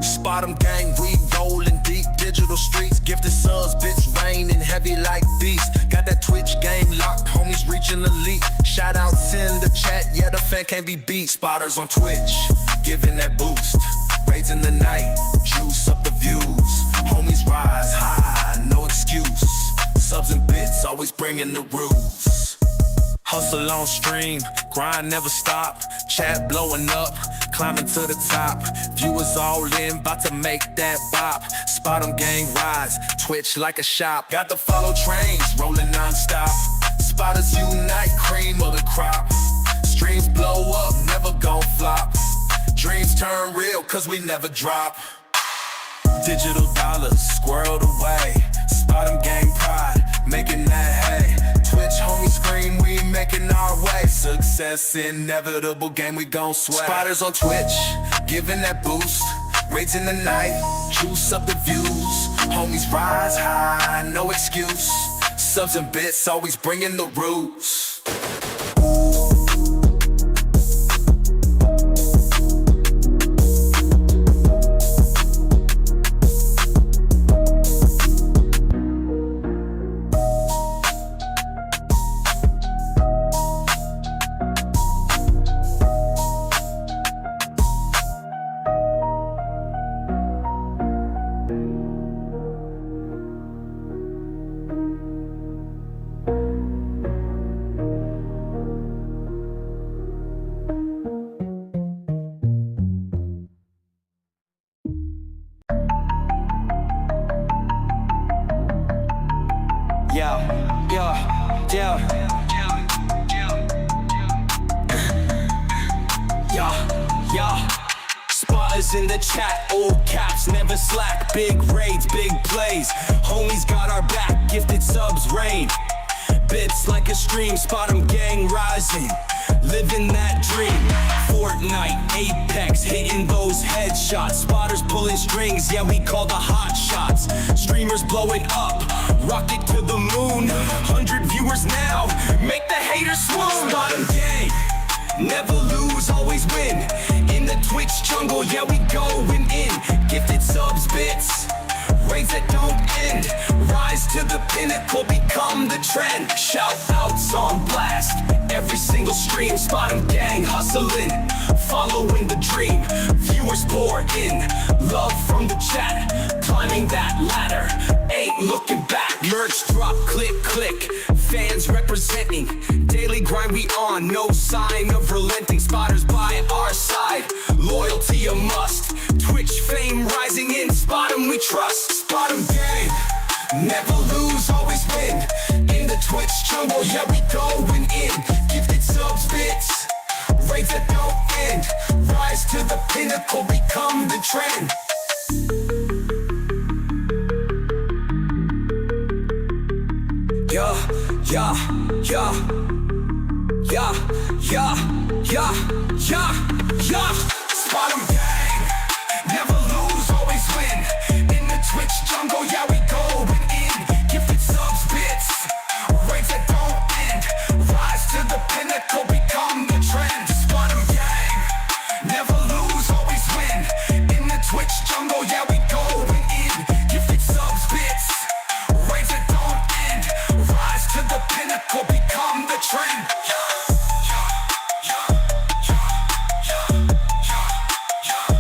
Spot 'em gang, we rollin' deep, digital streets, gifted subs, bits raining heavy like beasts. Got that Twitch game locked, homies reaching elite. Shout outs in the chat, yeah, the fan can't be beat. Spotters on Twitch, giving that boost. Raids in the night, juice up the views. Homies rise high, no excuse. Subs and bits, always bringing the rules. Hustle on stream, grind never stop. Chat blowing up, climbing to the top. Viewers all in, about to make that bop. Spot 'em gang rise, Twitch like a shop. Got the follow trains, rolling non-stop. Spotters unite, cream of the crop. Streams blow up, never gon' flop. Dreams turn real, cause we never drop. Digital dollars, squirreled away. Spot 'em gang pride, making that hay. Twitch homies scream, we making our way. Success inevitable, game we gon' sway. Spotters on Twitch, giving that boost. Raids in the night, juice up the views. Homies rise high, no excuse. Subs and bits, always bringing the rules. Spotters in the chat, old caps, never slack. Big raids, big plays, homies got our back. Gifted subs reign, bits like a stream. Spot 'em gang rising, living that dream. Fortnite, Apex, hitting those headshots. Spotters pulling strings, yeah, we call the hot shots. Streamers blowing up, rocket to the moon. 100 viewers now, make the haters swoon. Spot 'em gang, never lose, always win. In the Twitch jungle, yeah, we going in. Gifted subs, bits, raids that don't end. Rise to the pinnacle, become the trend. Shout outs on blast, every single stream. Spot 'em gang, hustling, following the dream. Viewers pour in, love from the chat. Climbing that ladder, ain't looking back. Merch drop, click, click, fans representing. Daily grind we on, no sign of relenting. Spotters by our side, loyalty a must. Twitch fame rising in, spot 'em we trust. Spot 'em gang, never lose, always win. In the Twitch jungle, yeah, we going in. Gifted subs, bits, raids that don't end. Rise to the pinnacle, become the trend. Yeah, yeah, yeah, yeah, yeah, yeah, yeah, yeah. Spot 'em gang, never lose, always win. In the Twitch jungle, yeah, we going in. Gifted subs, bits, raids that don't end. Rise to the pinnacle, become the trend. Spot 'em gang, never lose, always win. In the Twitch jungle, yeah, we going in. Gifted subs, bits, raids that don't end. Rise to the pinnacle, become the trend. Yeah, yeah, yeah, yeah, yeah, yeah.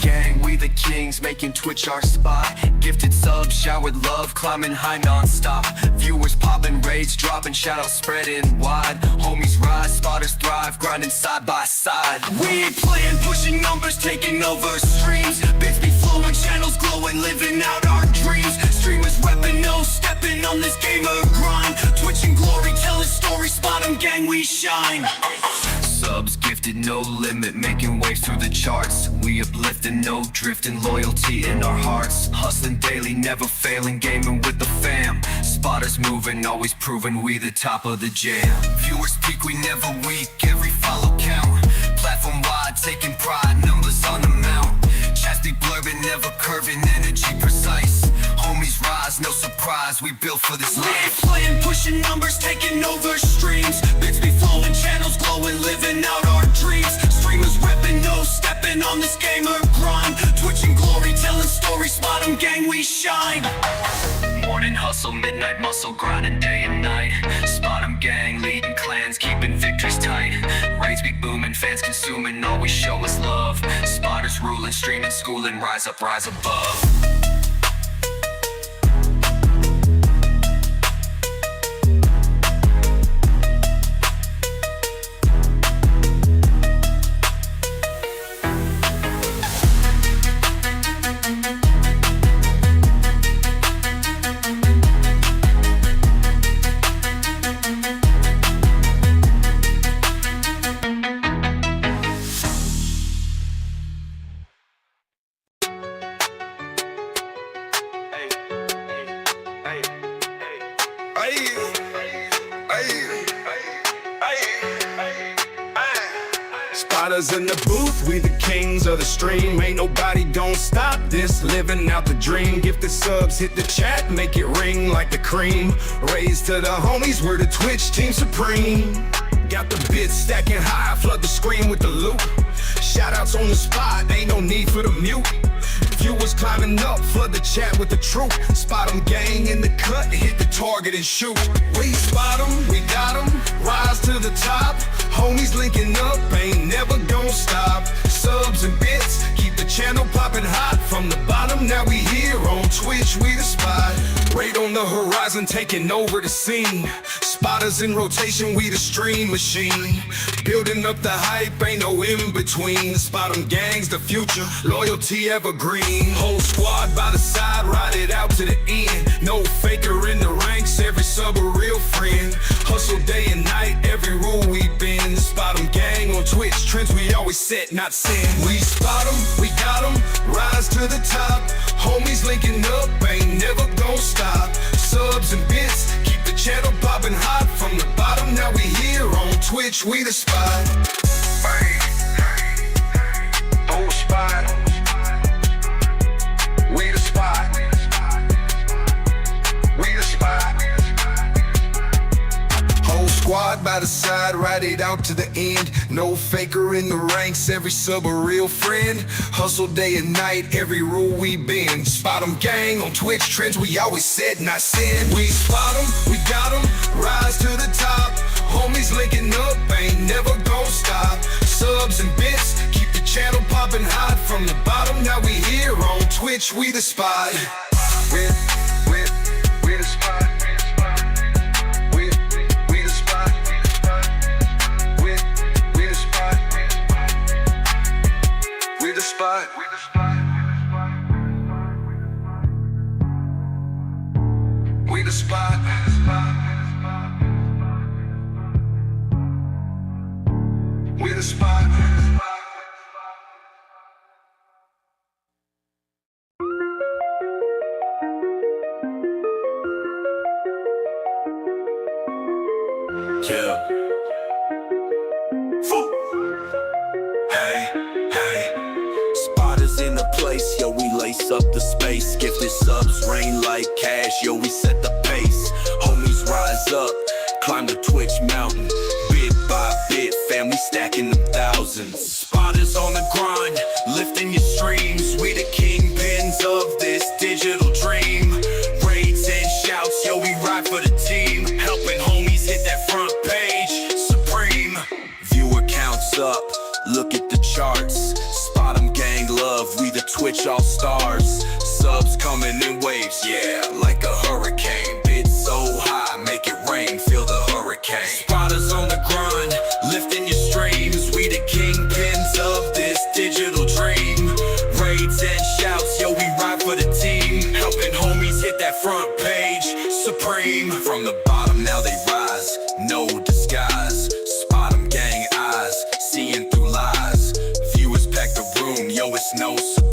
gang, we the kings, making Twitch our spot. Gifted subs, showered love, climbing high non-stop. Viewers popping, raids dropping, shoutouts spreading wide. Homies rise, spotters thrive, grinding side by side. We ain't playing, pushing numbers, taking over streams. Bits be flowing, channels glowing, living out our dreams. Streamers repping, no stepping on this gamer grind. Twitch and glory, telling stories, spot 'em gang, we shine. Subs gifted, no limit, making waves through the charts. We uplifting, no drifting, loyalty in our hearts. Hustling daily, never failing, gaming with the fam. Spotters moving, always proving we the top of the jam. Viewers peak, we never weak, every follow count. Platform wide, taking pride, numbers on the mount. Chastity blurbing, never curving, energy precise. Homies rise, no surprise, we built for this life. Playing, pushing numbers, taking over streams. Bits be flowing, channels glowing, living out our dreams. Streamers repping, no stepping on this gamer grind. Twitch and glory, telling stories, spot 'em gang, we shine. Morning hustle, midnight muscle, grinding day and night. Spot 'em gang, leading clans, keeping victories tight. Raids be booming, fans consuming, always show us love. Spotters ruling, streaming, schooling, rise up, rise above. Spotters in the booth, we the kings of the stream. Ain't nobody gon' stop this, living out the dream. Gifted subs, hit the chat, make it ring like the cream. Raise to the homies, we're the Twitch team supreme. Got the bits stacking high, flood the screen with the loot. Shoutouts on the spot, ain't no need for the mute. Viewers climbing up, flood the chat with the truth. Spot 'em gang in the cut, hit the target and shoot. We spot 'em, we got 'em, rise to the top. Homies linking up, ain't never gon' stop. Subs and bits, keep the channel popping hot. From the bottom, now we here on Twitch, we the spot. Raid on the horizon, taking over the scene. Spotters in rotation, we the stream machine. Building up the hype, ain't no in between. Spot 'em gangs, the future, loyalty evergreen. Whole squad by the side, ride it out to the end. No faker in the ranks, every sub a real friend. Hustle day and night, every rule we bend. Spot 'em gang on Twitch, trends we always set, not send. We spot 'em, we got 'em, rise to the top. Homies linking up, ain't never gon' stop. Subs and bits, keep the channel popping hot. From the bottom, now we here on Twitch, we the spot. Whole spot, we the spot. We the spot. Whole squad by the side, ride it out to the end. No faker in the ranks, every sub a real friend. Hustle day and night, every rule we bend. Spot 'em gang on Twitch, trends we always said, not send. We spot 'em, we got 'em, rise to the top. Homies linking up, ain't never gon' stop. Subs and bits, keep the channel popping hot. From the bottom, now we here on Twitch, we the spot. We the spot. Spot. We the spot. We the spot. We the spot. Yeah. In the place, yo, we lace up the space. Gifted subs rain like cash, yo, we set the pace. Homies rise up, climb the Twitch mountain. Bit by bit, family stacking them thousands. Spotters on the grind, lifting your streams. We the kingpins of this digital dream. Raids and shouts, yo, we ride for the team. Helping homies hit that front page, supreme. Viewer counts up, look at the charts. Spot 'em gang love, we the Twitch all stars. Subs coming in waves, yeah, like a hurricane. Bid so high, make it rain, feel the hurricane. Spotters on the grind, lifting your streams. We the kingpins of this digital dream. Raids and shouts, yo, we ride for the team. Helping homies hit that front page, supreme. From the bottom, now they rise, no disguise. Spot 'em, gang eyes, seeing through lies. Viewers pack the room, yo, it's no surprise.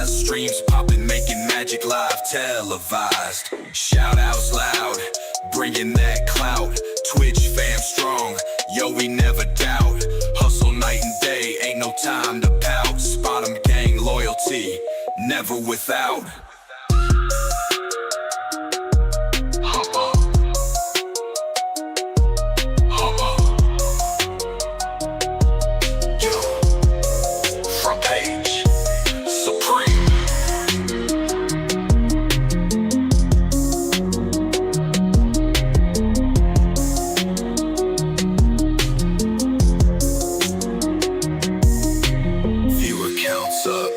Streams popping, making magic live televised. Shout outs loud, bringing that clout. Twitch fam strong, yo, we never doubt. Hustle night and day, ain't no time to pout. Spot 'em, gang loyalty, never without. Front page, supreme. Viewer counts up,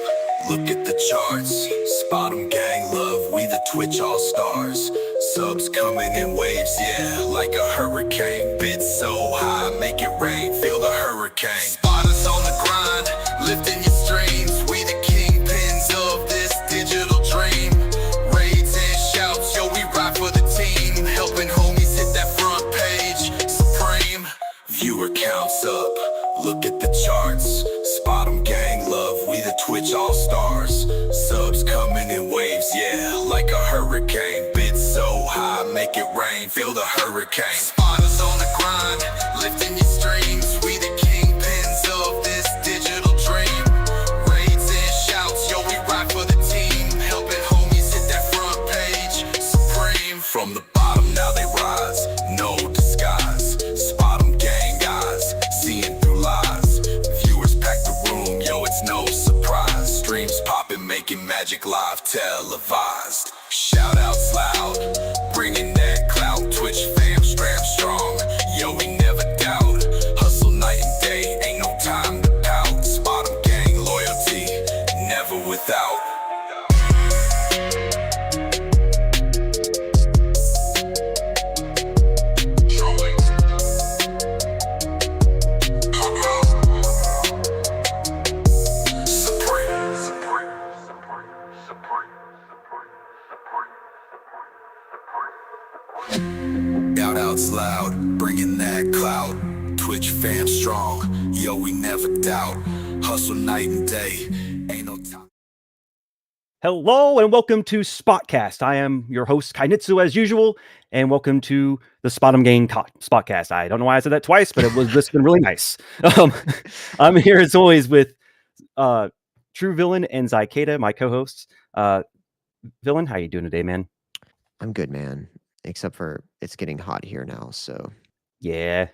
look at the charts. Spot 'em, gang love, we the Twitch all stars. Subs coming in waves, yeah, like a hurricane. Bid so high, make it rain, feel the hurricane. Spotters on the grind, lifting your streams. We the kingpins of this digital dream. Raids and shouts, yo, we ride for the team. Helping homies hit that front page, supreme. Viewer counts up, look at the charts. Spot 'em, gang love, we the Twitch all stars. Subs coming in waves, yeah, like a hurricane. Bid so high, make it rain, feel the hurricane. Spotters on the grind, lifting your streams. We the kingpins of this digital dream. Raids and shouts, yo, we ride for the team. Helping homies hit that front page, supreme. From the bottom, now they rise, no disguise. Spot 'em, gang guys, seeing through lies. Viewers pack the room, yo, it's no surprise. Streams popping, making magic live televised. Shout outs loud, bringing that clout. Twitch fam strong, yo, we never doubt. Hustle night and day, ain't no time to pout. Spot 'em, gang loyalty, never without. Shout outs loud, bringing that clout. Twitch fam strong, yo, we never doubt. Hustle night and day, ain't no time. Hello and welcome to SPOTCAST. I am your host, Kainitsu, as usual, and welcome to the SPOTCAST. I don't know why I said that twice, but it was just been really nice. I'm here as always with True Villain and Zykata, my co-hosts. Villain, how you doing today, man? I'm good, man. Except for it's getting hot here now, so Yeah,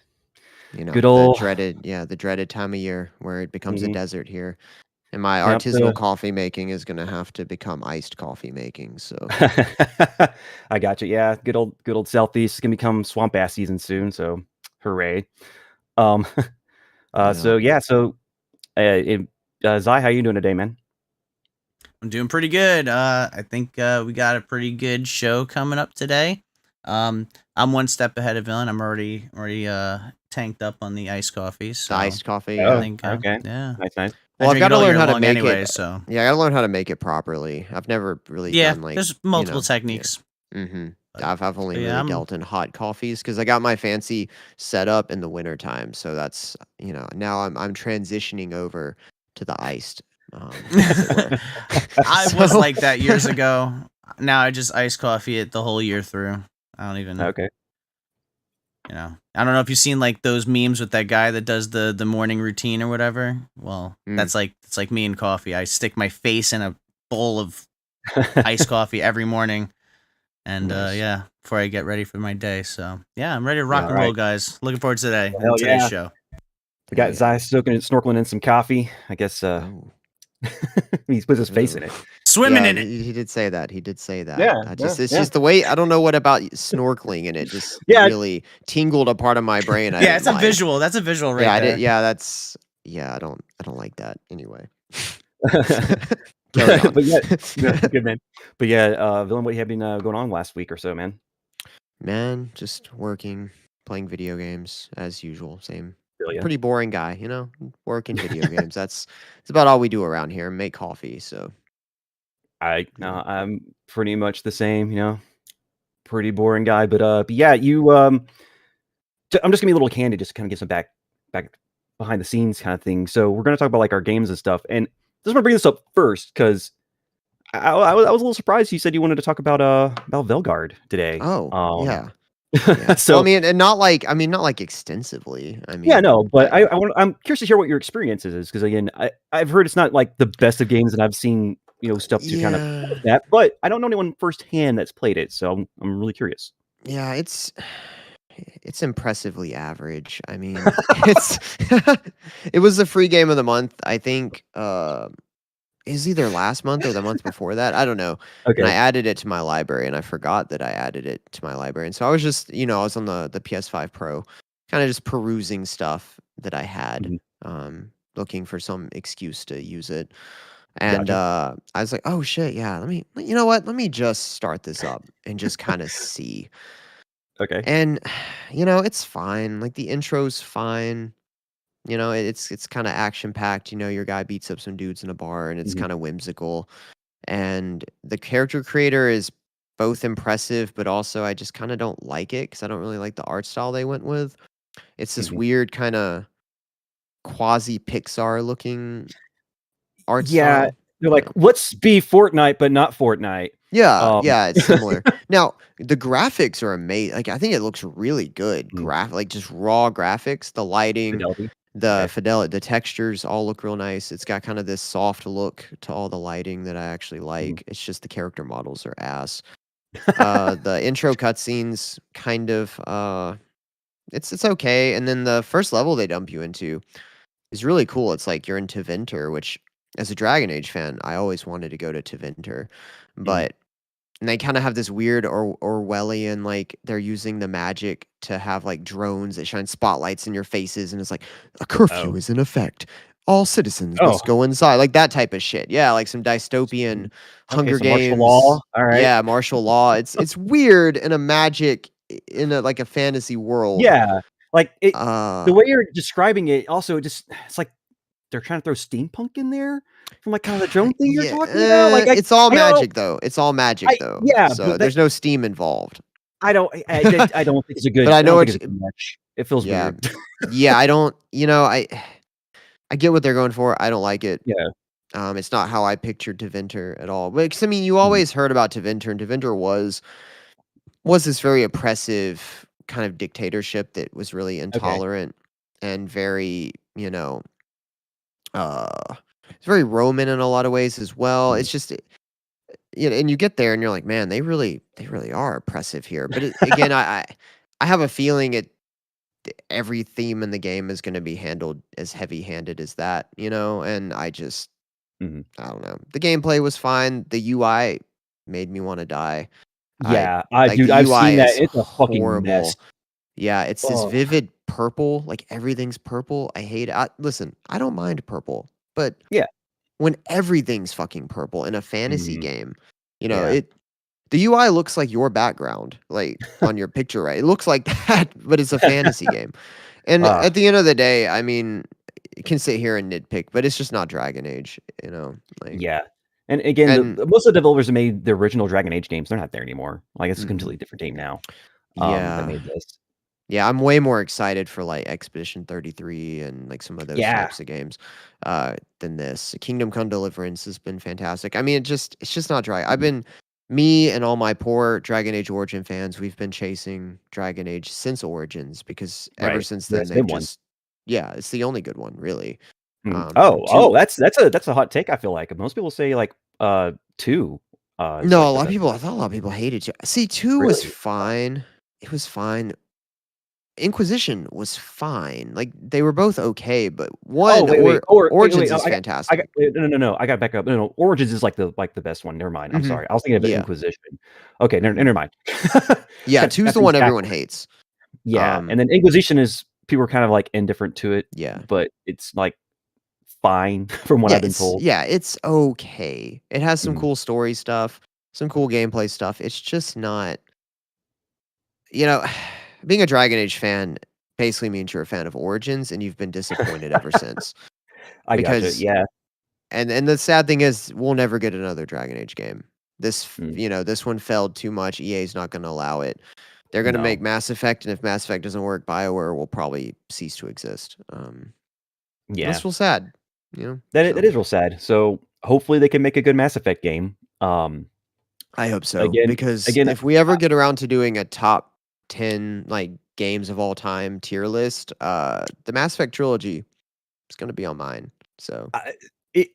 you know good old the dreaded time of year where it becomes a desert here, and my Yep, artisanal coffee making is gonna have to become iced coffee making. So I got you. Yeah, good old Southeast is gonna become swamp ass season soon. So hooray! Um, so Zai, how you doing today, man? I'm doing pretty good. I think we got a pretty good show coming up today. I'm one step ahead of Villain. I'm already tanked up on the iced coffee. So the iced coffee. Oh, I think, okay. Yeah. Nice. Well, I've got to learn how to make anyway, it. So Yeah, I got to learn how to make it properly. I've never really done there's multiple techniques. Mm-hmm. I've only yeah, really dealt in hot coffees because I got my fancy setup in the wintertime. So that's now I'm transitioning over to the iced. As it were. I was like that years ago. Now I just iced coffee it the whole year through. I don't even. Okay. I don't know if you've seen like those memes with that guy that does the morning routine or whatever. Well, it's like me and coffee. I stick my face in a bowl of iced coffee every morning, and Nice. before I get ready for my day. So yeah, I'm ready to rock and roll, guys. Looking forward to today. Hell Today's yeah. show. We got Zai snorkeling in some coffee. I guess Oh. he's put his face in it. Swimming Yeah, in it. he did say that. He did say that. Yeah, It's yeah. just the way. I don't know what about snorkeling, and it just really tingled a part of my brain. I Yeah, didn't it's a like. visual. That's a visual right Yeah, there. I don't like that anyway. Carry on. But yeah, good man. But yeah, Villain, what you have been going on last week or so, man? Man, just working, playing video games as usual. Same. Feel ya. Pretty boring guy, you know. Working video games. That's about all we do around here. Make coffee. So yeah. I'm pretty much the same, you know, pretty boring guy. But yeah, I'm just gonna be a little candid, just to kind of get some back behind the scenes kind of thing. So we're gonna talk about like our games and stuff, and just want to bring this up first because I was a little surprised you said you wanted to talk about Velgard today. Oh, yeah. Yeah. So Well, I mean, and not like extensively. I yeah, mean, no, but I'm curious to hear what your experience is because again, I've heard it's not like the best of games, and I've seen stuff to kind of yeah, that, but I don't know anyone firsthand that's played it, so I'm really curious. yeah. It's impressively average. I mean, it's it was the free game of the month. I think is either last month or the month before that. I don't know. And I Okay. added it to my library, and I forgot that I added it to my library. And so I was just, I was on the PS5 Pro, kind of just perusing stuff that I had, Mhm. looking for some excuse to use it. And Gotcha. I was like, oh shit, yeah. You know what? Let me just start this up and just kind of see. Okay. And it's fine. Like the intro's fine. It's kind of action packed. Your guy beats up some dudes in a bar, and it's Mhm. kind of whimsical. And the character creator is both impressive, but also I just kind of don't like it because I don't really like the art style they went with. It's this Mhm. weird kind of quasi Pixar looking art Yeah, style. they're You like, know. "Let's be Fortnite, but not Fortnite." Yeah, Um, yeah, it's similar. Now, the graphics are amazing. Like, I think it looks really good. mhm. Like just raw graphics, the lighting, Fidelity. the Okay. fidelity, the textures all look real nice. It's got kind of this soft look to all the lighting that I actually Mhm. like. It's just the character models are ass. The intro cutscenes kind of it's okay, and then the first level they dump you into is really cool. It's like you're in Tevinter, which as a Dragon Age fan, I always wanted to go to Tevinter, Mhm. but and they kinda have this weird Orwellian, like, they're using the magic to have, like, drones that shine spotlights in your faces, and it's like, "A curfew Oh. is in effect. All citizens Oh. must go inside." Like, that type of shit. Yeah, like some dystopian Mhm. Okay, Hunger so martial law. Games. Alright. Yeah, martial law. It's weird in a magic in a, like, a fantasy world. Yeah. Like, the Uh, way you're describing it also it's like they're trying to throw steampunk in there from, like, kinda the drone thing you're yeah, talking about? Like, it's all I don't magic, though. It's all magic, though, yeah, so but that there's no steam involved. I don't think it's a But good I I don't know think it's it's a good match. It feels yeah. weird. Yeah, I don't I get what they're going for. I don't like it. Yeah. It's not how I pictured Tevinter at all. But 'cause, I mean, you Mhm. always heard about Tevinter, and Tevinter was this very oppressive kind of dictatorship that was really Okay. intolerant and very, it's very Roman in a lot of ways as well. Mhm. It's just and you get there and you're like, man, they really are oppressive here. But again, I have a feeling every theme in the game is going to be handled as heavy-handed as that, and Mhm. I don't know. The gameplay was fine. The UI made me want to die. I Yeah, like the dude, I've UI seen that. is It's a fucking mess. horrible. Yeah, it's this Oh, vivid purple, like everything's purple. I hate it. Listen, I don't mind purple, but yeah. when everything's fucking purple in a fantasy Mhm. game, Yeah. the UI looks like your background, like on your picture, right? It looks like that, but it's a fantasy game. And Ah, at the end of the day, I mean, you can sit here and nitpick, but it's just not Dragon Age, like yeah. And again, and most of the developers that made the original Dragon Age games, they're not there anymore. Like, it's a mhm. completely different team now, that Yeah. made this. Yeah, I'm way more excited for like Expedition 33 and like some of those Yeah, types of games than this. Kingdom Come Deliverance has been fantastic. I mean, it's just not dry. I've mhm, been me and all my poor Dragon Age Origin fans, we've been chasing Dragon Age since Origins because ever right. since Yeah, then it's a good they've one. just yeah, it's the only good one, really. Mhm. And two That's a hot take, I feel like. Most people say, like, 2, is, no, like, the best I one. thought a lot of people hated two. See, two was Really? fine. It was fine. Inquisition was fine. Like, they were both okay, but Oh, one wait, Origins no, is I got fantastic. wait, no, I gotta back up. No, Origins is, like, the best one. Never mind, I'm Mhm. sorry. I was thinking of Yeah. Inquisition. Okay, Mhm. never mind. Yeah, Got 2's got the things one everyone backwards. hates. Yeah, and Um, then Inquisition is people are kind of, like, indifferent to it, yeah. but it's, like, fine from what I've been told. It's okay. It has some Mhm. cool story stuff, some cool gameplay stuff. It's just not, you know, being a Dragon Age fan basically means you're a fan of Origins and you've been disappointed ever since. I gotcha. Because Yeah. and the sad thing is we'll never get another Dragon Age game. Mm. This one failed too much. EA's not going to allow it. They're going to No. make Mass Effect, and if Mass Effect doesn't work, BioWare will probably cease to exist. Yeah. That's real sad, That so is real sad. So hopefully they can make a good Mass Effect game. I hope so, Again, because again, if we ever get around to doing a top 10 like games of all time tier list, the Mass Effect trilogy is going to be on mine. So it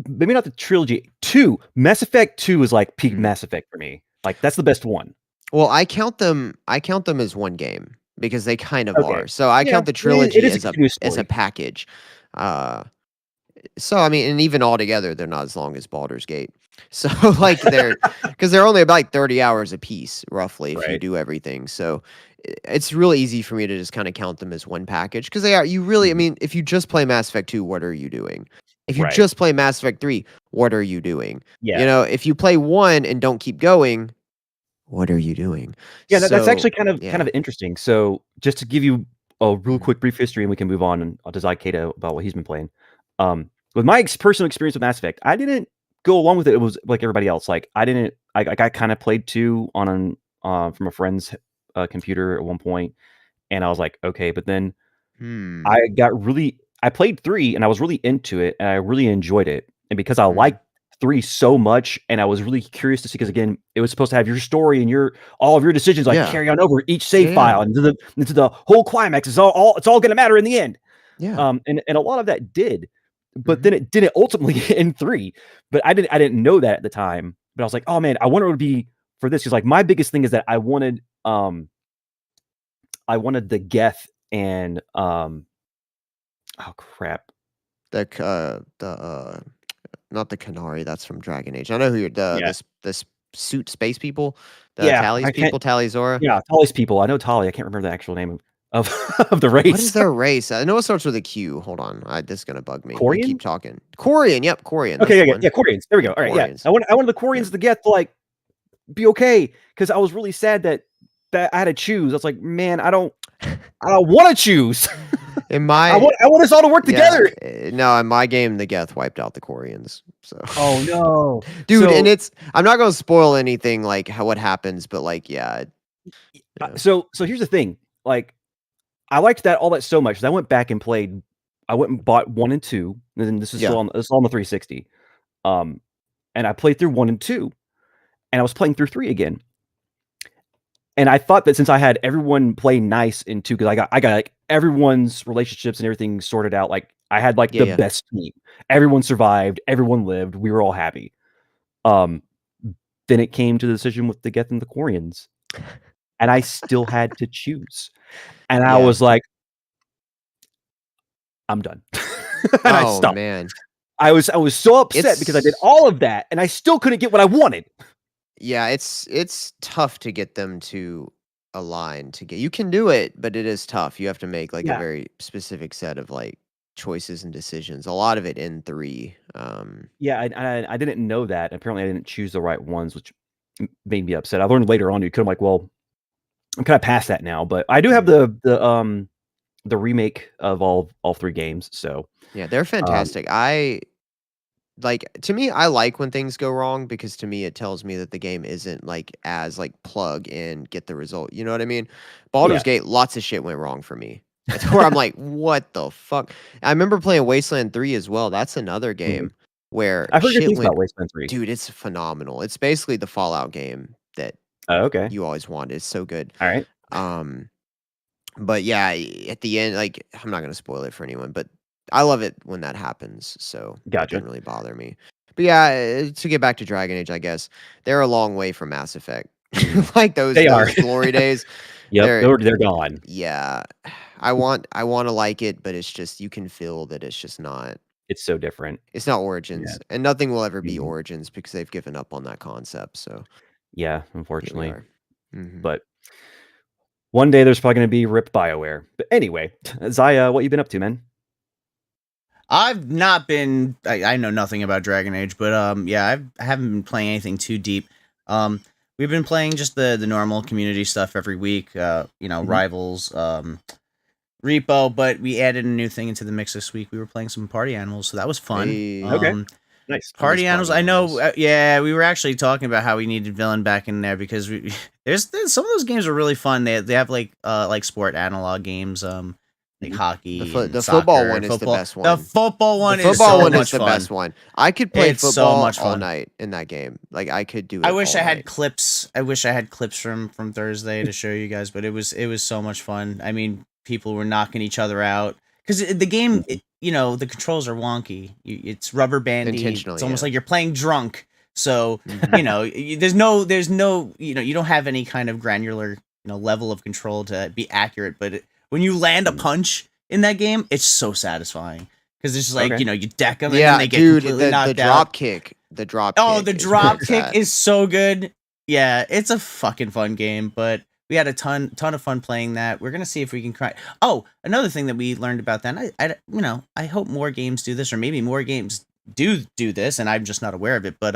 maybe not the trilogy. 2 Mass Effect 2 is like peak Mhm. Mass Effect for me. Like that's the best one. Well, I count them as one game because they kind of Okay. are. So I Yeah, count the it trilogy is a continuous as a story. package. Uh, so I mean, and even all together, they're not as long as Baldur's Gate. So like because they're only about like 30 hours a piece, roughly, if you Right. do everything. So it's really easy for me to just kind of count them as one package because they are. You really, I Mhm. mean, if you just play Mass Effect 2, what are you doing? If you Right. just play Mass Effect 3, what are you doing? Yeah. If you play one and don't keep going, what are you doing? Yeah, that's So actually kind of yeah. interesting. So, just to give you a real Mhm. quick brief history, and we can move on, and I'll decide Kato about what he's been playing. With my personal experience with Mass Effect, I didn't go along with it. It was like everybody else. Like I didn't. I kind of played 2 on an from a friend's computer at one point, and I was like, okay. But then Hmm. I played 3 and I was really into it and I really enjoyed it. And because I Mhm. liked 3 so much and I was really curious to see, because again, it was supposed to have your story and all of your decisions like Yeah. carry on over each Yeah, save yeah. file into the whole climax. It's all gonna matter in the end. Yeah. And a lot of that did, but Mhm. then it didn't ultimately in 3. But I didn't know that at the time. But I was like, oh man, I wonder what it would be for this. Because like my biggest thing is that I wanted the Geth and oh crap. The not the Canary, that's from Dragon Age. I know who you're the Yeah. this suit space people, the Yeah, I Tally's can't people, Tali'Zorah. yeah, Tali's people. I know Tali, I can't remember the actual name of of the What is race. their race? I know it starts with a Q. Hold on. This is gonna bug me. You Corian? keep talking. Corian, yep, Corian, that's Okay, the yeah, yeah, one. yeah, Corians. There we go. Yep, Alright, yeah. Corians. I wanted the Yeah. Corians to get to, like, be okay because I was really sad that I had to choose. I was like, "Man, I don't wanna choose. In I my want I want us all to work Yeah, together." no, in my game, the Geth wiped out the Corians, so Oh, no. dude, and So I'm not gonna spoil anything, like, how what happens, but, like, yeah, yeah. so here's the thing, like, I liked all that so much that I went and bought 1 and 2, and then Yeah. this is all on the 360. Um, and I played through 1 and 2, and I was playing through 3 again. And I thought that since I had everyone play nice in 2, because I got, like, everyone's relationships and everything sorted out, like, I had, like, Yeah, the yeah. best team. Everyone survived, everyone lived, we were all happy. Um, then it came to the decision with the Geth and the Quarians, and I still had to choose. And I Yeah. was like, "I'm done." And I Oh, stopped. man. I was so upset because I did It's all of that, and I still couldn't get what I wanted. yeah, it's tough to get them to align to get you can do it, but it is tough. You have to make, like, a Yeah. very specific set of, like, choices and decisions. A lot of it in 3. Yeah, I didn't know that. Apparently, I didn't choose the right ones, which made me upset. I learned later on you could. I'm like, well, I'm kind of past that now, but I do have Mhm. the remake of all 3 games. So, Yeah, they're um, fantastic. To me, I like when things go wrong because to me it tells me that the game isn't like as like plug and get the result. You know what I mean? Baldur's yeah, Gate, lots of shit went wrong for me. It's where I'm like, what the fuck? I remember playing Wasteland 3 as well. That's another mhm. game where I've heard good shit things went, about Wasteland 3. dude, it's phenomenal. It's basically the Fallout game that Oh, okay, you always wanted. It's so good. all right, Um, but yeah, at the end, like, I'm not gonna spoil it for anyone, but I love it when that happens, so that gotcha. didn't really bother me. But yeah, to get back to Dragon Age, I guess they're a long way from Mass Effect. Mhm. Like They are. those glory days, Yep, they're they're gone. yeah. I want to like it, but it's just you can feel that it's just not. It's so different. It's not Yeah, Origins, and nothing will ever be mhm. Origins because they've given up on that concept. So Yeah, here we unfortunately, are. Hmm. but one day there's probably gonna be RIP BioWare. But anyway, Zaya, what you been up to, man? I've not been. I know nothing about Dragon Age, but yeah, I haven't been playing anything too deep. Um, we've been playing just the normal community stuff every week. Rivals, Repo, but we added a new thing into the mix this week. We were playing some Party Animals, so that was fun. Hey. Okay. Nice. Party Animals. Party I know. Animals. Yeah, we were actually talking about how we needed villain back in there because there's some of those games are really fun. They have like sport analog games, like hockey. The soccer, football one is the best one. The football one The is football so one much is the fun. best one. I could play It's so football much all fun. night in that game. Like I could do it. I wish all I had night. clips. I wish I had clips from Thursday to show you guys, but it was so much fun. I mean, people were knocking each other out because the game, the controls are wonky. It's rubber bandy. Intentionally, It's almost yeah. like you're playing drunk. So there's no you don't have any kind of granular level of control to be accurate. But when you land a punch in that game, it's so satisfying because it's just like Okay. you deck them and Yeah, then they get dude, completely the knocked drop out. kick. The drop Oh, kick. the is drop where kick it's at. is so good. Yeah, it's a fucking fun game, but we had a ton of fun playing that. We're gonna see if we can cry. Oh, another thing that we learned about that, and I hope more games do this, or maybe more games do this, and I'm just not aware of it. But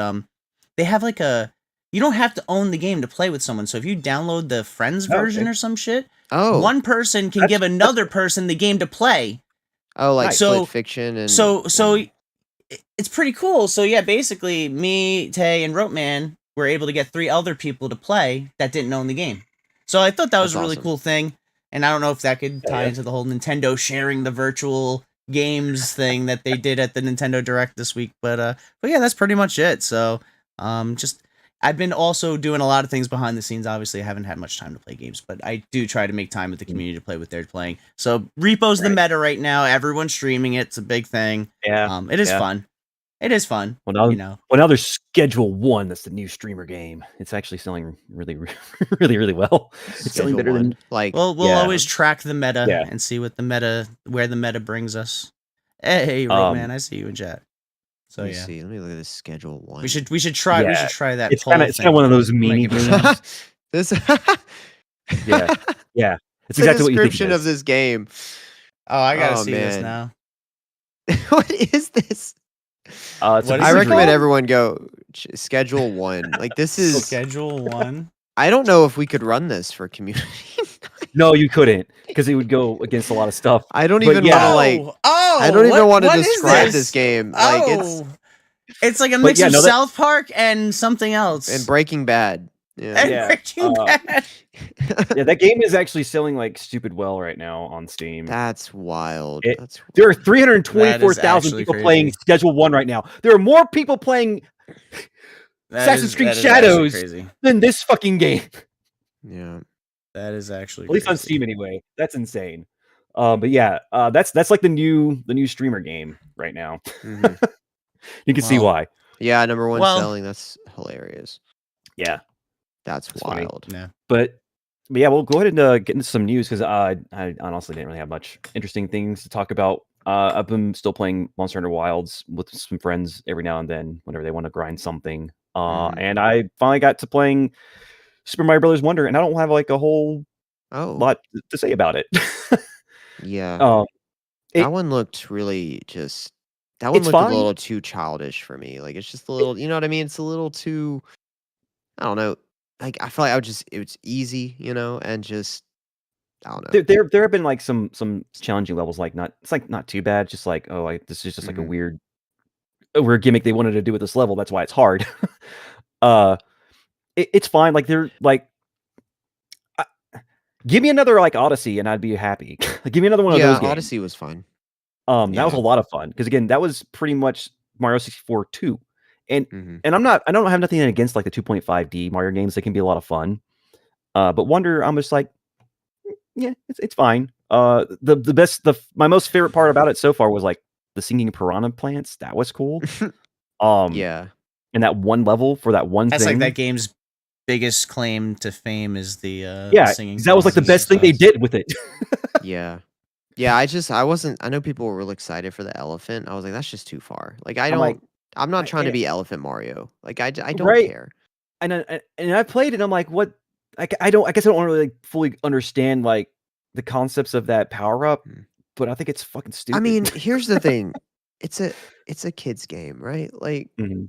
they have like you don't have to own the game to play with someone. So if you download the friends version okay. or some shit, Oh, one person can give another person the game to play. like Nice. So- split fiction and So it's pretty cool. So yeah, basically me, Tay, and Ropeman were able to get 3 other people to play that didn't own the game. So I thought that was That's a really awesome. cool thing. And I don't know if that could tie Yeah. into the whole Nintendo sharing the virtual games thing that they did at the Nintendo Direct this week. But yeah, that's pretty much it. So just I've been also doing a lot of things behind the scenes. Obviously, I haven't had much time to play games, but I do try to make time with the community to play what they're playing. So Repo's the Right. meta right now. Everyone's streaming it. It's a big thing. Yeah. It is yeah. fun. It is fun. Well, now there's Schedule 1. That's the new streamer game. It's actually selling really, really well. It's selling Schedule better than. one. Like We'll Yeah. always track the meta Yeah. and see where the meta brings us. Hey, man, I see you in chat. So let me yeah, see. Let me look at this schedule one. we should try Yeah. that. It's poll kind of thing. one of those Might mini give it a games. shot. this Yeah. Yeah. It's the exactly what you think. description it of is. this game. Oh, I gotta Oh, see this man. now. What is this? It's What a is I it preview. recommend called? everyone go schedule 1. Like this is. Schedule 1. I don't know if we could run this for community. No, you couldn't, because it would go against a lot of stuff. I don't But even yeah. want to like. Oh, I don't even want to what is describe this game. Like Oh, it's like a But mix yeah, of no, that- South Park and something else. and Breaking Bad. Yeah. And Yeah, Breaking Bad. Yeah, that game is actually selling like stupid well right now on Steam. That's wild. It- That's There are That is 324,000 actually people crazy. playing Schedule 1 right now. There are more people playing Assassin's Creed that is actually Shadows crazy. than this fucking game. yeah. That is actually At least on crazy. Steam anyway. That's insane. But yeah, that's like the new streamer game right now. Mhm. You can see Well, why. Yeah, number 1 Well- selling. That's hilarious. Yeah. That's funny. wild. Yeah. But yeah, we'll go ahead and get into some news because I honestly didn't really have much interesting things to talk about. I've been still playing Monster Hunter Wilds with some friends every now and then whenever they want to grind something. And I finally got to playing Super Mario Brothers Wonder, and I don't have like a whole Oh, lot to say about it. yeah. it- That one looked really just. That one It's looked a fine. little too childish for me. Like it's just a little. You know what I mean? It's a little too. I don't know. Like I feel like it was easy, and just. I don't know. there have been like some challenging levels, like not too bad. Just like this is just like a Mhm. weird gimmick they wanted to do with this level. That's why it's hard. It's fine. Like they're like, give me another like Odyssey and I'd be happy. Give me another one of Yeah, those games. Odyssey was fun. That was a Yeah. lot of fun because again, that was pretty much Mario 64 2. And Mhm. and I don't have nothing against like the 2.5D Mario games. They can be a lot of fun. But Wonder, I'm just like, yeah, it's fine. My most favorite part about it so far was like the singing piranha plants. That was cool. Yeah. And that one level for that one That's thing. like that game's biggest claim to fame is the Yeah, singing. 'cause that was like the piranhas best thing they and did with it. Yeah. Yeah, I wasn't. I know people were real excited for the elephant. I was like, that's just too far. Like I'm like, I'm not trying to yeah. be Elephant Mario. Like I don't Right. care. and I played it. And I'm like, what? I guess I don't really like, fully understand like the concepts of that power up. Mm. But I think it's fucking stupid. I mean, here's the thing. it's a kid's game, right? Like Mhm.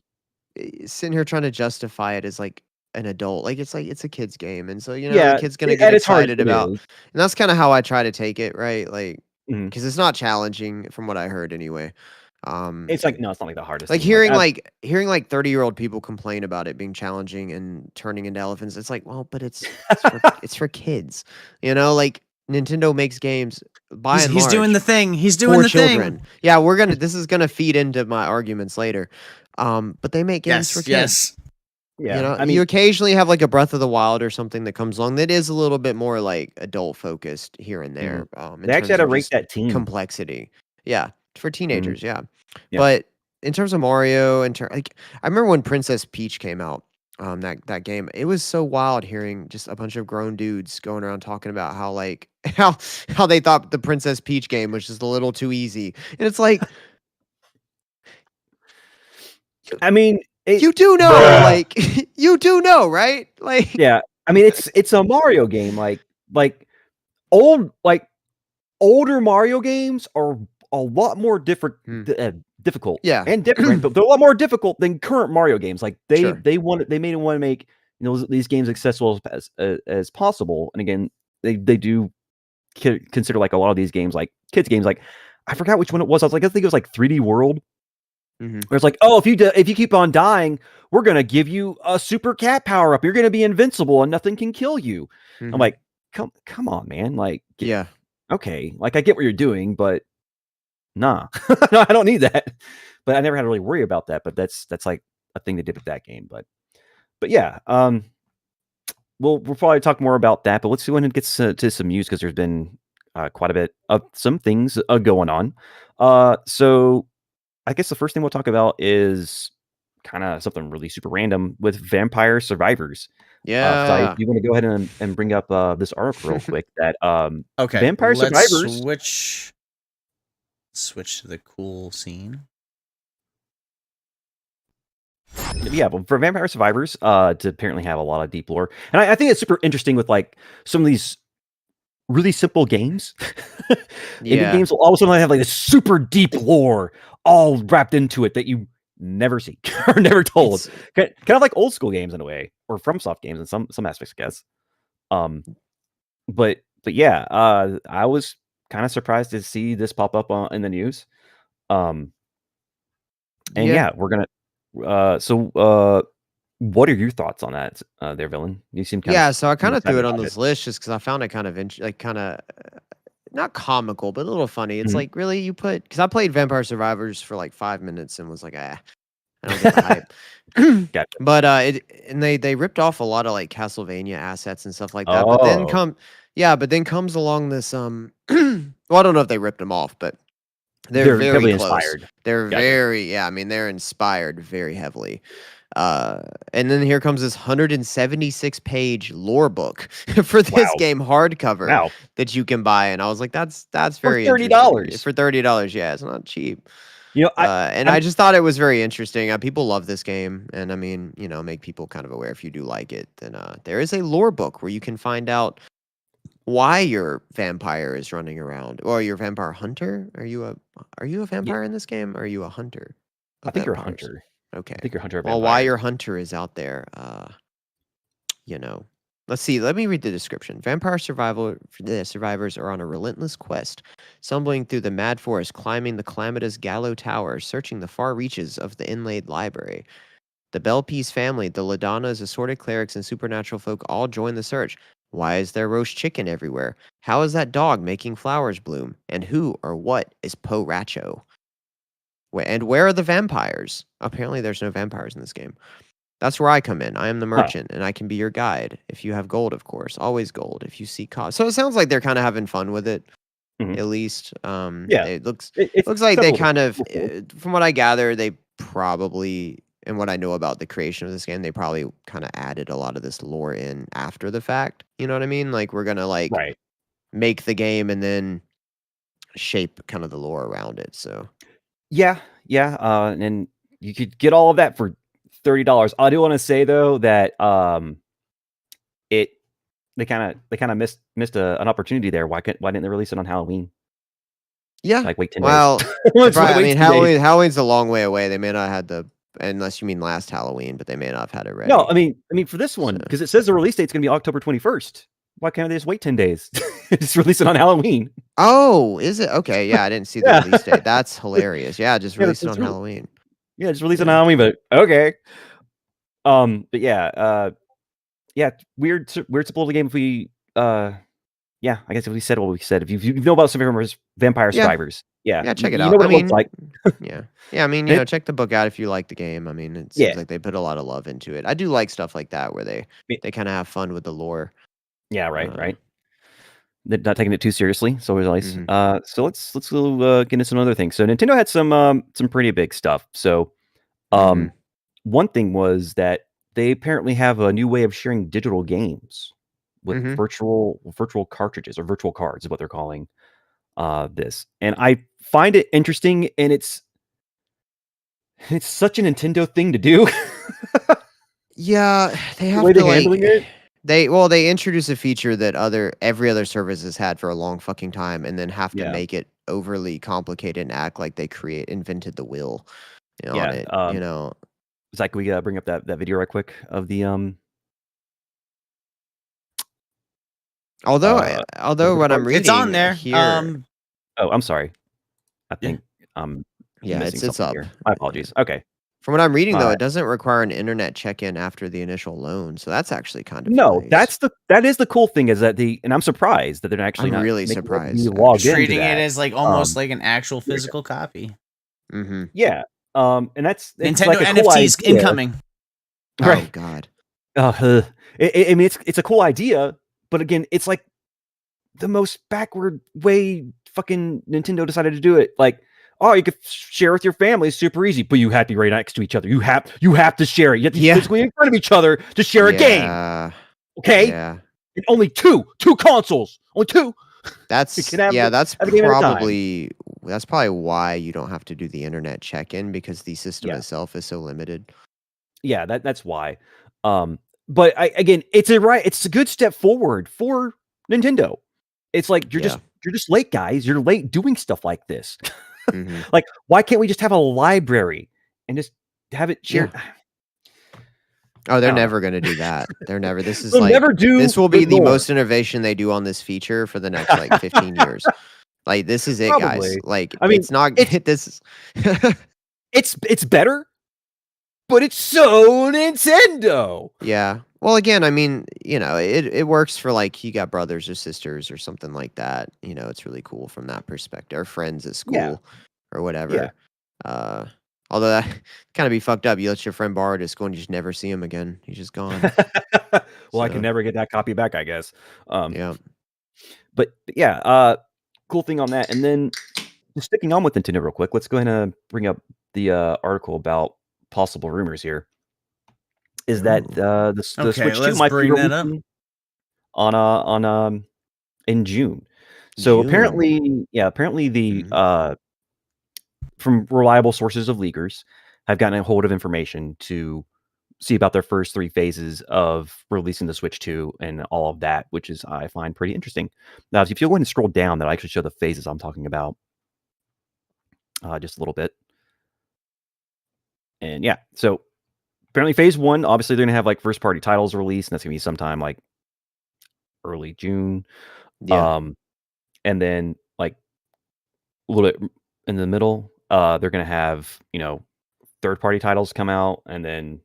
sitting here trying to justify it as like an adult, like it's a kid's game, and so the Yeah, kid's gonna get at its heart, excited it about, is. and that's kind of how I try to take it, right? Like, Mhm. because it's not challenging from what I heard anyway. Um, It's like no, it's not like the hardest like thing. Like I've hearing like 30-year-old people complain about it being challenging and turning into elephants. It's like, well, but it's for kids, like Nintendo makes games by and He's doing the large thing. He's doing for the thing. children. Yeah, this is gonna feed into my arguments later. But they make games for Yes, kids. yes. yeah, I You mean, occasionally have like a Breath of the Wild or something that comes along that is a little bit more like adult focused here and mhm. there, in They actually had terms to of rate just that teen. complexity. Yeah, for Mhm. teenagers, yeah. Yeah. But in terms of Mario, like I remember when Princess Peach came out, that game, it was so wild hearing just a bunch of grown dudes going around talking about how like how they thought the Princess Peach game was just a little too easy. And it's like, I mean, you do know, like you do know, right? Like, yeah. I mean, it's a Mario game. Like old like older Mario games are a lot more hmm, difficult yeah, and different, but they're a lot more difficult than current Mario games. Like sure. they made want to make these games accessible as possible. And again, they do consider like a lot of these games like kids games. Like I forgot which one it was. I think it was like 3D World. Hmm. Where it's like, oh, if you keep on dying, we're gonna give you a super cat power up. You're gonna be invincible and nothing can kill you. I'm Hmm. like, come on, man. Like, Yeah. okay, like I get what you're doing, but nah, no, I don't need that. But I never had to really worry about that. But that's like a thing they did with that game. But yeah, we'll probably talk more about that. But let's go ahead and get to some news because there's been quite a bit of some things going on. So I guess the first thing we'll talk about is kind of something really super random with Vampire Survivors. Because I Yeah. do want to go ahead and bring up this article real quick that Okay, Vampire let's Survivors. switch to the cool scene. Yeah, well, for Vampire Survivors, to apparently have a lot of deep lore, and I think it's super interesting with like some of these really simple games. Indie Yeah. games will all of a sudden have like this super deep lore all wrapped into it that you never see or never told. It's Kind of like old school games in a way, or FromSoft games in some aspects, I guess. Um, but yeah, I was kind of surprised to see this pop up in the news. Um, and yeah. yeah, we're gonna. What are your thoughts on that, there, villain? You seem kind of Yeah, so I kinda threw excited it on about it. this list just because I found it kind of like, kinda, not comical, but a little funny. It's Mhm. like, really? Because I played Vampire Survivors for, like, 5 minutes and was like, "Ah, I don't get the hype." Gotcha. But, they ripped off a lot of, like, Castlevania assets and stuff like that, but then Oh, comes along this, well, I don't know if they ripped them off, but they're they're very heavily close. inspired. They're Gotcha. very yeah, I mean, they're inspired very heavily. Uh, and then here comes this 176-page lore book for this Wow. game hardcover Wow. that you can buy, and I was like, "That's For very interesting." $30. For $30, yeah, it's not cheap. I And I I'm just thought it was very interesting. People love this game, and I mean, make people kind of aware if you do like it. Then there is a lore book where you can find out why your vampire is running around, or your vampire hunter. Are you a yeah, vampire in this game? Or are you a hunter I of think you're a vampires? hunter. I Okay. think you're a hunter of Well, why vampires. your hunter is out there, you know. Let's see. Let me read the description. Survivors are on a relentless quest, stumbling through the mad forest, climbing the calamitous Gallo Tower, searching the far reaches of the inlaid library. The Belpease family, the Ladonnas, assorted clerics, and supernatural folk all join the search. Why is there roast chicken everywhere? How is that dog making flowers bloom? And who or what is Po Racho? And where are the vampires? Apparently, there's no vampires in this game. That's where I come in. I am the Huh. merchant, and I can be your guide. If you have gold, of course. Always gold. If you seek cost. So it sounds like they're kind of having fun with it, Mhm. at least. Yeah. It looks It's looks like they simple, kind of, cool. from what I gather, they probably, and what I know about the creation of this game, they probably kind of added a lot of this lore in after the fact. You know what I mean? Like, we're gonna like Right. make the game and then shape kind of the lore around it. So Yeah, yeah, and you could get all of that for $30. I do wanna say though that, it they kinda missed an opportunity there. Why didn't they release it on Halloween? Yeah. Like wait 10 Well, days. Let's I wait mean, 10 days. Halloween's a long way away. They may not have the unless you mean last Halloween, but they may not have had it ready. No, I mean for this one So- because it says the release date's gonna be October 21st. Why can't they just wait 10 days? Just release it on Halloween. Oh, is it? Okay, yeah, I didn't see the Yeah. release date. That's hilarious. Yeah, just Yeah, release it that's on really- Halloween. Yeah, just release it on Yeah. Halloween, but okay. But yeah, yeah, weird support game if we yeah, I guess if we said what we said, if you know about Vampire Yeah. Survivors, yeah, Yeah, check it you out. know what I it looks mean, like. yeah. Yeah, I mean, It- check the book out if you like the game. I mean, it Yeah. seems like they put a lot of love into it. I do like stuff like that where they Me- kind of have fun with the lore. Yeah, right, Uh, right. They're not taking it too seriously, so it was nice. Mhm. So let's go get into some other things. So Nintendo had some pretty big stuff. So Mhm. one thing was that they apparently have a new way of sharing digital games with Mhm. virtual cartridges or virtual cards is what they're calling this. And I find it interesting, and it's such a Nintendo thing to do. Yeah, they have way to they're handling it. they introduce a feature that every other service has had for a long fucking time, and then have to Yeah. make it overly complicated and act like they invented the wheel on Yeah, it. Zach, can we bring up that video right quick of the Although the what I'm cards? reading It's on there. here, Oh, I'm sorry. I Yeah. think yeah, missing it's something up. here. My apologies. Okay. From what I'm reading, though, Alright. it doesn't require an internet check-in after the initial loan, so that's actually kind of No, nice. that is the cool thing is that and I'm surprised that they're actually I'm not really making it surprised, you log into Treating that. it as like almost like an actual yeah. physical copy. Mm-hmm. Yeah. And it's Nintendo like a cool NFTs idea. incoming. Right. Oh God. I mean, it's a cool idea, but again, it's like the most backward way fucking Nintendo decided to do it. Like, oh, you could share with your family, super easy, but you have to be right next to each other. You have to share it. You have to be Yeah. physically in front of each other to share a game. Yeah. Okay, Yeah. and only two consoles, only two. That's can have that's have a game at a time. probably why you don't have to do the internet check-in, because the system Yeah. itself is so limited. Yeah, that's why. But again, it's a good step forward for Nintendo. It's like you're just late, guys. You're late doing stuff like this. Mhm. Like, why can't we just have a library and just have it shared? Oh, they're don't know. never gonna do that. They're never. This is They'll like never do this will be good the lore. most innovation they do on this feature for the next like 15 years. Like, this is it, guys. Probably. Like, I mean, it's not. This is. It's better, but it's so Nintendo. Yeah. Well, again, I mean, it works for like you got brothers or sisters or something like that. It's really cool from that perspective. Or friends at school Yeah. or whatever. Although that kind of be fucked up. You let your friend borrow it at school and you just never see him again. He's just gone. Well, I So- can never get that copy back, I guess. Yeah. But yeah, cool thing on that. And then just sticking on with Nintendo real quick, let's go ahead and bring up the article about possible rumors here. Is that the Okay, Switch 2 let's might be bring that up. releasing on in June. So apparently the from reliable sources of leakers have gotten a hold of information to see about their first 3 phases of releasing the Switch 2 and all of that, which is I find pretty interesting. Now, if you go ahead and scroll down, that'll actually show the phases I'm talking about just a little bit. And yeah, so apparently phase 1, obviously they're going to have like first party titles released, and that's going to be sometime like early June. Yeah. And then like a little bit in the middle, they're going to have, third party titles come out, and then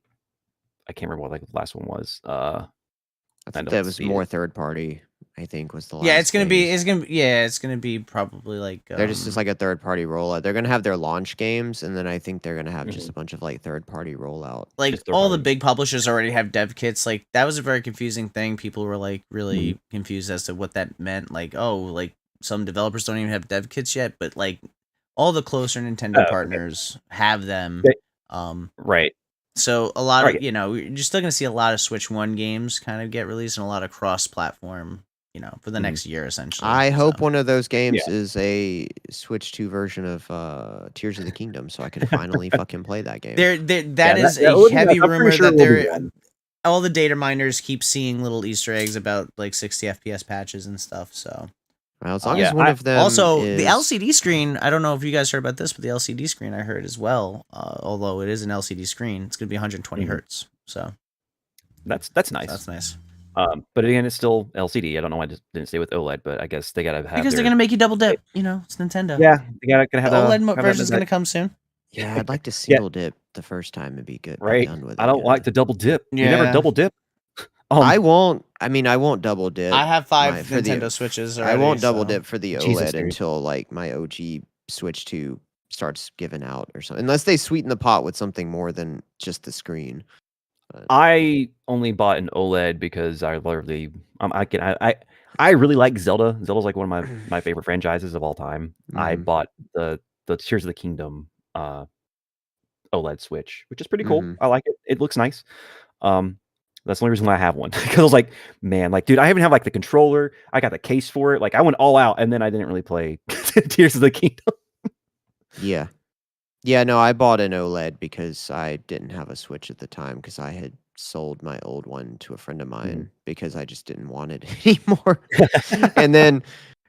I can't remember what like the last one was. I think don't that was see more it. third party. I think was the last. Yeah, it's gonna be. phase. It's gonna be probably like. They're just like a third party rollout. They're gonna have their launch games, and then I think they're gonna have Mm-hmm. just a bunch of like third party rollout. like just third all the party. big publishers already have dev kits. Like that was a very confusing thing. People were like really Mm-hmm. confused as to what that meant. Like, oh, like some developers don't even have dev kits yet, but like all the closer Nintendo okay. partners have them. They- Right. So a lot Right. of you're still gonna see a lot of Switch 1 games kind of get released, and a lot of cross platform. For the next year essentially. I hope so. one of those games is a Switch 2 version of Tears of the Kingdom, so I can finally fucking play that game. That Yeah, is that a would be heavy nice. I'm pretty rumor sure that it will be they're one. all the data miners keep seeing little Easter eggs about like 60 FPS patches and stuff. So Well, as long as one of them also is... the LCD screen. I don't know if you guys heard about this, but the LCD screen I heard as well. Although it is an LCD screen, it's going to be 120 hertz. So that's nice. That's nice. But again, it's still LCD. I don't know why I just didn't stay with OLED, but I guess they gotta have because they're going to make you double dip. You know, it's Nintendo. Yeah, they gotta have the OLED have version is going to come soon. Yeah, I'd like to single dip the first time and be good. Right. Be done with it, I don't like to double dip. Yeah. You never double dip. I won't double dip. I have 5 Nintendo Switches already. I won't double dip for the Jesus, OLED dude. until like my OG Switch 2 starts giving out or something. Unless they sweeten the pot with something more than just the screen. I only bought an OLED because I literally I really like Zelda. Zelda's like one of my favorite franchises of all time. I bought the Tears of the Kingdom OLED Switch, which is pretty cool. I like it. It looks nice. That's the only reason why I have one. Because I was like, man, like, dude, I even have like the controller. I got the case for it. Like, I went all out, and then I didn't really play Tears of the Kingdom. Yeah. Yeah, no, I bought an OLED because I didn't have a Switch at the time because I had sold my old one to a friend of mine because I just didn't want it anymore. and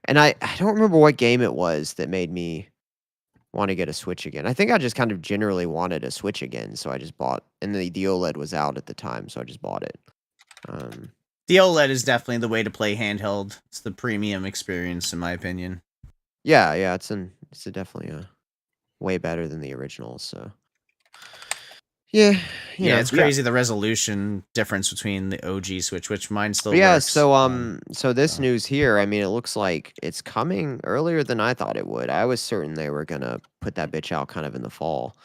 I don't remember what game it was that made me want to get a Switch again. I think I just kind of generally wanted a Switch again, so I just bought, and the OLED was out at the time, so I just bought it. The OLED is definitely the way to play handheld. It's the premium experience, in my opinion. Yeah, it's definitely a way better than the original. So yeah, it's crazy the resolution difference between the OG Switch, which mine still works. So this news here, I mean, it looks like it's coming earlier than I thought it would. I was certain they were gonna put that bitch out kind of in the fall,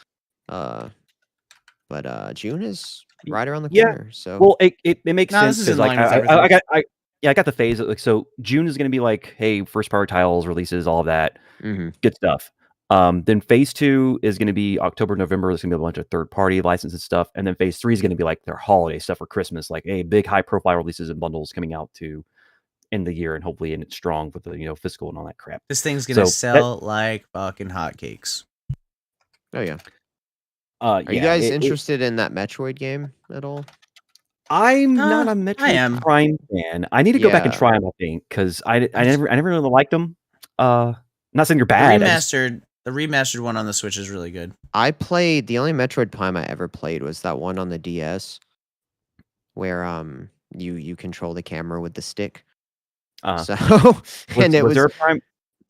but June is right around the corner. So well, it makes sense this is in because like line with everything. I got the phase like so June is going to be like, hey, first party titles, releases, all of that, good stuff. Then phase 2 is going to be October, November. There's going to be a bunch of third party licenses stuff, and then phase 3 is going to be like their holiday stuff for Christmas, like big high profile releases and bundles coming out to end the year, and hopefully end it strong with the fiscal and all that crap. This thing's gonna sell like fucking hotcakes. Oh yeah. Are you guys interested in that Metroid game at all? I'm not a Metroid Prime fan. I need to go back and try them, I think, because I never really liked them. Not saying you're bad. The remastered one on the Switch is really good. I played the only Metroid Prime I ever played was that one on the DS, where you control the camera with the stick. So and was there a Prime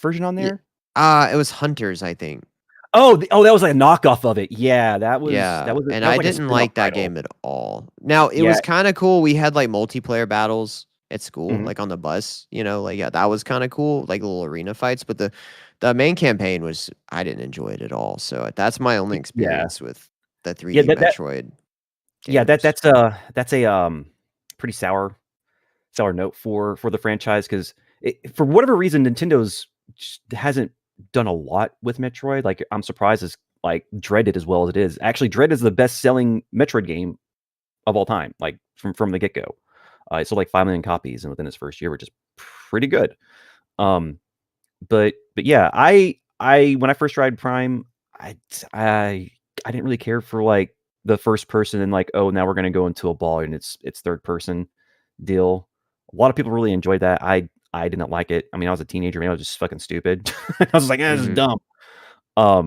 version on there? It was Hunters, I think. Oh, that was like a knockoff of it. Yeah, that was. And I didn't like that game at all. Now it was kind of cool. We had like multiplayer battles at school, like on the bus. That was kind of cool, like little arena fights. But the main campaign I didn't enjoy it at all. So that's my only experience with the 3D Metroid. That's a pretty sour note for the franchise because for whatever reason Nintendo's just hasn't done a lot with Metroid. Like I'm surprised as like Dread did as well as it is. Actually, Dread is the best selling Metroid game of all time. Like from the get go, it sold like 5 million copies, and within its first year, which is pretty good. But yeah, I when I first tried Prime, I didn't really care for like the first person and like, oh, now we're gonna go into a ball and it's third person deal. A lot of people really enjoyed that. I didn't like it. I mean, I was a teenager. Maybe I was just fucking stupid. I was like, this is dumb. I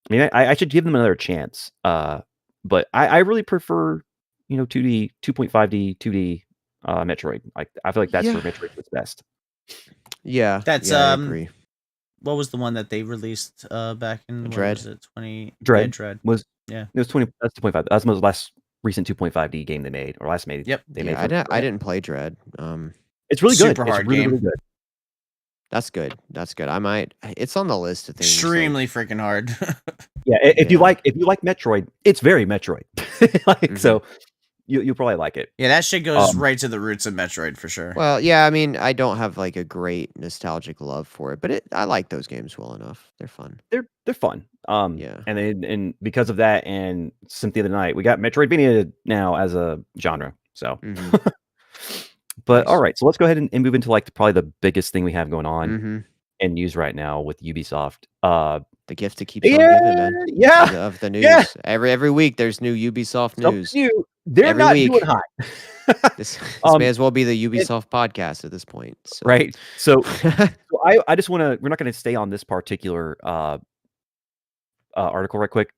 mean, I should give them another chance. But I really prefer 2D, 2.5D, 2D Metroid. I feel like that's where Metroid was best. Yeah, that's I agree. What was the one that they released back in Dread? Was it 20? Dread. Dread Was it was 20. That's 2.5. That's the last recent 2.5D game they made, or last made. Yep. They made. I didn't play Dread. It's really good. Super hard it's really, game. really good. That's good. I might. It's on the list of things. Extremely freaking hard. Yeah, if you like Metroid, it's very Metroid. So you'll probably like it. Yeah, that shit goes right to the roots of Metroid for sure. Well, yeah, I mean, I don't have like a great nostalgic love for it, but I like those games well enough. They're fun. They're fun. Yeah. And because of that and Symphony of the Night, we got Metroidvania now as a genre. So But all right, so let's go ahead and move into like probably the biggest thing we have going on in news right now with Ubisoft. The gift that keeps on giving, man. Yeah. Of the news. Yeah. Every week there's new Ubisoft news. they're every not doing week. hot. This may Um, as well be the and Ubisoft podcast at this point. So right. So I just wanna we're not gonna stay on this particular, article right quick.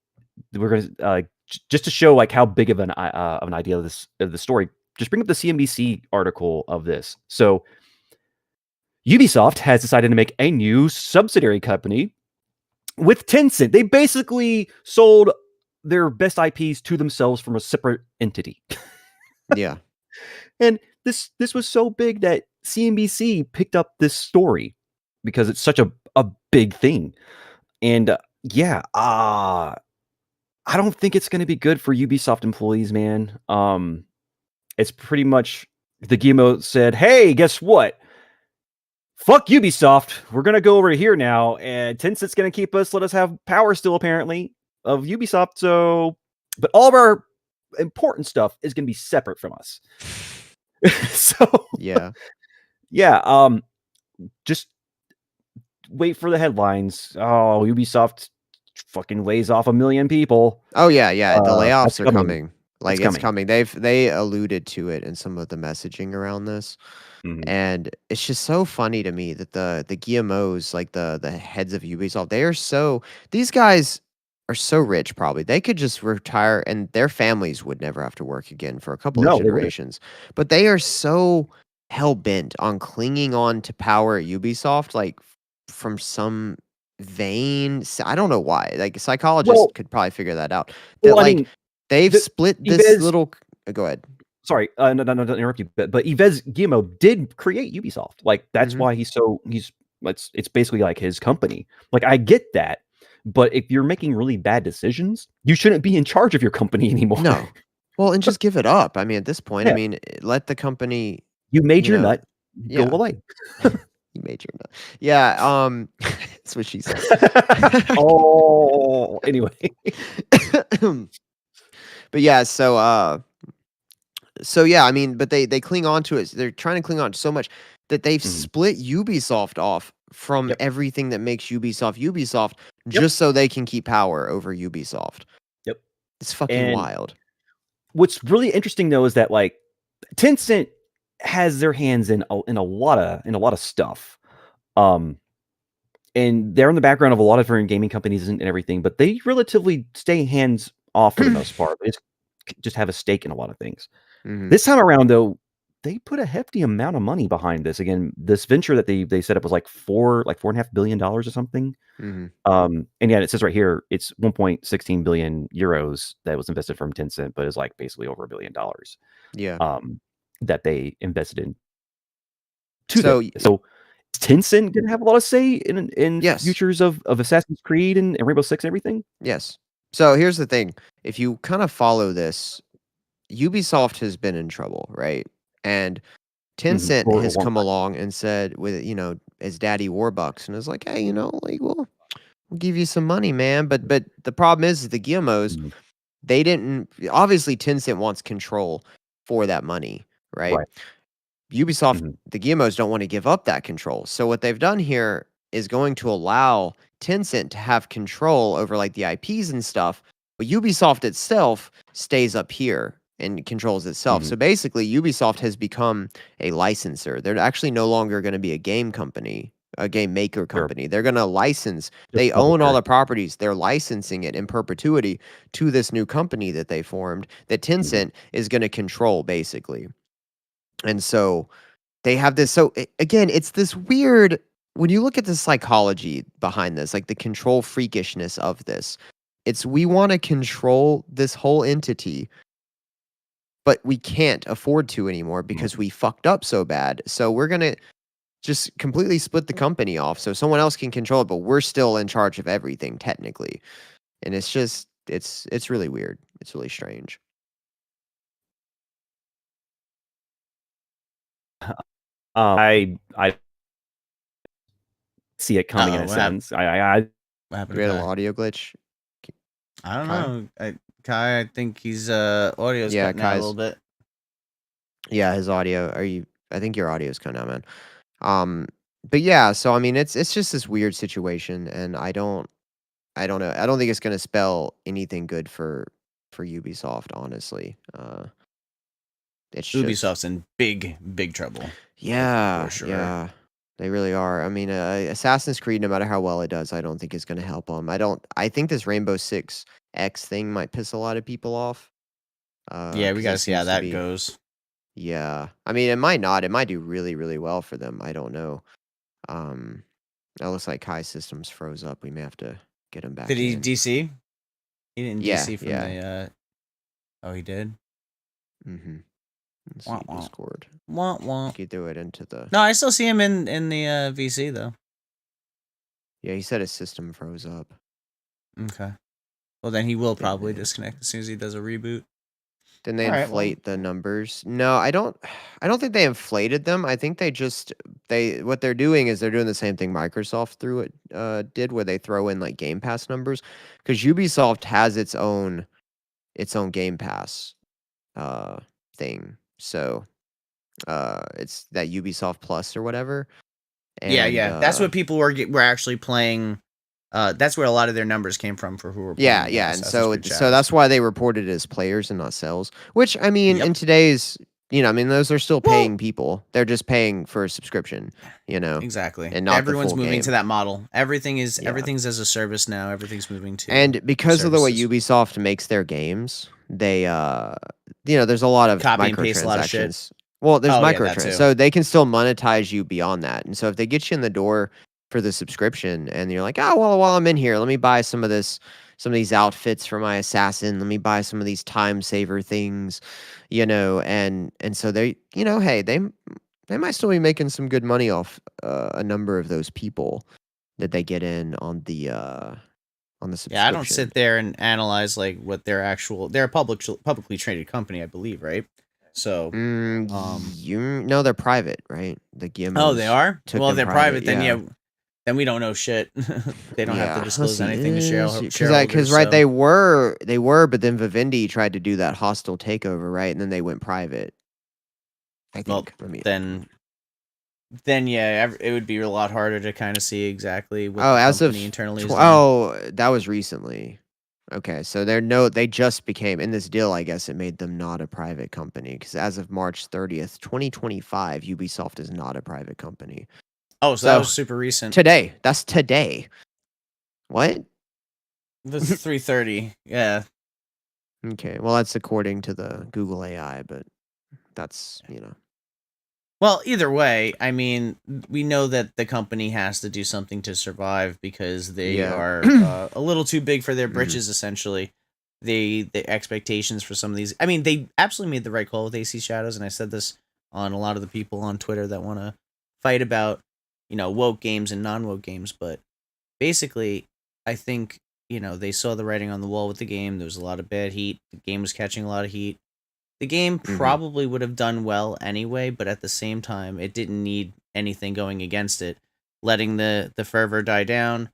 We're gonna, just to show, like, how big of an idea of the story, just bring up the CNBC article of this. So Ubisoft has decided to make a new subsidiary company with Tencent. They basically sold their best IPs to themselves from a separate entity. yeah. And this was so big that CNBC picked up this story because it's such a big thing. And yeah, I don't think it's going to be good for Ubisoft employees, man. It's pretty much the Guillemot said, "Hey, guess what? Fuck Ubisoft. We're gonna go over here now, and Tencent's gonna let us have power still, apparently, of Ubisoft. So, but all of our important stuff is gonna be separate from us." So, Yeah. yeah, just wait for the headlines. Oh, Ubisoft fucking lays off 1 million people. Oh yeah, yeah. The That's layoffs are coming. coming. That's Like it's coming. coming. They alluded to it in some of the messaging around this. Mhm. And it's just so funny to me that the Guillemets, like the heads of Ubisoft, these guys are so rich probably. They could just retire and their families would never have to work again for a couple of No, they wouldn't. generations. But they are so hell bent on clinging on to power at Ubisoft, like from some I don't know why. Like psychologists Well, could probably figure that out. That well, I like mean, they've the split this Yves little go ahead. sorry, no, don't interrupt you, but Yves Guillemot did create Ubisoft. Like, that's Mhm. why it's basically like his company. Like, I get that, but if you're making really bad decisions, you shouldn't be in charge of your company anymore. No. Well, and just give it up. I mean, at this point, I Yeah, mean, let the company, you made you your know, nut, go yeah, away. you made your nut. Yeah, that's what she said. Oh, anyway. But yeah, so yeah, I mean, but they cling on to it. They're trying to cling on so much that they've Mhm. split Ubisoft off from Yep, everything that makes Ubisoft Ubisoft yep, just so they can keep power over Ubisoft. yep, It's fucking and wild. what's really interesting, though, is that, like, Tencent has their hands in a lot of stuff. Um And they're in the background of a lot of different gaming companies and everything, but they relatively stay hands off for the most part. They just have a stake in a lot of things. Mhm. This time around, though, they put a hefty amount of money behind this. Again, this venture that they set up was like $4.5 billion or something. Mhm. And yeah, it says right here it's 1.16 billion euros that was invested from Tencent, but it's like basically over $1 billion Yeah. um, that they invested in to this. So So is Tencent gonna have a lot of say in yes. futures of Assassin's Creed and Rainbow Six and everything? Yes. So here's the thing. If you kind of follow this, Ubisoft has been in trouble, right? And Mhm. Tencent For a has long come time. along and said with as Daddy Warbucks and is like, "Hey, like we'll give you some money, man." But the problem is the Guillemets, Mhm. they didn't obviously Tencent wants control for that money, right? Right. Ubisoft, Mhm. the Guillemets don't want to give up that control. So what they've done here is going to allow Tencent to have control over like the IPs and stuff, but Ubisoft itself stays up here and controls itself. So Mhm. basically, Ubisoft has become a licensor. They're actually no longer going to be a game company, a game maker Sure. company. They're going to license. Just They a own all publisher. the properties. They're licensing it in perpetuity to this new company that they formed that Mhm. Tencent is going to control basically. And so they have this again, it's this weird when you look at the psychology behind this, like the control freakishness of this. It's we wanna control this whole entity, but we can't afford to anymore because Mhm. we fucked up so bad. So we're gonna just completely split the company off so someone else can control it, but we're still in charge of everything technically. And it's just it's really weird. It's really strange. I see it coming in Uh-oh, a sense. I what happened We to had a Kai? audio glitch. I don't Kai? know. Kai, I think he's audio's Yeah, cutting out a little Kai's bit. yeah, his audio. I think your audio is cutting out, man. Um, but yeah, so I mean, it's just this weird situation, and I don't know. I don't think it's gonna spell anything good for Ubisoft, honestly. It's just Ubisoft's in big trouble. yeah, for sure. yeah. They really are. I mean, Assassin's Creed, no matter how well it does, I don't think is going to help them. I think this Rainbow Six X thing might piss a lot of people off. Yeah, we 'Cause gotta it see how seems to that be goes. yeah. I mean, it might not. It might do really, really well for them. I don't know. Um, it looks like Kai Systems froze up. We may have to get him Did back he in. DC? He didn't Yeah, DC from yeah. the. Oh, he did. Mm-hmm. Let's Wah, see, wah. Discord. Wah, wah. You could do it into the. No, I still see him in the VC though. Yeah, he said his system froze up. Okay. Well, then he will probably they- disconnect as soon as he does a reboot. Didn't they All right, inflate the numbers? No, I don't. I don't think they inflated them. I think what they're doing is they're doing the same thing Microsoft did, where they throw in like Game Pass numbers, because Ubisoft has its own Game Pass thing. So it's that Ubisoft Plus or whatever. Yeah, And yeah. That's what people were actually playing. That's where a lot of their numbers came from for who were playing. yeah, yeah, and Assassin's Creed so Shadows. that's why they reported it as players and not sales. Which I mean, Yep. in today's, I mean, those are still Well- paying people. They're just paying for a subscription, Exactly. and not the Everyone's full moving game. to that model. Everything's Yeah. as a service now. Everything's moving to. And because of the way services. Ubisoft makes their games, they there's a lot of Copy and paste a lot of shit. microtransactions. Well, there's Oh, yeah, that microtransactions, too. so they can still monetize you beyond that. And so if they get you in the door for the subscription, and you're like, oh well, while I'm in here, let me buy some of these outfits for my assassin. Let me buy some of these time saver things, and so they, hey, they might still be making some good money off a number of those people that they get in on the subscription. Yeah, I don't sit there and analyze like what they're a publicly traded company, I believe, right? So, no, they're private, right? The Guillemets. oh, they are. took Well, them they're private. private, Then then we don't know shit. They don't have to Let's disclose see, anything to shareholders. because right, so- they were, but then Vivendi tried to do that hostile takeover, right? And then they went private. I Well, think. then yeah, it would be a lot harder to kind of see exactly what the as of company internally is doing. that was recently. Okay, so they just became, in this deal, I guess it made them not a private company, because as of March 30th, 2025, Ubisoft is not a private company. Oh, so that was super recent. Today. That's today. What? The 3:30. Yeah. Okay, well, that's according to the Google AI, but that's, Well, either way, I mean, we know that the company has to do something to survive because they Yeah. are a little too big for their Mhm. britches. Essentially, the expectations for some of these. I mean, they absolutely made the right call with AC Shadows, and I said this on a lot of the people on Twitter that want to fight about, woke games and non-woke games. But basically, I think they saw the writing on the wall with the game. There was a lot of bad heat. The game was catching a lot of heat. The game probably would have done well anyway, but at the same time, it didn't need anything going against it. Letting the fervor die down,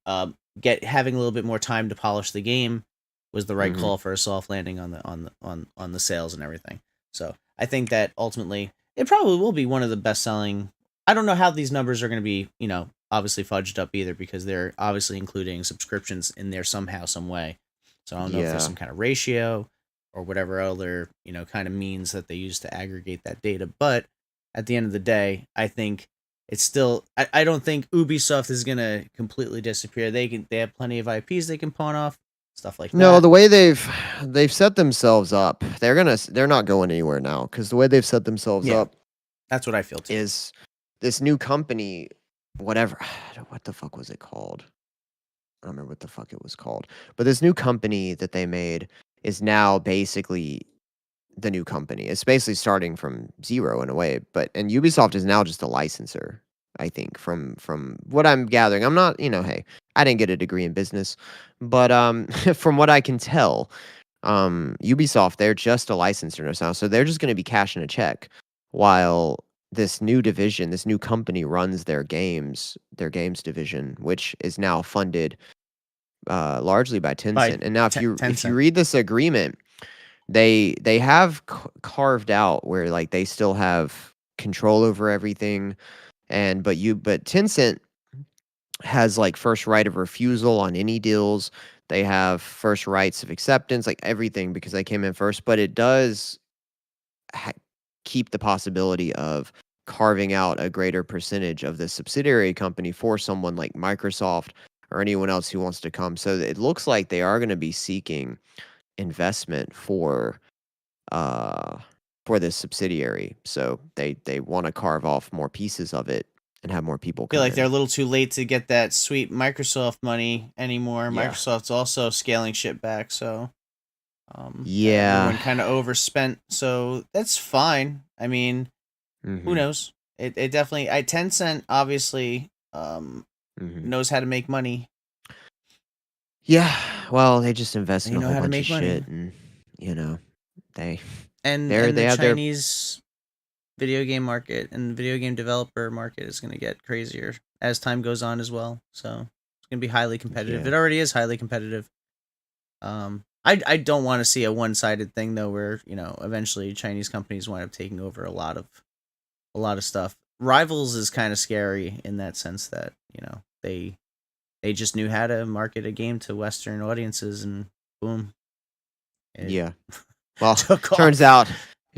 having a little bit more time to polish the game was the right call for a soft landing on the sales and everything. So I think that ultimately it probably will be one of the best selling. I don't know how these numbers are going to be, obviously fudged up either, because they're obviously including subscriptions in there somehow, some way. So I don't know if there's some kind of ratio or whatever other, kind of means that they use to aggregate that data. But at the end of the day, I think it's still, I don't think Ubisoft is going to completely disappear. They have plenty of IPs they can pawn off, stuff like that. No, the way they've set themselves up, they're not going anywhere now, because the way they've set themselves up that's what I feel too. is this new company, whatever, what the fuck was it called? I don't remember what the fuck it was called. But this new company that they made is now basically the new company. It's basically starting from zero in a way, and Ubisoft is now just a licensor, I think, from what I'm gathering. I'm not, hey, I didn't get a degree in business, but from what I can tell, Ubisoft, they're just a licensor now, so they're just going to be cashing a check while this new division, this new company runs their games division, which is now funded largely by Tencent. And now if you read this agreement, they have carved out where like they still have control over everything, but Tencent has like first right of refusal on any deals. They have first rights of acceptance, like everything, because they came in first. But it does keep the possibility of carving out a greater percentage of the subsidiary company for someone like Microsoft or anyone else who wants to come. So it looks like they are going to be seeking investment for this subsidiary. So they want to carve off more pieces of it and have more people I feel come like they're a in. little too late to get that sweet Microsoft money anymore. Yeah. Microsoft's also scaling shit back, so Yeah. everyone kind of overspent, so that's fine. I mean, who Mhm. knows? It definitely. Tencent obviously Mhm. knows how to make money. Yeah. Well, they just invest They in a know whole how to bunch of make money. shit, and they And they the have their Chinese video game market and the video game developer market is going to get crazier as time goes on as well. So it's going to be highly competitive. Yeah. It already is highly competitive. I don't want to see a one-sided thing though, where eventually Chinese companies wind up taking over a lot of stuff. Rivals is kind of scary in that sense that they just knew how to market a game to Western audiences, and boom. Yeah. Well, took off.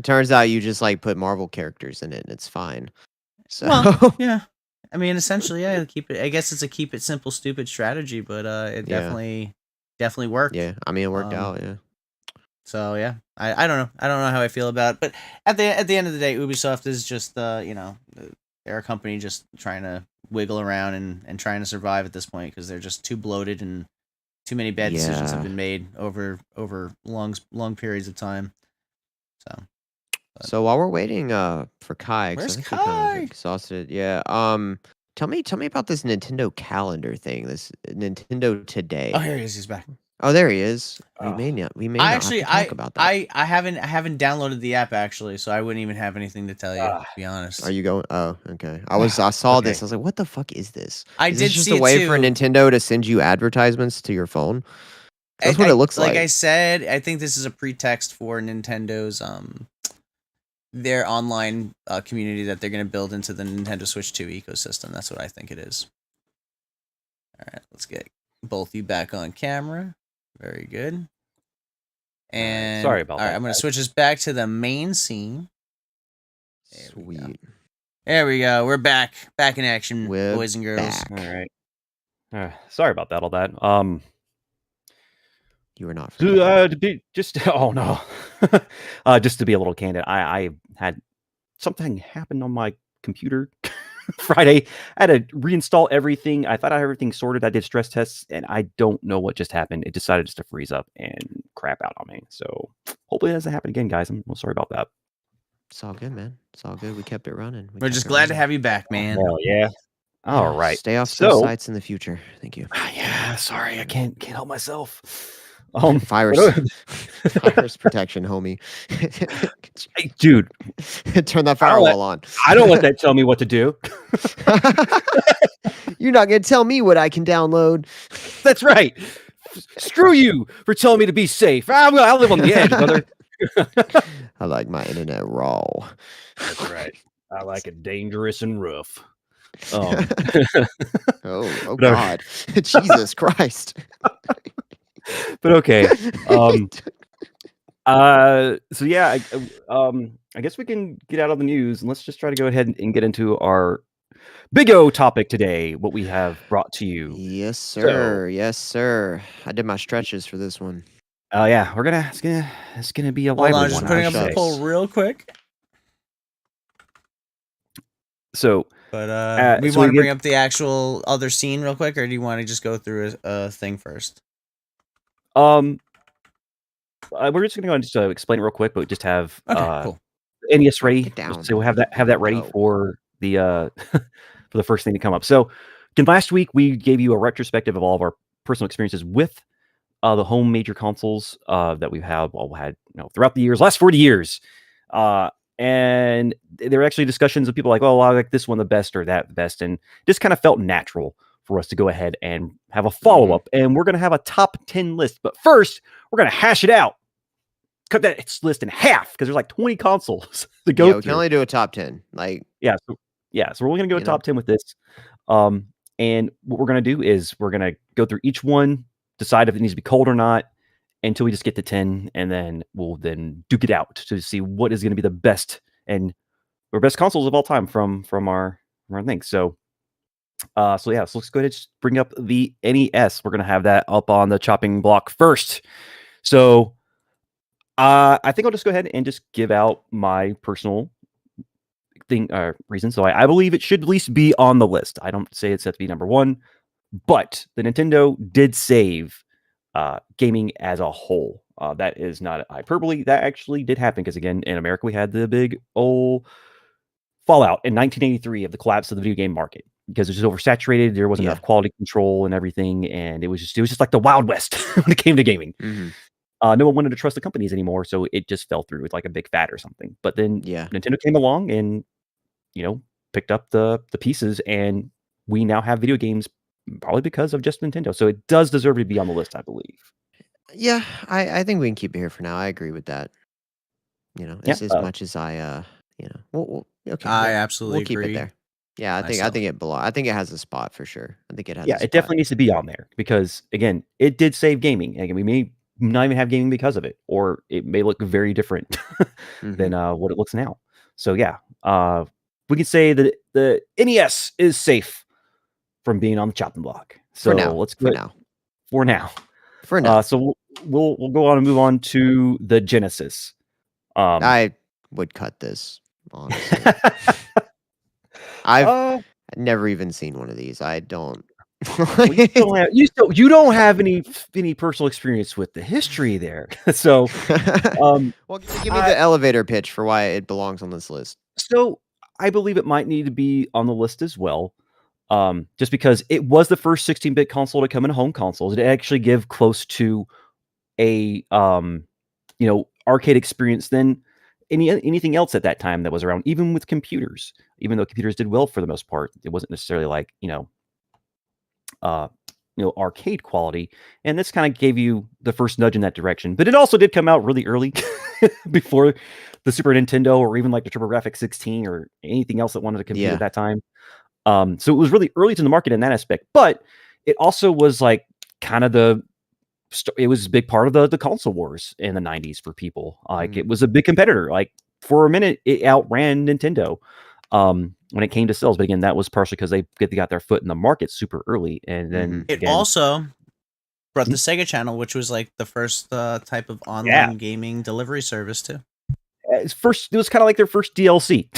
turns out you just like put Marvel characters in it and it's fine. So Well, yeah. I mean, essentially, yeah. Keep it. I guess it's a keep it simple, stupid strategy, but it Yeah. definitely worked. Yeah. I mean, it worked out. Yeah. So yeah, I don't know. I don't know how I feel about it, but at the end of the day, Ubisoft is just they're a company just trying to wiggle around and trying to survive at this point because they're just too bloated and too many bad decisions have Yeah. been made over long periods of time. So while we're waiting for Kai, because I Where's think we kind Kai? of exhausted. Yeah. Tell me about this Nintendo calendar thing. This Nintendo Today. Oh, here he is. He's back. Oh, there he is. Oh. We may I not actually have to talk about that. I haven't downloaded the app actually, so I wouldn't even have anything to tell you. To be honest. Are you going? Oh, okay. I saw Okay. this. I was like, what the fuck is this? I Is did this just see a it way for too. Nintendo to send you advertisements to your phone? That's what it looks like. Like I said, I think this is a pretext for Nintendo's their online community that they're going to build into the Nintendo Switch 2 ecosystem. That's what I think it is. All right, let's get both you back on camera. Very good. And sorry about all right, that, I'm going to guys. switch us back to the main scene. Sweet. There we go. We're back in action, We're boys and girls. back. All right. Sorry about that. All that. You were not. To be just oh no, just to be a little candid, I had something happen on my computer Friday. I had to reinstall everything. I thought I had everything sorted. I did stress tests, and I don't know what just happened. It decided just to freeze up and crap out on me. So hopefully it doesn't happen again, guys. I'm sorry about that. It's all good, man. It's all good. We kept it running. We're just glad to have you back, man. Hell yeah. All right. Stay off So those sites in the future. Thank you. yeah, sorry, I can't help myself. Virus protection, homie. Hey, dude, Turn that firewall on. I don't let that tell me what to do. You're not gonna tell me what I can download. That's right. Screw you for telling me to be safe. I live on the edge, brother. I like my internet raw. That's right. I like it dangerous and rough. Oh Oh No. God. Jesus Christ. but okay. So yeah, I guess we can get out of the news and let's just try to go ahead and get into our big O topic today. What we have brought to you. Yes, sir. Yes, sir. I did my stretches for this one. Oh yeah, it's gonna be a Hold lively on, just one. putting I up should the say. poll real quick. So, But we so want to we bring get- up the actual other scene real quick, or do you want to just go through a thing first? we're just gonna go and just explain it real quick, but just have Okay, cool. NES ready. Get down. So we'll have that ready Oh. for the for the first thing to come up. So, again, last week we gave you a retrospective of all of our personal experiences with the home major consoles that we've had throughout the years, last 40 years. And there were actually discussions of people like, oh, I like this one the best or that the best. And just kind of felt natural for us to go ahead and have a follow-up. And we're going to have a top 10 list. But first, we're going to hash it out. Cut that list in half because there's like 20 consoles to go Yeah, we through. can only do a top 10. Like, So we're only going to go top 10 with this. And what we're going to do is we're going to go through each one decide if it needs to be cold or not until we just get to 10, and then we'll then duke it out to see what is going to be the best and or best consoles of all time from our thing. So yeah, so let's go ahead and just bring up the NES. We're gonna have that up on the chopping block first. So I think I'll just go ahead and just give out my personal reason. So I believe it should at least be on the list. I don't say it's set to be number one, but the Nintendo did save gaming as a whole. That is not hyperbole. That actually did happen because, again, in America, we had the big old fallout in 1983 of the collapse of the video game market because it was just oversaturated. There wasn't enough quality control and everything, and it was just like the Wild West when it came to gaming. No one wanted to trust the companies anymore, so it just fell through with like a big fat or something. But then Nintendo came along and picked up the pieces, and we now have video games probably because of just Nintendo. So it does deserve to be on the list, I believe. Yeah, I think we can keep it here for now. I agree with that. As much as I okay. I absolutely we'll keep agree. it there. Yeah, I think it belongs. I think it has a spot for sure. I think it has. Yeah, it definitely needs to be on there because, again, it did save gaming. Again, we may not even have gaming because of it, or it may look very different than what it looks now. So yeah, we can say that the NES is safe from being on the chopping block. So let's go for now. So we'll go on and move on to the Genesis. I would cut this, honestly. I've never even seen one of these. I don't. You don't have any personal experience with the history there. So, well, give me the elevator pitch for why it belongs on this list. So, I believe it might need to be on the list as well. Just because it was the first 16-bit console to come in home consoles. It actually give close to a arcade experience than anything else at that time that was around, even with computers. Even though computers did well for the most part, it wasn't necessarily like arcade quality, and this kind of gave you the first nudge in that direction. But it also did come out really early before the Super Nintendo or even like the TurboGrafx 16 or anything else that wanted to compete at that time. So it was really early to the market in that aspect, but it also was like kind of it was a big part of the console wars in the 90s for people. Like it was a big competitor. Like for a minute, it outran Nintendo when it came to sales. But again, that was partially because they got their foot in the market super early. And then it also brought the Sega Channel, which was like the first type of online gaming delivery service too. It was kind of like their first DLC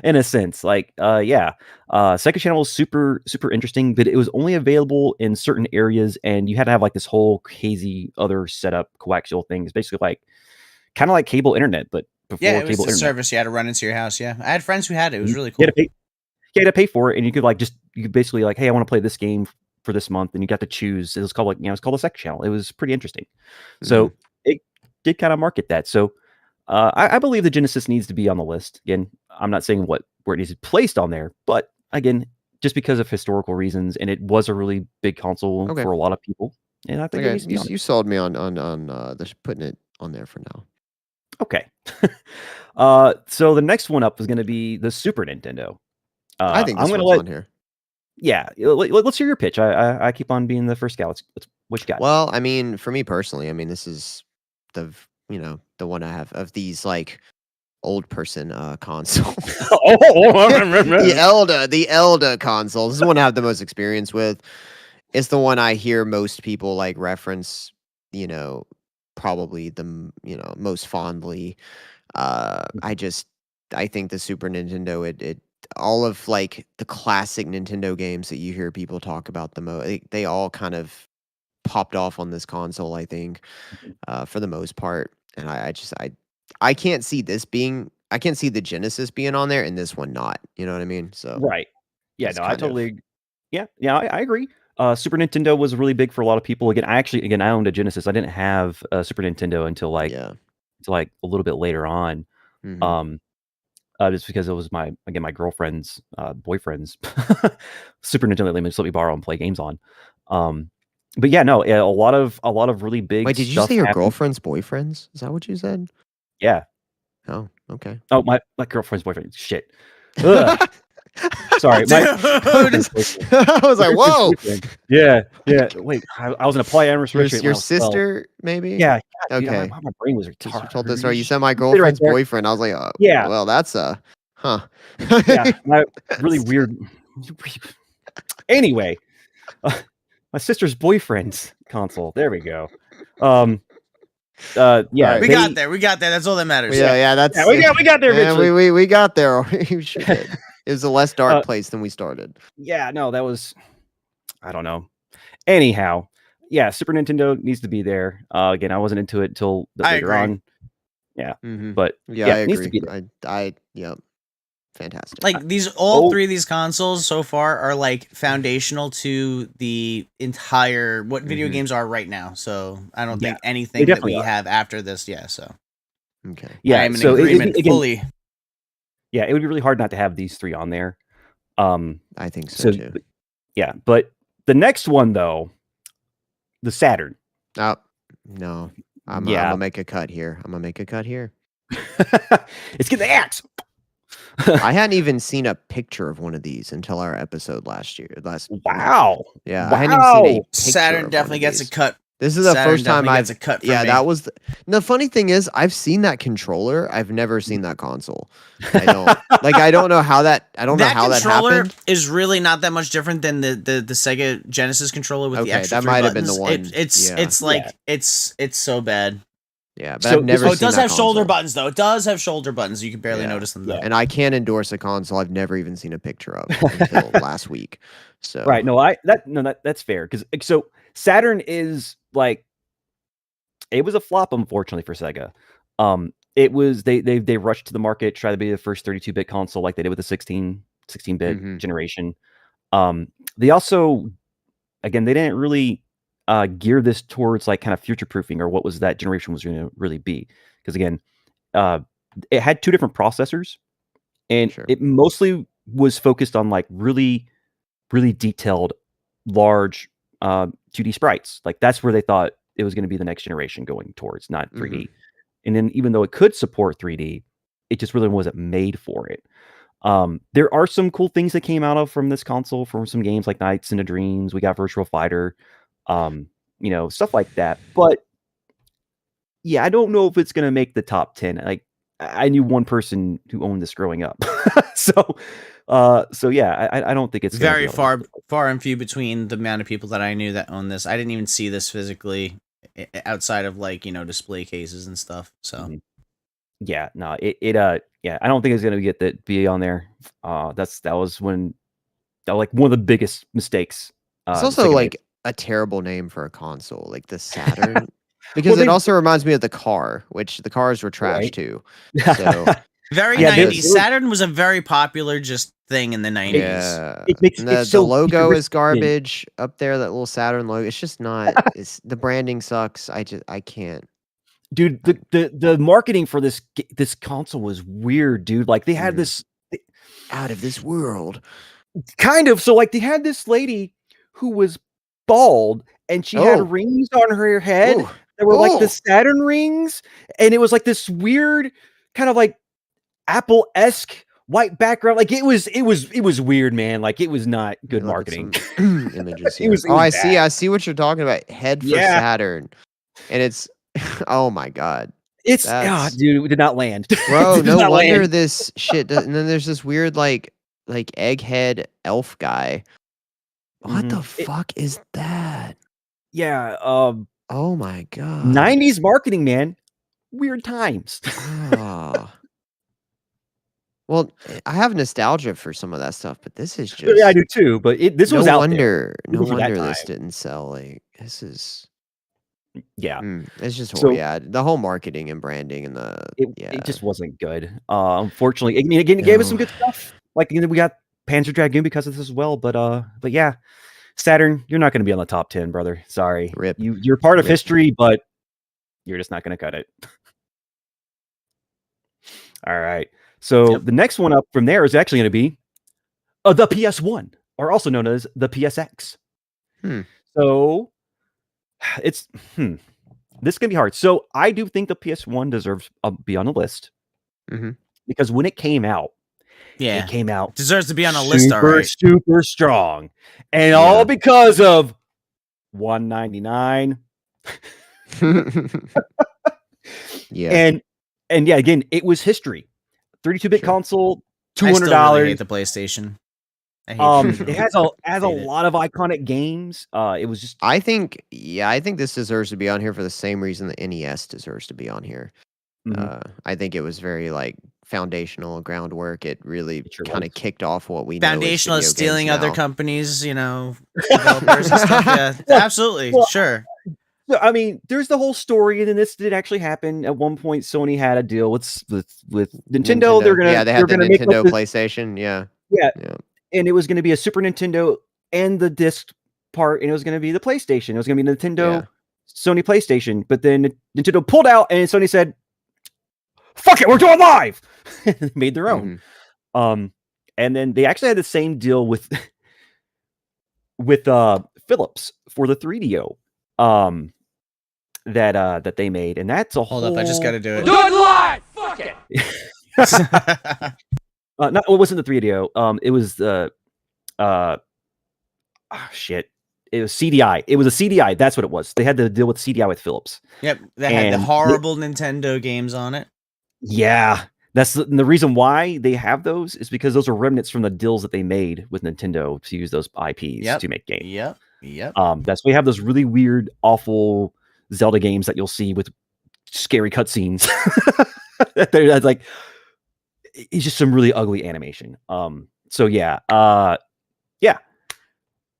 in a sense. Like, Sega Channel was super, super interesting, but it was only available in certain areas, and you had to have like this whole crazy other setup coaxial thing. It's basically like kind of like cable internet, but before it was cable the internet. Service you had to run into your house. Yeah, I had friends who had it. It was really cool. You had to pay for it, and you could basically like, hey, I want to play this game for this month, and you got to choose. It was called it's called a Sega Channel. It was pretty interesting. So it did kind of market that. So. I believe the Genesis needs to be on the list. Again, I'm not saying where it needs to be placed on there, but again, just because of historical reasons, and it was a really big console for a lot of people. And I think it needs to be you sold me on putting it on there for now. Okay. So the next one up is going to be the Super Nintendo. I think this one's on here. Yeah, let's hear your pitch. I keep on being the first guy. Let's what you got? Well, I mean, for me personally, I mean, this is the one I have of these like old person consoles. the Elder console. This is the one I have the most experience with. It's the one I hear most people like reference, probably the most fondly. I think the Super Nintendo, it all of like the classic Nintendo games that you hear people talk about the most, they all kind of popped off on this console, I think, for the most part. And I can't see I can't see the Genesis being on there and this one not. You know what I mean? So right. Yeah, no, I totally. Yeah, I agree. Super Nintendo was really big for a lot of people. Again, I owned a Genesis. I didn't have a Super Nintendo until like a little bit later on. Just because it was my girlfriend's boyfriend's Super Nintendo. They let me borrow and play games on. But yeah, no, a lot of really big. Wait, did you say your girlfriend's boyfriends? Is that what you said? Yeah. Oh, okay. Oh, my girlfriend's boyfriend. Shit. Sorry, Dude. I was like, whoa. Yeah. Wait, I was in a polyamorous relationship. Your when I was 12. sister, maybe? Yeah. God, dude, Okay. my brain was You retarded. told this story. You said my Right girlfriend's there. boyfriend. I was like, Yeah. well, that's huh. Yeah. My really weird. Anyway, my sister's boyfriend's console. There we go. Yeah. Right. We got there. We got there. That's all that matters. Yeah, that's Yeah, we got there yeah, eventually. we got there. You sure did. It was a less dark place than we started. Yeah, no, that was, I don't know. Anyhow, yeah, Super Nintendo needs to be there. Again, I wasn't into it until later agree. on. Yeah, Mhm. but Yeah, I it needs to agree. be there. Yep. Fantastic. Like all Oh. three of these consoles so far are like foundational to the entire what video Mhm. games are right now. So I don't Yeah, think anything that definitely we are. have after this. Yeah. So Okay. I Yeah, am in so agreement again, fully. yeah, it would be really hard not to have these three on there. I think so too. Yeah, but the next one though, the Saturn. Oh, no. I'm gonna make a cut here. It's getting the axe. I hadn't even seen a picture of one of these until our episode last year. Wow. Yeah, I hadn't even seen a picture Saturn of definitely one of gets these. a cut. This is the Saturn first time definitely I've gets a cut from yeah, me. that was the funny thing is I've seen that controller. I've never seen that console. I don't know how that controller happened. is really not that much different than the Sega Genesis controller with the Okay, extra that three might have been the buttons. one. It's like it's so bad. Yeah, but So I've never Oh, seen it does that have shoulder console. buttons though. It does have shoulder buttons. You can barely Yeah. notice them though. And I can't endorse a console I've never even seen a picture of until last week. So Right. No, that's fair. Because so Saturn is like, it was a flop, unfortunately, for Sega. It was they rushed to the market, try to be the first 32-bit console like they did with the 16-bit Mhm. generation. They also, again, they didn't really gear this towards like kind of future proofing or what was that generation was going to really be. Because again, it had two different processors, and Sure. it mostly was focused on like really, really detailed, large 2D sprites. Like that's where they thought it was going to be the next generation going towards, not 3D. And then even though it could support 3D, it just really wasn't made for it. There are some cool things that came out of from this console, from some games like Nights into Dreams. We got Virtual Fighter, stuff like that. But yeah, I don't know if it's gonna make the top 10. Like I knew one person who owned this growing up, so yeah, I don't think it's gonna Very be able to- far and few between the amount of people that I knew that own this. I didn't even see this physically outside of like display cases and stuff. So Mhm. Yeah, no, yeah, I don't think it's gonna be on there. That was one of the biggest mistakes. It's the also Sega like made. a terrible name for a console, like the Saturn. Because it also reminds me of the car, which the cars were trash Right. too. So very Yeah, 90s. Saturn was a very popular just thing in the 90s. yeah, It makes and it the so logo is futuristic. garbage up there. That little Saturn logo. It's just not. The branding sucks. I can't. Dude, the marketing for this console was weird, dude. Like they had Mhm. this Out of this world. kind of, so like they had this lady who was bald and she Oh. had rings on her head Ooh. that were like the Oh. Saturn rings, and it was like this weird kind of like Apple-esque white background. Like it was weird, man. Like it was not good Let me look at marketing. some images It here. was I bad. see what you're talking about. Head for Yeah. Saturn, and it's oh my god. It's dude, it did not land. Bro, It did no not wonder land. this shit and then there's this weird like egghead elf guy. What Mhm. the fuck is that? Yeah, Oh my god. 90s marketing, man. Weird times. Ah. Well, I have nostalgia for some of that stuff, but this is just Yeah, I do too, but this was out there. no for that wonder this time. didn't sell. Like this is Yeah. it's just So- yeah, the whole marketing and branding and It just wasn't good. Unfortunately, I mean, again, it gave us some good stuff. Like we got Panzer Dragoon because of this as well. But yeah, Saturn, you're not going to be on the top 10, brother. Sorry, Rip. You're part of Rip. history, but you're just not going to cut it. All right. So the next one up from there is actually going to be the PS1, or also known as the PSX. So it's this is going to be hard. So I do think the PS1 deserves to be on the list Mhm. because when it came out, Yeah. it came out Deserves to be on a list, all super, right. super strong, and all because of $199. Yeah. And yeah, again, it was history. 32-bit Sure. console, I still really $200. hate the PlayStation. I hate It has a Hate it. lot of iconic games. It was just I think this deserves to be on here for the same reason the NES deserves to be on here. I think it was very like foundational groundwork. It really It sure kind was. of kicked off what we know as Foundational video is stealing games other now. companies, you know, developers and stuff. Yeah, Well, absolutely, well, sure. So, I mean, there's the whole story, and then this did actually happen. At one point, Sony had a deal with Nintendo. They're Yeah, they had the gonna make Nintendo like PlayStation. Yeah. yeah, Yeah. and it was going to be a Super Nintendo and the disc part, and it was going to be the PlayStation. It was going to be Nintendo, Sony PlayStation. But then Nintendo pulled out, and Sony said, "Fuck it, we're doing live." They made their own. And then they actually had the same deal with Philips for the 3DO. That they made, and that's a Hold up, I just got to do it. Do it live! Fuck it! No, it wasn't the 3DO. It was the shit. It was CDI. It was a CDI. That's what it was. They had to deal with CDI with Philips. Yep, they had the horrible Nintendo games on it. Yeah, that's the reason why they have those is because those are remnants from the deals that they made with Nintendo to use those IPs to make games. Yep. That's why we have those really weird, awful Zelda games that you'll see with scary cutscenes. That's like it's just some really ugly animation. So yeah.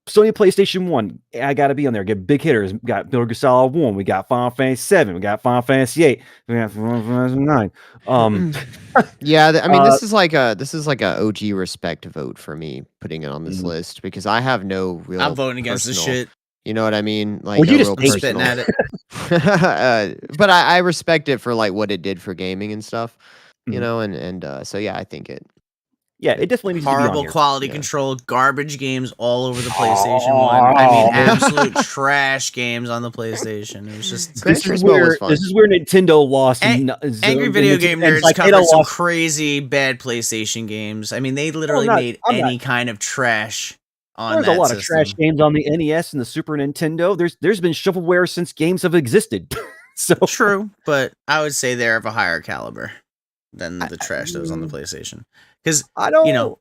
Sony PlayStation 1, I gotta be on there. Get big hitters. We got Metal Gear Solid 1. We got Final Fantasy 7. We got Final Fantasy 8. We got Final Fantasy 9. Yeah, I mean, this is like a OG respect vote for me putting it on this list because I have no real. I'm voting against this shit. You know what I mean? Like, well, you just real spitting at it. But I respect it for like what it did for gaming and stuff. You know, and so yeah, I think it. Yeah, it definitely needs to be on Horrible here. quality control, garbage games all over the PlayStation 1. I mean, absolute trash games on the PlayStation. It was just Gran Turismo was fun. This is where Nintendo lost. Angry Video Game Nerds covered some crazy bad PlayStation games. I mean, they literally made any kind of trash on There's a lot of trash games on the NES and the Super Nintendo. There's been shovelware since games have existed. So true, but I would say they're of a higher caliber than the trash that was on the PlayStation. Because I don't know.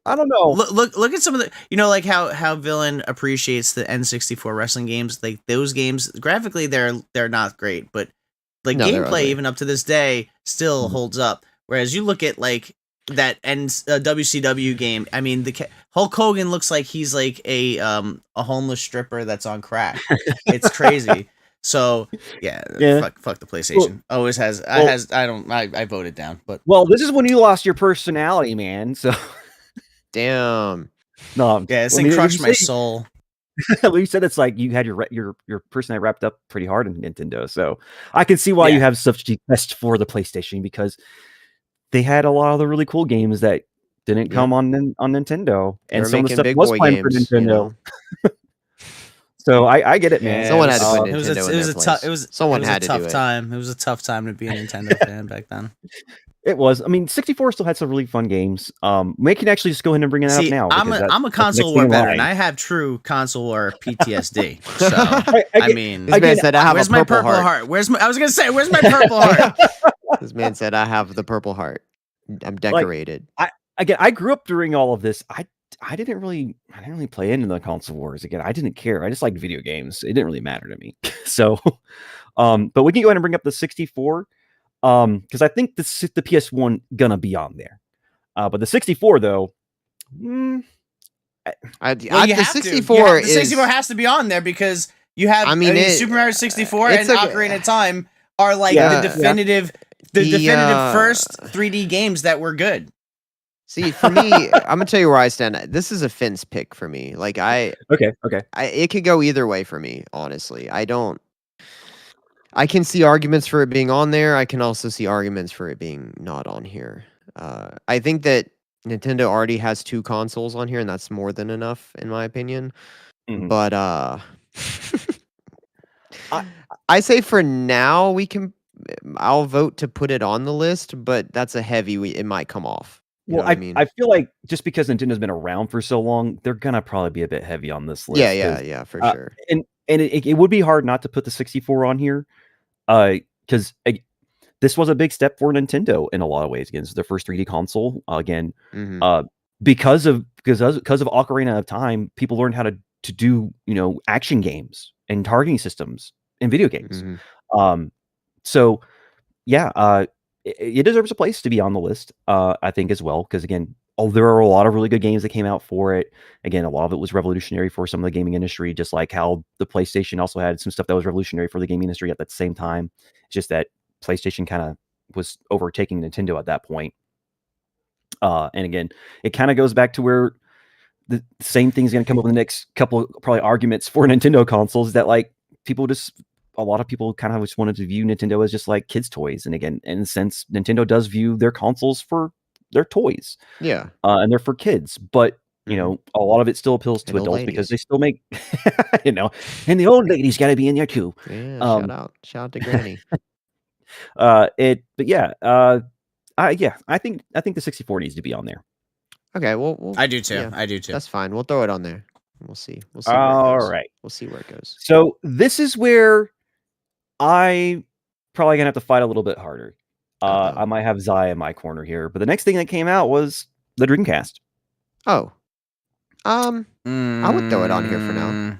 Look at some of the like how Villain appreciates the N64 wrestling games. Like those games graphically they're not great, but like gameplay even up to this day still holds up. Whereas you look at like that WCW game, I mean Hulk Hogan looks like he's like a homeless stripper that's on crack. It's crazy. So yeah. Fuck the PlayStation. Always has. I voted down. But this is when you lost your personality, man. So damn. No. Yeah, this thing crushed my soul. Well, you said it's like you had your personality wrapped up pretty hard in Nintendo. So I can see why you have such quest for the PlayStation because they had a lot of the really cool games that didn't come on Nintendo, and some of the stuff was playing for Nintendo. You know? So I get it, man. Someone had to put Nintendo in their place. It was a tough time. It was a tough time to be a Nintendo fan back then. It was. I mean, 64 still had some really fun games. We can actually just go ahead and bring it up now. I'm a console war veteran. I have true console war PTSD. So I mean, this man said I have where's my purple heart? I was gonna say, where's my purple heart? This man said I have the purple heart. I'm decorated. I grew up during all of this. I didn't really play into the console wars. Again, I didn't care. I just liked video games. It didn't really matter to me. So, but we can go ahead and bring up the 64 because I think the PS1 gonna be on there. But the 64 though, the 64 the 64 has to be on there because you have Super Mario 64 and Ocarina of Time are like the definitive first 3D games that were good. See, for me, I'm gonna tell you where I stand. This is a fence pick for me. Like okay. It could go either way for me. Honestly, I can see arguments for it being on there. I can also see arguments for it being not on here. I think that Nintendo already has 2 consoles on here, and that's more than enough, in my opinion. Mm-hmm. But I say for now I'll vote to put it on the list, but that's a heavy. It might come off. You know Well, what I mean? I feel like just because Nintendo's been around for so long, they're gonna probably be a bit heavy on this Yeah, list. yeah, 'Cause, yeah, for sure. and it would be hard not to put the 64 on here, because this was a big step for Nintendo in a lot of ways. Again, this is their first 3D console. Again, Mhm. because of Ocarina of Time, people learned how to do action games and targeting systems in video games. Mhm. So yeah, it deserves a place to be on the list. I think as well because again, there are a lot of really good games that came out for it. Again, a lot of it was revolutionary for some of the gaming industry, just like how the PlayStation also had some stuff that was revolutionary for the gaming industry at that same time. It's just that PlayStation kind of was overtaking Nintendo at that point. And again, it kind of goes back to where the same thing's going to come up in the next couple probably arguments for Nintendo consoles that like a lot of people kind of just wanted to view Nintendo as just like kids' toys. And again, in a sense, Nintendo does view their consoles for their toys, Yeah. and they're for kids. But Mhm. a lot of it still appeals to And old adults because ladies. they still make, and the old ladies got to be in there too. Yeah, Um, shout out to Granny. but yeah, I think the 64 needs to be on there. Okay, well, I do too. yeah, I do too. that's fine. We'll throw it on there. We'll see. We'll see where it All goes. right. We'll see where it goes. So this is where I probably gonna have to fight a little bit harder. Uh-oh. I might have Zai in my corner here, but the next thing that came out was the Dreamcast. Oh. I would throw it on here for now.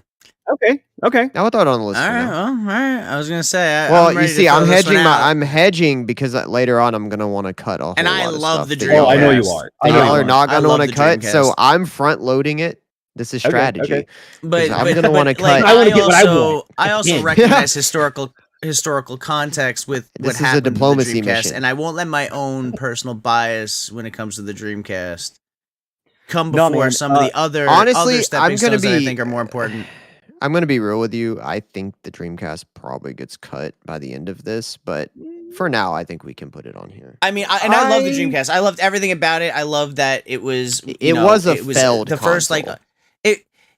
Okay. I would throw it on the list All for right, now. well, all right. I was gonna say. Well, I'm you ready see, to throw this one out. I'm hedging because later on I'm gonna want to cut a whole And lot I of love stuff the that Dreamcast. y'all I know you have- are. that I know y'all you are are. not I gonna love want the to cut. So Dreamcast. I'm front loading it. This is strategy. Okay. But I'm gonna want to like, cut. I wanna get what I want. I also Again. recognize historical context with what This is a happened diplomacy to the Dreamcast, mission. and I won't let my own personal bias when it comes to the Dreamcast come No, before man, some of the other honestly, stepping I'm gonna stones that I be- think are more important. I'm gonna be real with you. I think the Dreamcast probably gets cut by the end of this, but for now, I think we can put it on here. I mean, I love the Dreamcast. I loved everything about it. I love that it was. It was a failed the first console.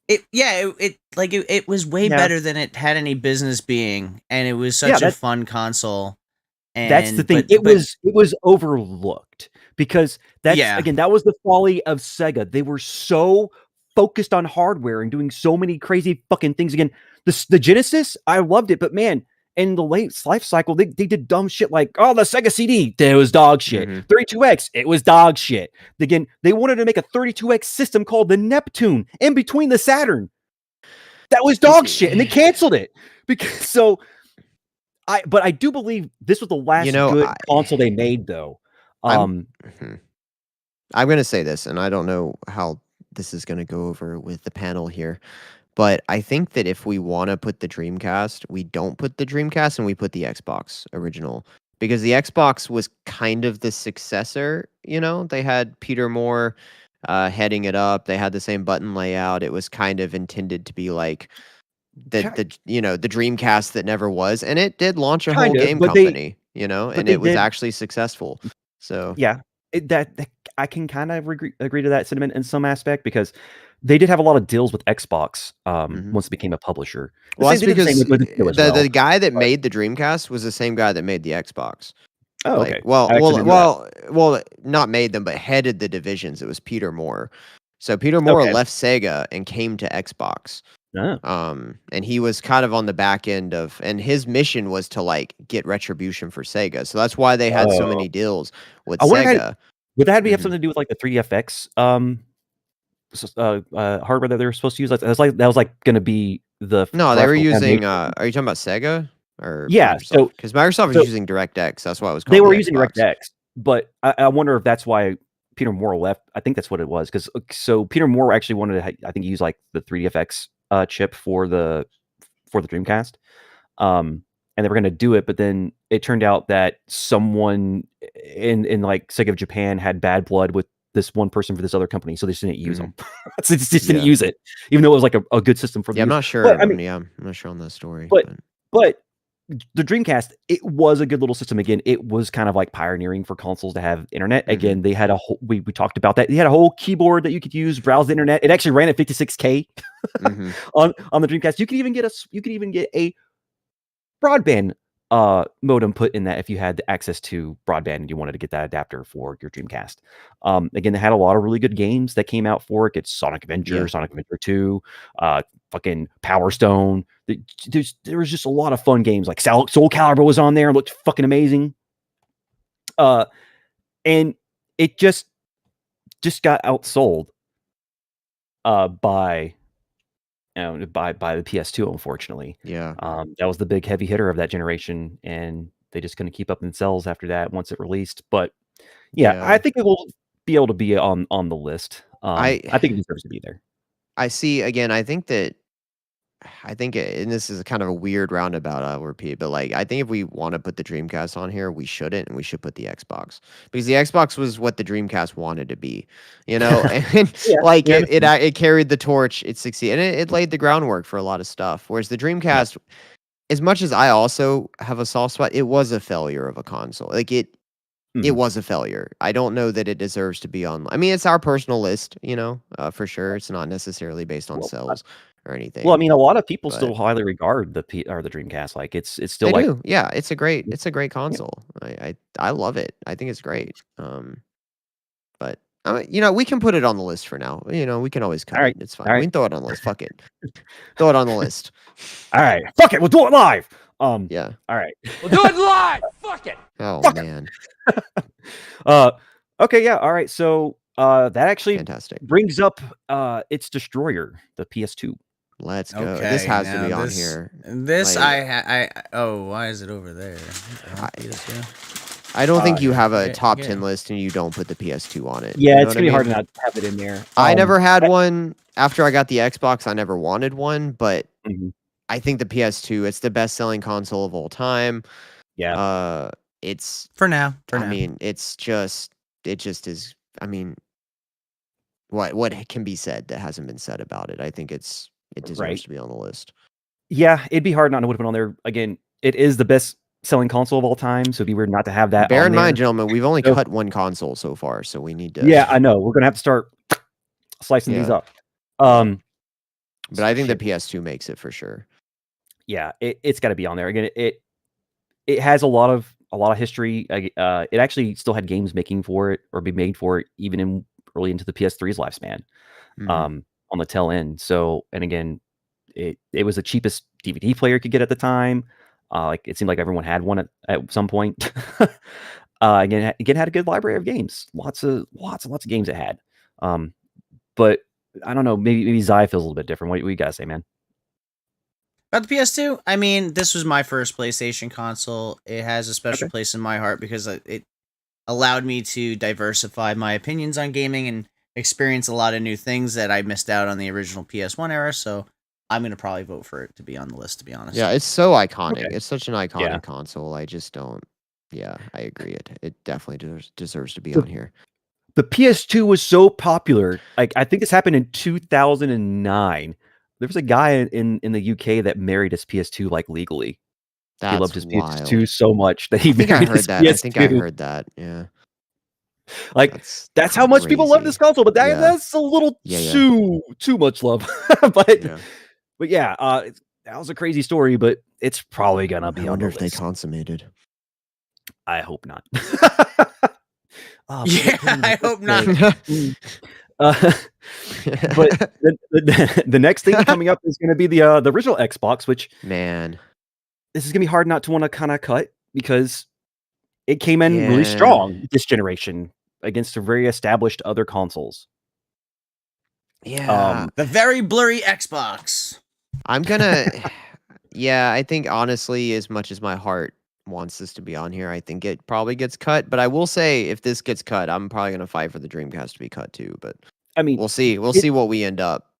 it was way Yeah. better than it had any business being, and it was Yeah, such a that- fun console. And That's the thing. It was overlooked because again, that was the folly of Sega. They were so focused on hardware and doing so many crazy fucking things. Again, the Genesis, I loved it, but man, in the late life cycle, they did dumb shit like, oh, the Sega CD, it was dog shit. Mhm. 32X, it was dog shit. Again, they wanted to make a 32X system called the Neptune in between the Saturn. That was dog shit, and they canceled it because but I do believe this was the last good console they made, though. I'm gonna say this, and I don't know how this is gonna go over with the panel here, but I think that if we want to put the Dreamcast, we don't put the Dreamcast and we put the Xbox original because the Xbox was kind of the successor. They had Peter Moore heading it up. They had the same button layout. It was kind of intended to be like the Dreamcast that never was, and it did launch a whole Kind of, game but they- company, and they it was did- actually successful. So Yeah, that I can kind of agree to that sentiment in some aspect because they did have a lot of deals with Xbox once it became a publisher. Well, that's They did the same because with Nintendo as well. the guy that made the Dreamcast was the same guy that made the Xbox. Oh, Like, okay. well, I actually didn't know that. well, not made them, but headed the divisions. It was Peter Moore. So Peter Moore Okay. left Sega and came to Xbox. Oh. And he was kind of on the back end and his mission was to like get retribution for Sega. So that's why they had so many deals with I wonder if Sega. Would that have Mhm. something to do with like the 3FX hardware that they were supposed to use? That was going to be the No, they were graphical using. foundation. Are you talking about Sega or Yeah, so- because Microsoft so- was using DirectX, that's why it was called. They were the using Xbox. DirectX, but I wonder if that's why Peter Moore left. I think that's what it was because Peter Moore actually wanted to I think use like the 3DFX chip for the Dreamcast, and they were going to do it, but then it turned out that someone in like Sega of Japan had bad blood with this one person for this other company, so they just didn't use them. So they just didn't Yeah. use it, even though it was like a good system for. Yeah, I'm use. not sure. But, I mean, I'm not sure on that story. but the Dreamcast, it was a good little system. Again, it was kind of like pioneering for consoles to have internet. Again, they had a whole, we talked about that. They had a whole keyboard that you could use, browse the internet. It actually ran at 56K Mhm. on the Dreamcast. You could even get a broadband modem put in that if you had access to broadband and you wanted to get that adapter for your Dreamcast. Again, they had a lot of really good games that came out for it. It's Sonic Adventure, Yeah. Sonic Adventure 2, fucking Power Stone. There was just a lot of fun games. Like Soul Calibur was on there, looked fucking amazing. And it just got outsold by the PS2, unfortunately. Yeah. That was the big heavy hitter of that generation, and they just couldn't keep up in sales after that once it released. But yeah, I think it will be able to be on the list. I think it deserves to be there. I see. Again, and this is kind of a weird roundabout, I'll repeat, but like I think if we want to put the Dreamcast on here, we shouldn't, and we should put the Xbox, because the Xbox was what the Dreamcast wanted to be, and like it carried the torch, it succeeded, and it laid the groundwork for a lot of stuff. Whereas the Dreamcast, as much as I also have a soft spot, it was a failure of a console. Like it was a failure. I don't know that it deserves to be on. I mean, it's our personal list, for sure. It's not necessarily based on sales or anything. Well, I mean, a lot of people still highly regard the Dreamcast. Like it's still they like do. Yeah, it's a great console. I love it. I think it's great. But we can put it on the list for now. We can always cut All right. it. It's fine. All right. We can throw it on the list. Fuck it. Throw it on the list. All right. Fuck it. We'll do it live. Yeah. All right. We'll do it live. Fuck it. Oh man. Okay. Yeah. All right. So that actually Fantastic. brings up its destroyer, the PS2. Let's go. This has to be on here. This why is it over there? I don't think you have a top 10 list and you don't put the PS2 on it. Yeah, it's gonna be hard to not have it in there. I never had one after I got the Xbox. I never wanted one, but I think the PS2, it's the best selling console of all time. Yeah. It's for now. I mean, it just is. I mean, what can be said that hasn't been said about it? I think it deserves to be on the list. Yeah, it'd be hard not to put it on there. Again, it is the best selling console of all time, so it'd be weird not to have that. Bear in mind, gentlemen, we've only cut one console so far, so we need to. Yeah, I know. We're gonna have to start slicing these up. But I think the PS2 makes it for sure. Yeah, it's got to be on there. Again, it has a lot of history. It actually still had games making for it or be made for it even early into the PS3's lifespan. On the tail end. So, and again, it was the cheapest DVD player you could get at the time. Like it seemed like everyone had one at some point. Again, had a good library of games. Lots and lots of games it had. But I don't know. Maybe Zai feels a little bit different. What you guys say, man? About the PS2, I mean, this was my first PlayStation console. It has a special place in my heart because it allowed me to diversify my opinions on gaming and experience a lot of new things that I missed out on the original PS1 era. So I'm going to probably vote for it to be on the list, to be honest. Yeah, it's so iconic. It's such an iconic console. I just don't. Yeah, I agree. It definitely deserves to be on here. The PS2 was so popular. Like I think this happened in 2009. There was a guy in the UK that married his PS2 like legally. He loved his PS2 so much that he married his PS2. I think I heard that. Yeah. Like that's how much people love this console, but that's a little too much love. But yeah, that was a crazy story, but it's probably gonna be. I wonder if they consummated. I hope not. I hope not. But the next thing coming up is going to be the original Xbox, which this is going to be hard not to want to kind of cut because it came in really strong this generation against a very established other consoles. Yeah, the very blurry Xbox. I'm gonna. I think honestly, as much as my heart wants this to be on here, I think it probably gets cut. But I will say, if this gets cut, I'm probably gonna fight for the Dreamcast to be cut too. But I mean, we'll see. We'll see what we end up.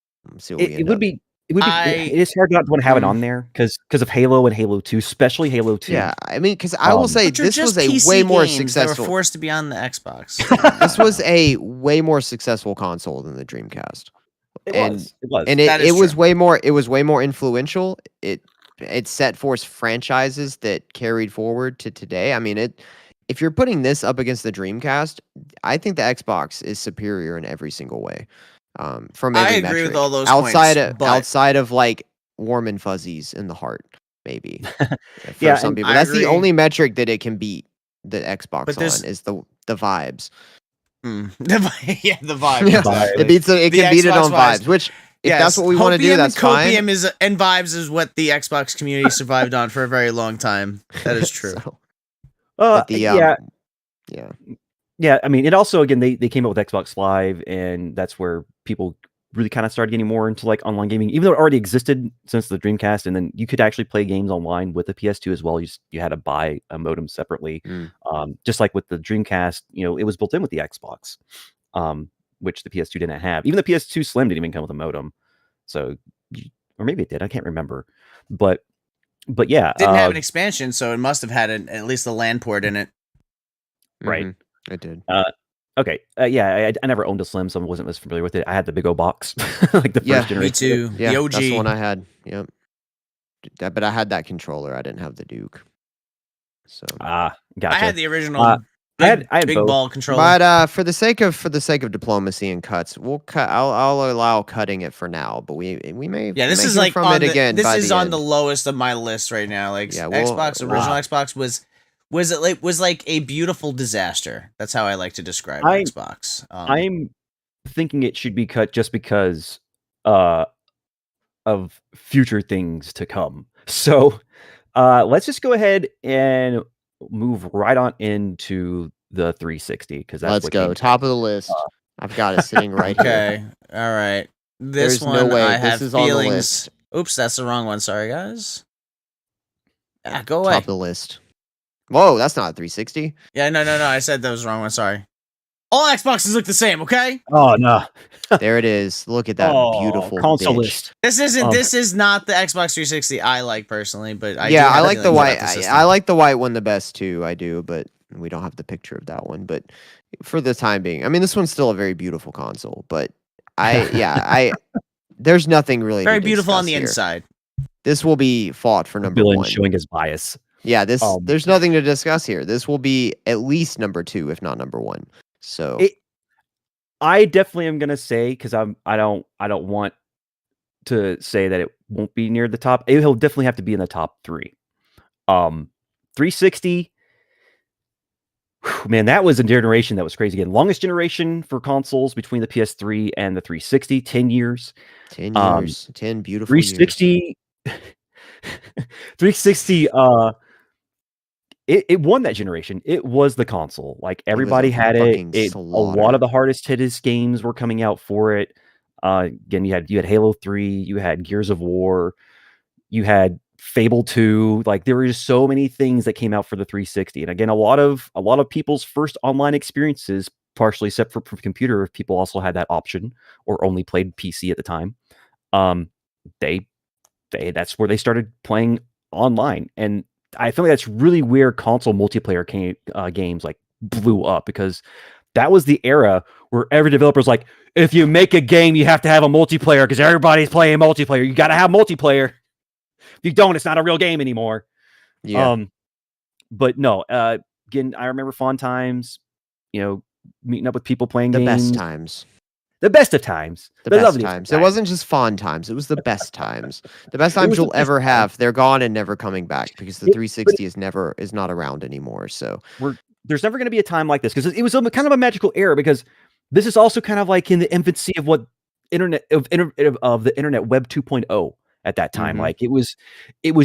It would be. It is hard not to want to have it on there because of Halo and Halo 2, especially Halo 2. Yeah, I mean, because I will say this was a PC way more games successful. That were forced to be on the Xbox. This was a way more successful console than the Dreamcast. It was, and it was way more. It was way more influential. It set forth franchises that carried forward to today. I mean, if you're putting this up against the Dreamcast, I think the Xbox is superior in every single way. From every I agree metric. with all those outside points, outside of like warm and fuzzies in the heart. maybe for Yeah, some and people. I That's the agree. only metric that it can beat the Xbox But there's- on is the vibes. Yeah, the vibes Yeah, exactly. it beats it. It The can beat it Xbox on vibes. vibes. Which, if Yes, that's what we want to do, hopium that's and fine. copium and vibes is what the Xbox community survived on for a very long time. That is true. So, uh, but the yeah, yeah, yeah. I mean, it also again they came up with Xbox Live, and that's where people really kind of started getting more into like online gaming, even though it already existed since the Dreamcast, and then you could actually play games online with the PS2 as well. You had to buy a modem separately, just like with the Dreamcast. It was built in with the Xbox, which the PS2 didn't have. Even the PS2 Slim didn't even come with a modem, so or maybe it did. I can't remember, but yeah, Didn't have an expansion, so it must have had at least a LAN port in it. right. It did. Okay. Yeah, I never owned a Slim, so I wasn't as familiar with it. I had the big old box, like the Yeah, first me Me generation. too. Yeah, The OG. that's the one I had. Yep. But I had that controller. I didn't have the Duke. So, Gotcha. I had the original I had big both. ball controller. but for the sake of diplomacy and cuts, we'll cut. I'll allow cutting it for now. But we may Yeah, this may is hear like from on it the, again. this by is the on end. the lowest of my list right now. Like Yeah, well, Xbox, original Xbox was like a beautiful disaster. That's how I like to describe Xbox. I'm thinking it should be cut just because of future things to come. So let's just go ahead and move right on into the 360 because that's Let's what go. came Top of the list. I've got it sitting right here. Okay, all right. This There's no one way I this have is on the feelings. list. Oops, that's the wrong one. Sorry, guys. Go away. Top of the list. Whoa, that's not a 360. Yeah, no. I said that was the wrong one. Sorry. All Xboxes look the same. Okay. Oh no. There it is. Look at that beautiful console bitch. list. This isn't. Um, This is not the Xbox 360 I like personally, but I Yeah, do I have like the feelings white. about the system. I like the white one the best too. I do, but we don't have the picture of that one. But for the time being, I mean, this one's still a very beautiful console. But there's nothing really Very to beautiful on discuss the here. inside. This will be fought for number Dylan one. showing his bias. Yeah, Um, there's nothing to discuss here. This will be at least number 2, if not number 1. So I definitely am gonna say because I don't want to say that it won't be near the top. He'll definitely have to be in the top 3. 360. Man, that was a generation that was crazy. Again, longest generation for consoles between the PS3 and the 360, 10 years. 10 years, 10 beautiful years. 360. 360. It won that generation. It was the console. Like everybody had it. fucking A lot of the hardest hittest games were coming out for it. Again, you had Halo 3, you had Gears of War, you had Fable 2. Like there were just so many things that came out for the 360. And again, a lot of people's first online experiences, partially except for computer, if people also had that option or only played PC at the time. That's where they started playing online. And I feel like that's really where console multiplayer games like blew up, because that was the era where every developer was like, if you make a game, you have to have a multiplayer because everybody's playing multiplayer. You got to have multiplayer. If you don't, it's not a real game anymore. Yeah. But no, again, I remember fun times, meeting up with people playing The games. best times. The best of times. The best loveliest times. of It wasn't just fun times. It was the best times. The best times was the you'll best ever times. have. They're gone and never coming back because the But 360 is not around anymore. So there's never going to be a time like this because it was kind of a magical era, because this is also kind of like in the infancy of what the internet web 2.0 at that time. Mhm. Like it was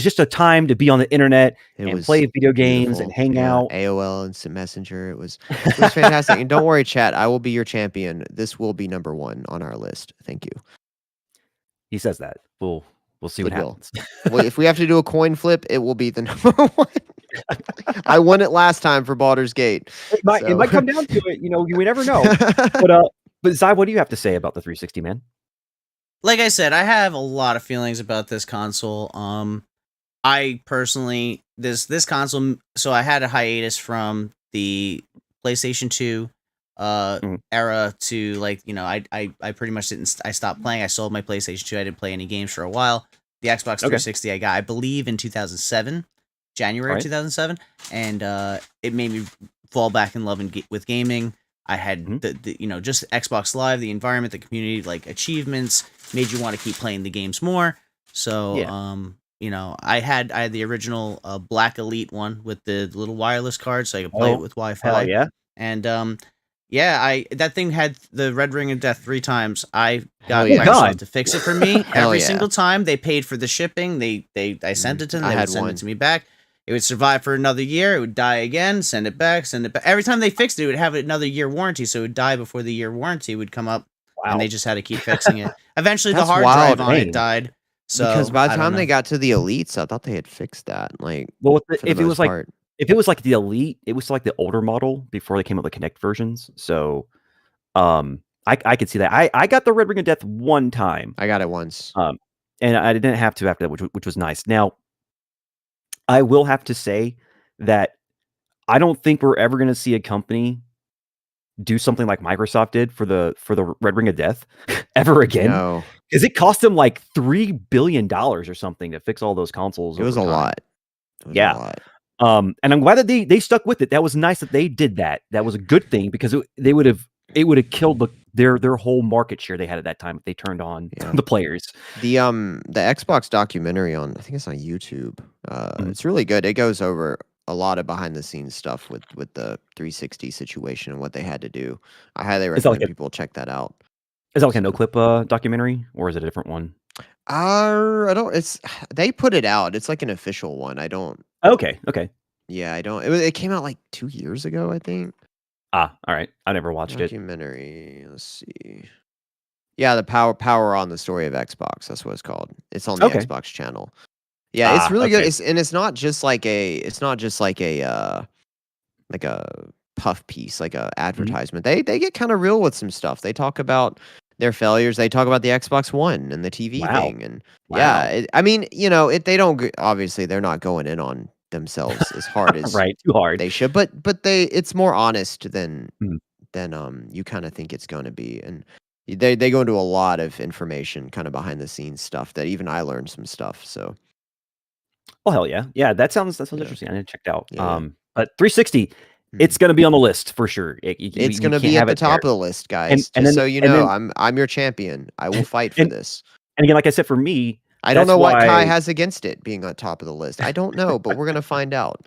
just a time to be on the internet it and was play video games beautiful. and hang Yeah, out. AOL, Instant Messenger. It was fantastic. And don't worry, chat. I will be your champion. This will be number 1 on our list. Thank you. He says that. We'll see what It will. happens. Well, if we have to do a coin flip, it will be the number 1. I won it last time for Baldur's Gate. It might come down to it. We never know. But Zai, what do you have to say about the 360, man? Like I said, I have a lot of feelings about this console. I personally this console. So I had a hiatus from the PlayStation 2 era to I pretty much didn't. I stopped playing. I sold my PlayStation 2. I didn't play any games for a while. The Xbox 360 I got, I believe, in 2007, January of 2007, and it made me fall back in love with gaming. I had the just Xbox Live, the environment, the community, like achievements, made you want to keep playing the games more. So I had the original Black Elite one with the little wireless card, so I could play it with Wi-Fi. Hell yeah. And that thing had the Red Ring of Death 3 times. I got Hell yeah. Microsoft God. to fix it for me Hell every yeah. single time. They paid for the shipping. I sent it to them. I They had would send one. it to me back. It would survive for another year. It would die again. Send it back. Send it back. Every time they fixed it, it would have another year warranty. So it would die before the year warranty would come up. Wow. And they just had to keep fixing it. Eventually, the That's hard wild. drive on it Dang. died. So Because by the I don't time they know. got to the elites, I thought they had fixed that. Like, Well, for the if it most was like part. if it was like the Elite, it was like the older model before they came up with the Kinect versions. So, I could see that. I got the Red Ring of Death one time, I got it once. and I didn't have to after that, which was nice. Now, I will have to say that I don't think we're ever going to see a company do something like Microsoft did for the Red Ring of Death ever again, No, because it cost them like $3 billion or something to fix all those consoles. it was a over time. lot. It was Yeah. a lot. And I'm glad that they stuck with it. That was nice that they did that. That was a good thing because it would have killed their whole market share they had at that time if they turned on Yeah. the players. The Xbox documentary I think it's on YouTube. It's really good. It goes over a lot of behind the scenes stuff with the 360 situation and what they had to do. I highly Is that like recommend people check that out. Is that like a no clip documentary, or is it a different one? I don't. They put it out. It's like an official one. I don't. Okay. Yeah, I don't. It came out like 2 years ago, I think. All right. I never watched it. Documentary. Let's see. Yeah, the power on the story of Xbox. That's what it's called. It's on the Okay. Xbox channel. Yeah, it's really okay. good. It's not just like a puff piece, like a advertisement. They get kind of real with some stuff. They talk about their failures. They talk about the Xbox One and the TV Wow. thing, and Wow. yeah, they don't obviously they're not going in on themselves as hard as Right. Too hard. they should, but it's more honest than Mhm. you kind of think it's going to be, and they go into a lot of information, kind of behind the scenes stuff that even I learned some stuff. So Oh hell yeah. Yeah, that sounds Yeah. interesting. I need to check it out. Yeah. But 360, it's going to be on the list for sure. it's going to be at the top of the list, guys. And Just then- so you and know, then- I'm your champion. I will fight for And- this. And again, like I said, for me, I don't that's know what Kai why- has against it being on top of the list. I don't know, but we're gonna find out.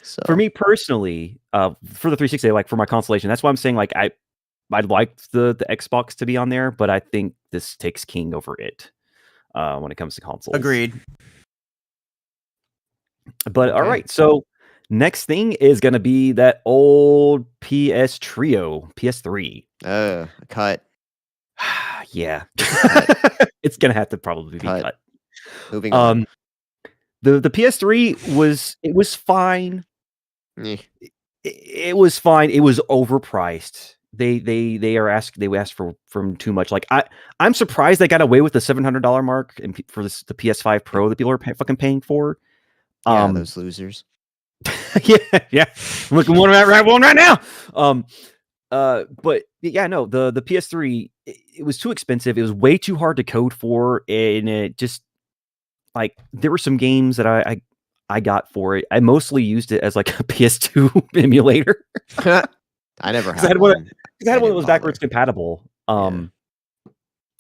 So for me personally, for the 360, like for my consolation, that's why I'm saying like I'd like the Xbox to be on there, but I think this takes king over it when it comes to consoles. Agreed. But all Okay. right, so next thing is gonna be that old PS Trio, PS3. cut. Yeah, it's gonna have to probably be Cut. cut. Moving on. The PS3 was fine. Eh. It was fine. It was overpriced. They asked for from too much. Like I'm surprised they got away with the $700 mark for the PS5 Pro that people are fucking paying for. Yeah, those losers. yeah. I'm looking one right now. But yeah, no, the PS3 it was too expensive. It was way too hard to code for, and it just like there were some games that I got for it. I mostly used it as like a PS2 emulator. I never 'Cause I had had one- one. I had one that didn't was backwards bother. compatible. Yeah.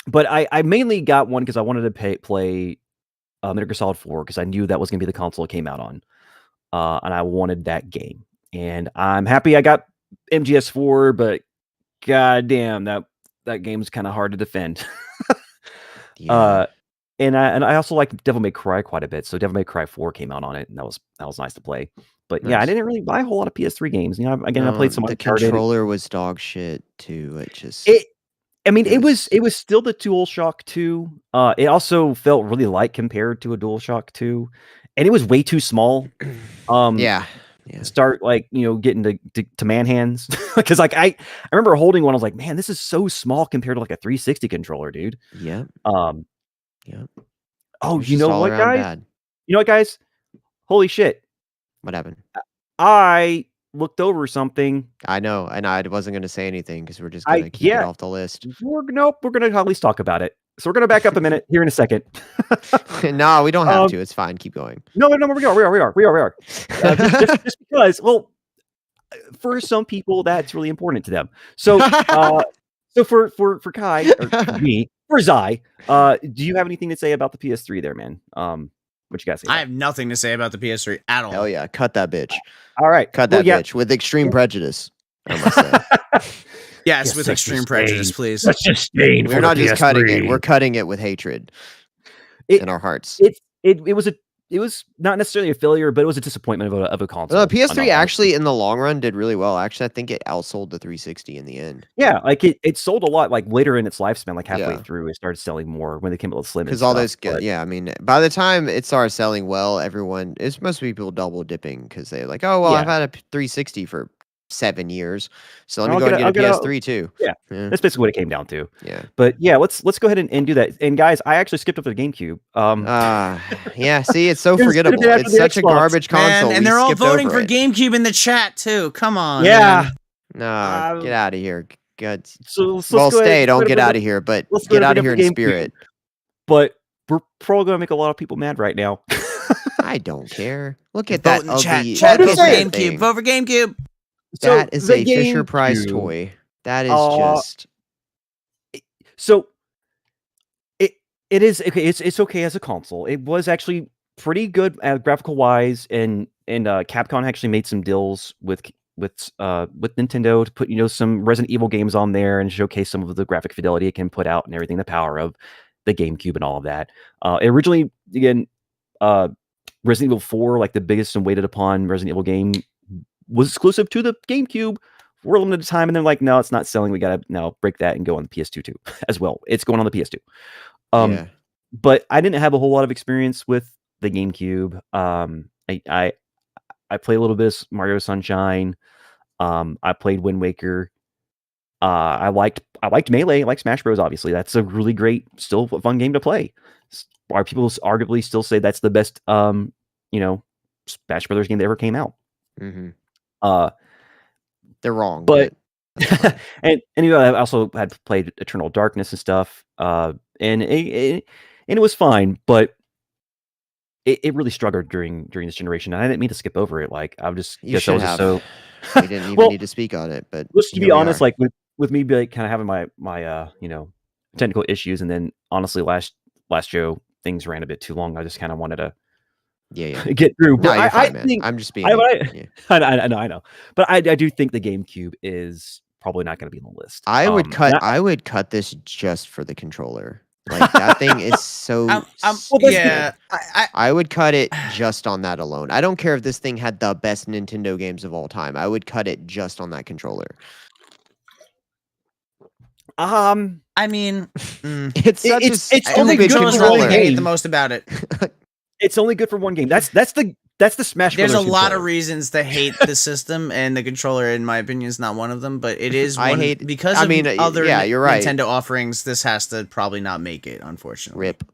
But I mainly got one because I wanted to play Metal Gear Solid 4 because I knew that was going to be the console it came out on, and I wanted that game. And I'm happy I got MGS4, but goddamn, that game's kind of hard to defend. Yeah. And I also like Devil May Cry quite a bit. So Devil May Cry 4 came out on it, and that was nice to play. But yeah, I Nice. didn't really buy a whole lot of PS3 games. You know, again, I No, played some the Uncharted. controller was dog shit too. It just I mean, it Yes. was still the DualShock 2. It also felt really light compared to a DualShock 2, and it was way too small. yeah. To start like getting to man hands because like I remember holding one. I was like, man, this is so small compared to like a 360 controller, dude. Yep. Yep. It Oh, was you just know all what, around guys? bad. You know what, guys? Holy shit! What happened? I looked over something. I know, and I wasn't going to say anything because we're just going to keep it off the list. We're gonna at least talk about it. So we're gonna back up a minute here in a second. No, we don't have to. It's fine. Keep going. No, we are. Just because, well, for some people that's really important to them. So, so for Kai or for me, for Zai, do you have anything to say about the PS3 there, man? What you guys say? I have nothing to say about the PS3 at all. Hell yeah, cut that bitch. All right, Cut well, that yeah. bitch with extreme prejudice. I must say. Yes, Yes, with such a extreme prejudice, stain. please. Such a stain. We're for not the just cutting it; PS3. we're cutting it with hatred It- in our hearts. It was not necessarily a failure, but it was a disappointment of a console. The PS3 honestly. actually, in the long run, did really well. Actually, I think it outsold the 360 in the end. Yeah, like it sold a lot. Like later in its lifespan, like halfway Yeah. through, it started selling more when they came out with Slim. Because all those, yeah, I mean, by the time it started selling well, it's most people double dipping because they're like, oh, well, I've had a 360 for 7 years, so let me go and get a PS3 too. Yeah, that's basically what it came down to. Yeah. But yeah, let's go ahead and do that. And guys, I actually skipped over the GameCube. Yeah. See, it's so It was forgettable. gonna be after It's the such a Xbox. garbage console. And we they're all skipped voting over for it. GameCube in the chat too. Come on. Yeah. Man. No, get out of here. God. So let's Well, go ahead- stay. Don't go get ahead out and- of here, but let's go get ahead out and of here bring in up the GameCube. spirit. But we're probably gonna make a lot of people mad right now. I don't care. Look at Vote that in the chat. ugly. Chat, I'm vote just for saying. GameCube. Vote for GameCube. That is the a Fisher Price GameCube- toy. That is Uh, just. So it is okay. It's okay as a console. It was actually pretty good graphical wise, and Capcom actually made some deals with Nintendo to put some Resident Evil games on there and showcase some of the graphic fidelity it can put out and everything, the power of the GameCube and all of that. Originally, again, Resident Evil 4, like the biggest and waited upon Resident Evil game, was exclusive to the GameCube for a limited time, and they're like, no, it's not selling. We gotta now break that and go on the PS2 too as well. It's going on the PS2. Yeah. But I didn't have a whole lot of experience with the GameCube. I played a little bit of Mario Sunshine. I played Wind Waker. I liked Melee. I like Smash Bros. Obviously, that's a really great, still a fun game to play. Our people arguably still say that's the best, Smash Brothers game that ever came out. Mm-hmm. Uh, They're wrong, but that's fine. and I also had played Eternal Darkness and stuff. And it was fine, but it really struggled during this generation. And I didn't mean to skip over it. Like I just You guess I should was just have. so. We didn't even Well, need to speak on it, but Let's to here be we honest, are. like with me, like kind of having my technical issues, and then honestly last show things ran a bit too long. I just kind of wanted to yeah. get through. No, But you're fine, I man. think I'm just being. I know, but I do think the GameCube is probably not going to be on the list. I would cut. and I would cut this just for the controller. Like that thing is so. Yeah. I would cut it just on that alone. I don't care if this thing had the best Nintendo games of all time. I would cut it just on that controller. I mean, It's such it's a only stupid good for controller's one not the thing I hate game. the most about it. it's only good for one game. That's the Smash. There's a Brothers lot of controller. reasons to hate the system, and the controller, in my opinion, is not one of them. But it is. I One, hate- because I of mean, other yeah, you're right. Nintendo offerings. This has to probably not make it, unfortunately. Rip.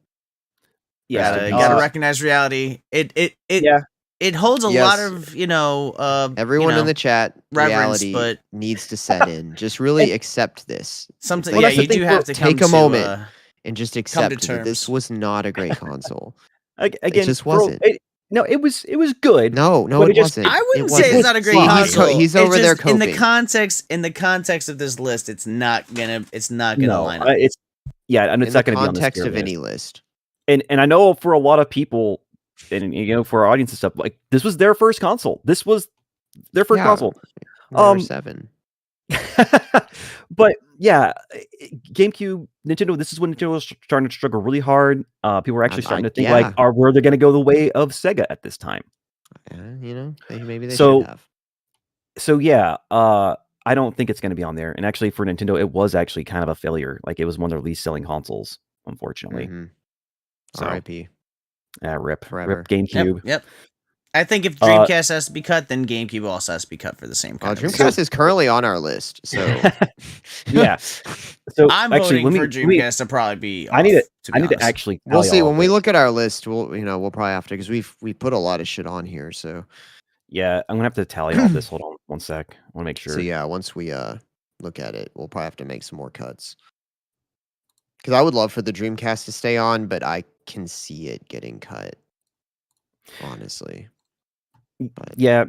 Yeah, You gotta recognize reality. It holds a lot Yes. of Everyone in the chat, reverence, reality but- needs to set in. Just really accept this. something. Well, Yeah, that's the you thing, do have to take come a to, moment. And just accept that terms. this was not a great console. Again, just wasn't. It was good. No, But it just- wasn't. I wouldn't It say it's wasn't. not a great See, console. He's It's over there just in coping. the context of this list. It's not gonna No, line up. and it's in not the going to be on this context tier of list. any list. And I know for a lot of people, and for our audience and stuff, like this was their first console. This was their first Yeah. console. Number 7. But yeah, GameCube, Nintendo. This is when Nintendo was starting to struggle really hard. People were actually starting to think like, were they going to go the way of Sega at this time? Maybe they So- should have. So yeah, I don't think it's going to be on there. And actually, for Nintendo, it was actually kind of a failure. Like it was one of their least selling consoles, unfortunately. Mhm. So R.I.P. rip Forever. GameCube. Yep. I think if Dreamcast has to be cut, then GameCube also has to be cut for the same kind of reason. Dreamcast is currently on our list, so Yeah. So I'm actually, voting let for me- Dreamcast to probably be. I need off, to. be I need to honest. actually. we'll tally see all when of we it. look at our list. We'll probably have to because we put a lot of shit on here. So Yeah, I'm gonna have to tally all this. Hold on, one sec. I want to make sure. so yeah, once we look at it, we'll probably have to make some more cuts. Because I would love for the Dreamcast to stay on, but I can see it getting cut. Honestly, but Yeah,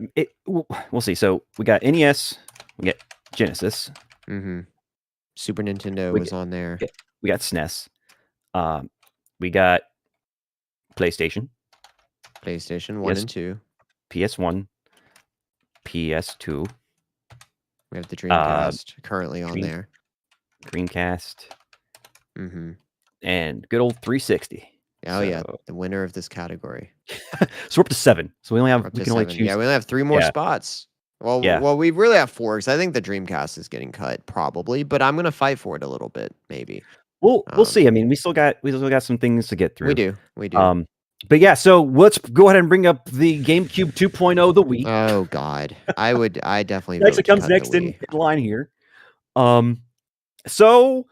we'll see. So we got NES, we got Genesis, Super Nintendo We was on there. we got SNES, we got PlayStation, PlayStation 1 PS and 2. PS1, PS2, We have the uh, Dreamcast currently on Dream there. Dreamcast, Mm-hmm. and good old 360. Oh So, yeah, the winner of this category. so we're up to 7. So we We're up we to can only 7. choose. Yeah, we only have 3 more Yeah, spots. Well, yeah. well, we really have 4 because I think the Dreamcast is getting cut probably, but I'm gonna fight for it a little bit, maybe. We'll see. I mean, we still got some things to get We through. do, we do. But yeah, so let's go ahead and bring up the GameCube 2.0, the Wii. Oh God, I definitely It actually vote to comes cut next the in Wii. line here. So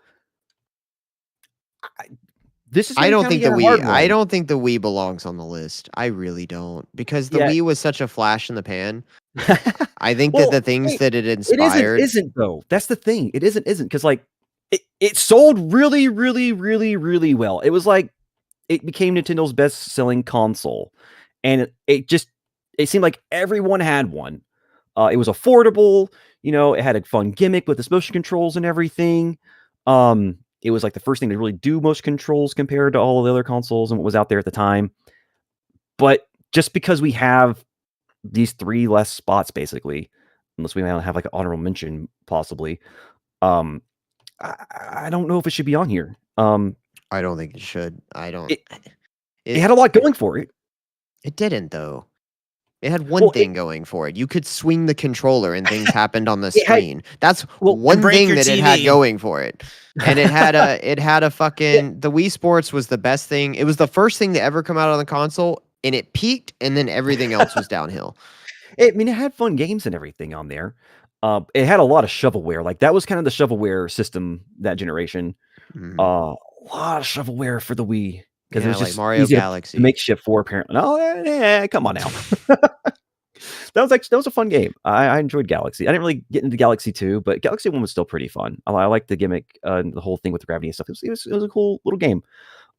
this is I gonna don't kind think of the get a hard Wii. I one. don't think the Wii belongs on the list. I really don't because the Yeah. Wii was such a flash in the pan. I think that Well, the things that it it inspired. isn't though. That's the thing. It isn't because like it sold really, really, really, really well. It was like it became Nintendo's best selling console, and it seemed like everyone had one. It was affordable. It had a fun gimmick with its motion controls and everything. It was like the first thing to really do motion controls compared to all of the other consoles and what was out there at the time. But just because we have these 3 less spots, basically, unless we have like an honorable mention, possibly, um, I don't know if it should be on here. I don't think it should. I don't. It had a lot going for it. It didn't though. It had one Well, thing going for it. You could swing the controller and things happened on the It had- screen. That's Well, one break thing your that it had TV. going for it. And it had a fucking the Wii Sports was the best thing. It was the first thing to ever come out on the console and it peaked and then everything else was downhill. I mean, it had fun games and everything on there. It had a lot of shovelware. Like that was kind of the shovelware system that generation. Mhm. A lot of shovelware for the Wii because Yeah, it was like just Mario easy Galaxy. to make shit for. Apparently, no, yeah, come on now. That was a fun game. I enjoyed Galaxy. I didn't really get into Galaxy 2, but Galaxy 1 was still pretty fun. I liked the gimmick, and the whole thing with the gravity and stuff. It was a cool little game.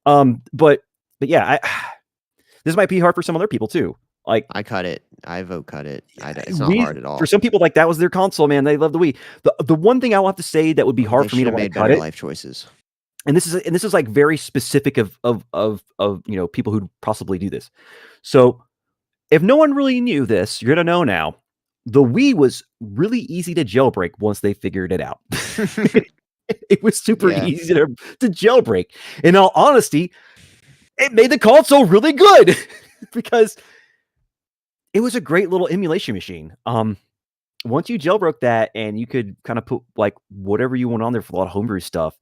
But yeah, this might be hard for some other people too. Like I cut it. I vote cut it. It's not hard at all. For some people, like that was their console, man. They love the Wii. The one thing I will have to say that would be hard They for me to should have like made cut better it, life choices. and this is like very specific of people who possibly do this. So if no one really knew this, you're gonna know now. The Wii was really easy to jailbreak once they figured it out. It was super Yeah. easy to jailbreak. In all honesty, it made the console really good because it was a great little emulation machine. Once you jailbroke that and you could kind of put like whatever you want on there for a lot of homebrew stuff,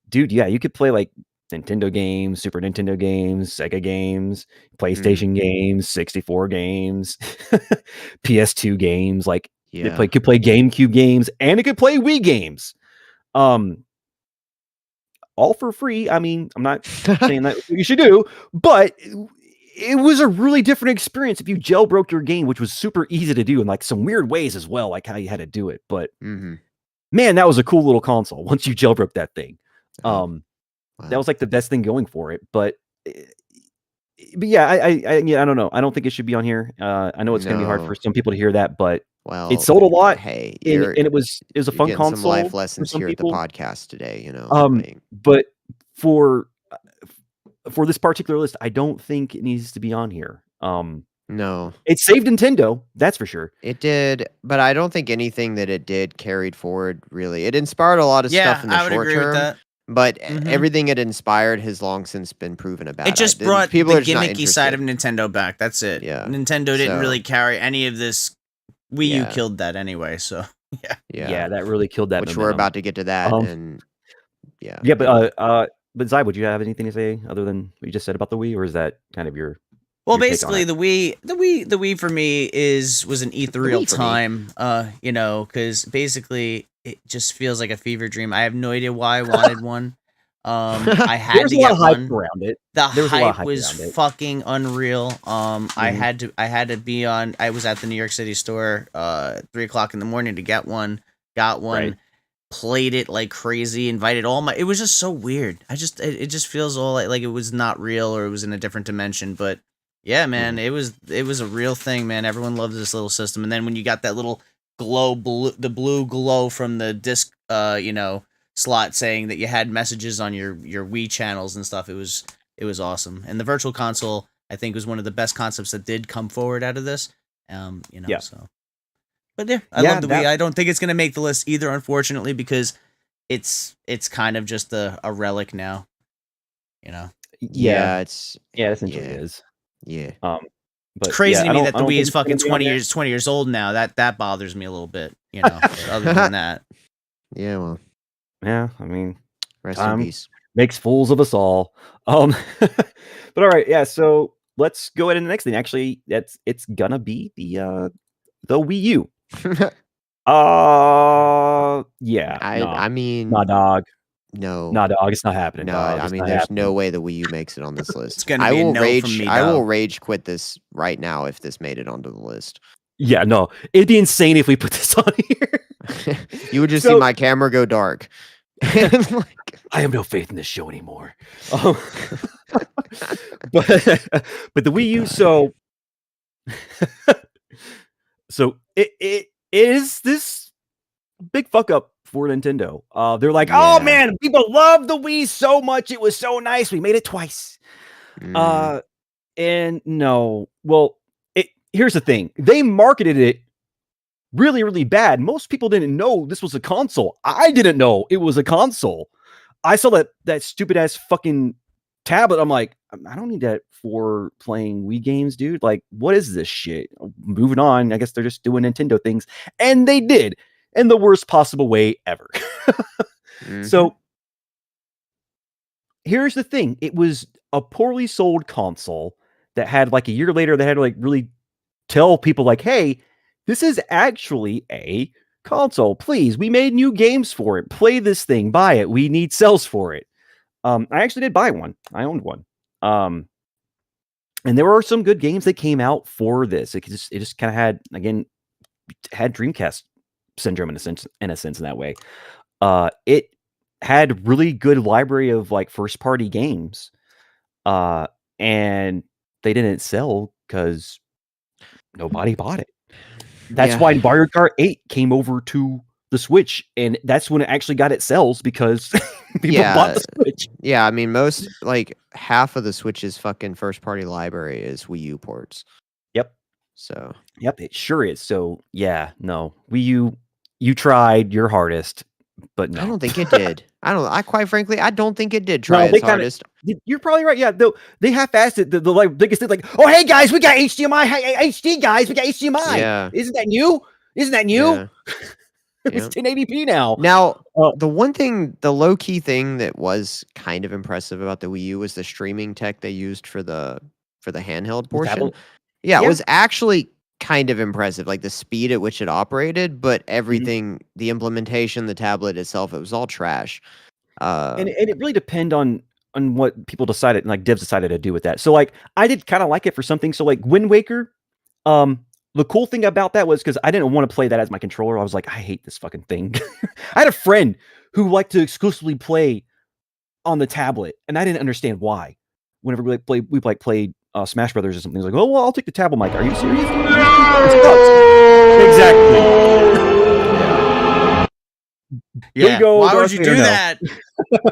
dude, yeah, you could play like Nintendo games, Super Nintendo games, Sega games, PlayStation games, 64 games, PS2 games. Like Yeah. it could play GameCube games and it could play Wii games. All for free. I mean, I'm not saying that you should do, but it was a really different experience if you jailbroke your game, which was super easy to do in like some weird ways as well, like how you had to do it. But man, that was a cool little console once you jailbroke that thing. That was like the best thing going for it. But yeah, I don't know. I don't think it should be on here. I know it's going to be hard for some people to hear that, but Well, it sold a lot. Hey, and it was a fun getting console. some life for lessons some here people. at the podcast today. You know, But for this particular list, I don't think it needs to be on here. no, It saved Nintendo, that's for sure. it did, but I don't think anything that it did carried forward. Really, it inspired a lot of stuff in the I would short agree term. with that. But everything it inspired has long since been proven a bad. It just brought the gimmicky side of Nintendo back. That's it. Yeah. Nintendo didn't really carry any of this. Wii U killed that anyway. So yeah, that really killed that. Which momentum. we're about to get to that, and but Zai, would you have anything to say other than what you just said about the Wii, or is that kind of your? Well, your take basically, on it? the Wii for me was an ethereal time. Because basically it just feels like a fever dream. I have no idea why I wanted one. I had to get one. Around it. The There hype was fucking unreal. I had to be on. I was at the New York City store 3:00 in the morning to get one. Got one. Right. Played it like crazy. Invited all my. It was just so weird. It just feels all like it was not real or it was in a different dimension. But yeah, man, it was a real thing, man. Everyone loves this little system. And then when you got that little the blue glow from the disc, slot saying that you had messages on your Wii channels and stuff. It was awesome. And the virtual console I think was one of the best concepts that did come forward out of this. Yeah. So. But yeah, I Yeah, love the Wii. I don't think it's gonna make the list either, unfortunately, because it's kind of just a relic now. Yeah, it's essentially yeah. it is. Yeah. But It's crazy yeah, to me that I the don't Wii think is it's gonna fucking be on there. 20 years old now. That bothers me a little bit. Other than that, Yeah, well, Yeah, I mean, rest in time peace. makes fools of us all. But all right, yeah. So let's go ahead and the next thing. Actually, it's gonna be the Wii U. Yeah, I mean, nah, dog, no. nah, dog. It's not happening, No, dog. I It's mean, not there's happening. no way the Wii U makes it on this list. it's gonna I be a will no rage. from me. I will dog. rage quit this right now if this made it onto the list. Yeah, no, it'd be insane if we put this on here. You would just see So- my camera go dark. Like, I have no faith in this show anymore. But the Wii U, so it is this big fuck up for Nintendo. They're like, oh Yeah. man, people love the Wii so much. It was so nice. We made it twice. mm, And no, well, here's the thing. They marketed it really, really bad. Most people didn't know this was a console. I didn't know it was a console. I saw that stupid ass fucking tablet. I'm like, I don't need that for playing Wii games, dude. Like, what is this shit? Moving on. I guess they're just doing Nintendo things. And they did in the worst possible way ever. mhm. So here's the thing. It was a poorly sold console that had like a year later, they had to like really tell people like, hey, this is actually a console. Please, we made new games for it. Play this thing, buy it. We need sales for it. I actually did buy one. I owned one. And there were some good games that came out for this. It just kind of had Dreamcast syndrome in a sense in that way. It had really good library of like first party games. And they didn't sell because nobody bought it. That's Yeah. why Mario Kart 8 came over to the Switch, and that's when it actually got its sales because people bought the Switch. Yeah, I mean, most like half of the Switch's fucking first party library is Wii U ports. Yep. So Yep, it sure is. So yeah, no. Wii U, you tried your hardest, but no. I don't think it did. I quite frankly, I don't think it did try No, they its kinda- hardest. You're probably right. Yeah, they half-assed it. The like biggest thing, like, oh hey guys, we got HDMI. Hey, HD guys, we got HDMI. Yeah. Isn't that new? Isn't that new? Yeah. It's Yep. 1080p now. Now, Oh. the low key thing that was kind of impressive about the Wii U was the streaming tech they used for the handheld portion. tablet? Yeah, Yeah. it was actually kind of impressive, like the speed at which it operated, but everything, the implementation, the tablet itself, it was all trash. And it really depend on what people decided, like devs decided to do with that. So like I did kind of like it for something. So like Wind Waker, the cool thing about that was because I didn't want to play that as my controller. I was like, I hate this fucking thing. I had a friend who liked to exclusively play on the tablet, and I didn't understand why. Whenever we played Smash Brothers or something, he's like, "Oh well, I'll take the tablet mic." Are you serious? It sucks. Exactly. Yeah. you go, Why would Darth you Vader, do no. that?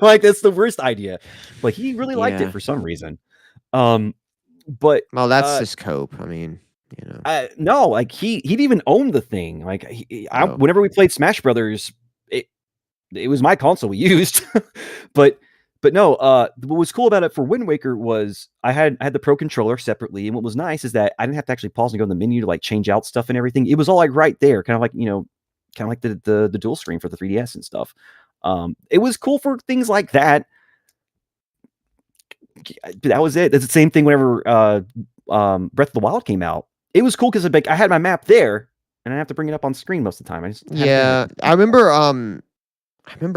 Like that's the worst idea. But he really liked Yeah. it for some reason. But Well, that's uh, just cope. I mean, you know. no, like he'd even owned the thing. Like Oh. whenever we played Smash Brothers, it was my console we used. but no, what was cool about it for Wind Waker was I had the Pro controller separately, and what was nice is that I didn't have to actually pause and go in the menu to like change out stuff and everything. It was all like right there, kind of like the dual screen for the 3DS and stuff. It was cool for things like that. That was it. That's the same thing whenever Breath of the Wild came out. It was cool because I had my map there, and I didn't have to bring it up on screen most of the time. I just had it Yeah, there. I remember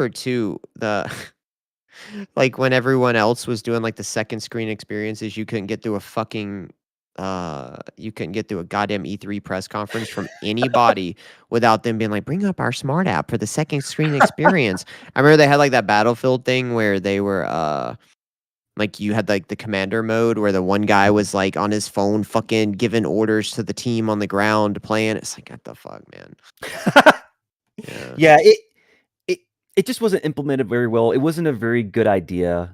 too like when everyone else was doing like the second screen experiences, you couldn't get through a goddamn E3 press conference from anybody without them being like, bring up our smart app for the second screen experience. I remember they had like that Battlefield thing where they were like you had like the commander mode where the one guy was like on his phone fucking giving orders to the team on the ground playing. It's like, what the fuck, man? Yeah, it just wasn't implemented very well. It wasn't a very good idea.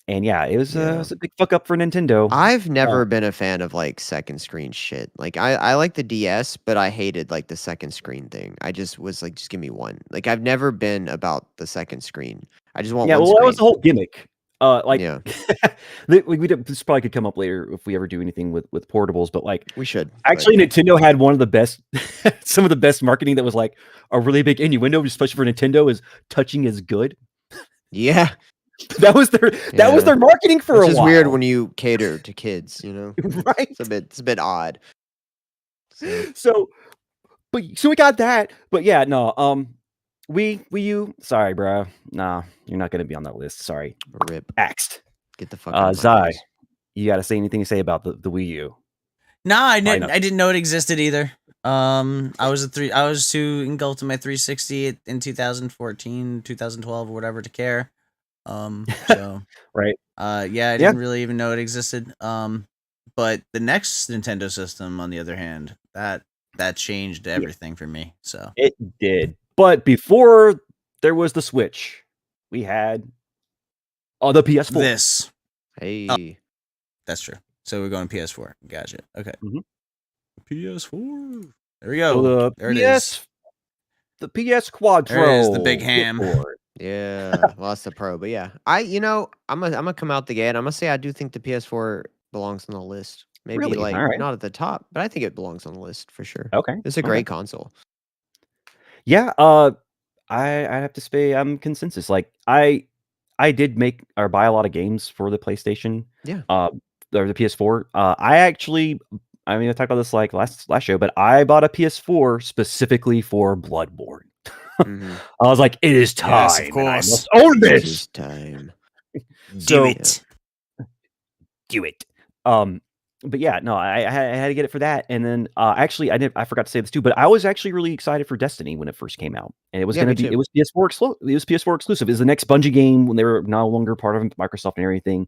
And yeah, it was, Yeah. it was a big fuck up for Nintendo. I've never been a fan of like second screen shit. Like I like the DS, but I hated like the second screen thing. I just was like, just give me one. Like I've never been about the second screen. I just want Yeah, one well, that was screen. the whole gimmick. Like Yeah, this probably could come up later if we ever do anything with portables, but like we should. actually Nintendo had one of the best, some of the best marketing that was like a really big innuendo, especially for Nintendo, is touching is good. Yeah, That was their marketing for which a is while. weird when you cater to kids. You know, Right? it's a bit odd. So we got that, but yeah, no, Wii U, sorry, bro, nah, you're not gonna be on that list. Sorry, Rip. axed. Get the fuck out of my Zai, face. you got to say anything to say about the Wii U? No, I Probably didn't. not. I didn't know it existed either. I was too engulfed in my 360 in 2014, 2012, or whatever to care. So Right? yeah, I didn't really even know it existed. But the next Nintendo system, on the other hand, that changed everything for me. So It did. But before there was the Switch, we had the PS4. this, Hey, that's true. So we're going PS4. Gotcha. Okay. Mhm. PS4. There we So go. There it is. the PS Quadro. There it is, the big ham. Board. yeah. Well, that's the Pro, but yeah, I'm gonna come out the gate. I'm gonna say I do think the PS4 belongs on the list. Maybe Really? like All right. not at the top, but I think it belongs on the list for sure. Okay. It's a Okay. great console. Yeah. I have to say I'm consensus. Like I did make or buy a lot of games for the PlayStation. Yeah. Or the PS4. I mean, I talked about this like last show, but I bought a PS4 specifically for Bloodborne. Mhm. I was like, it is time. Yes, of and I course. must own It this. is time. Do it. Do it. But yeah, no, I had to get it for that, and then actually, I forgot to say this too, but I was actually really excited for Destiny when it first came out, and it was Yeah, gonna me be too. it was PS4 exclusive. It was PS4 exclusive. It was the next Bungie game when they were no longer part of Microsoft and everything,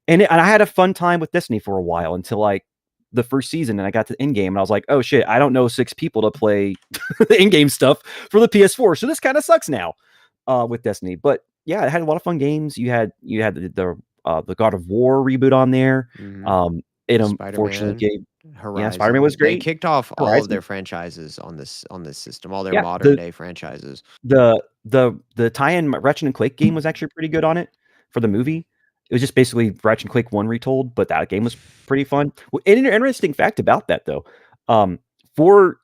and I had a fun time with Destiny for a while until like the first season, and I got to the end game, and I was like, oh shit, I don't know 6 people to play the in game stuff for the PS4, so this kind of sucks now with Destiny. But yeah, it had a lot of fun games. You had the God of War reboot on there. Mhm. It unfortunately Spider-Man, gave Horizon. Spider-Man was They great. kicked off all of Horizon. their franchises on this system, all their Yeah, modern day franchises. the tie-in Ratchet and Clank game was actually pretty good on it for the movie. It was just basically Ratchet and Clank 1 retold, but that game was pretty fun. And an interesting fact about that though, for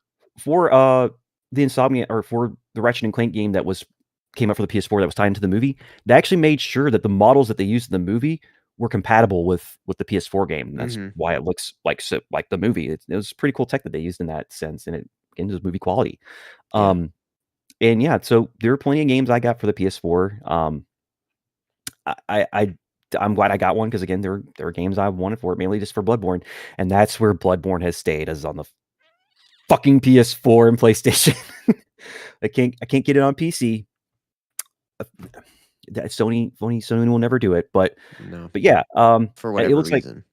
the Insomnia or for the Ratchet and Clank game that came out for the PS4 that was tied into the movie, they actually made sure that the models that they used in the movie were compatible with the PS4 game. And that's Mhm. why it looks like the movie. It was pretty cool tech that they used in that sense, and it into movie quality. Yeah. And yeah, so there are plenty of games I got for the PS4. I'm glad I got one because again, there are games I wanted for it mainly just for Bloodborne, and that's where Bloodborne has stayed, is on the fucking PS4 and PlayStation. I can't get it on PC. That Sony will never do it, but No. yeah, For it whatever looks like reason.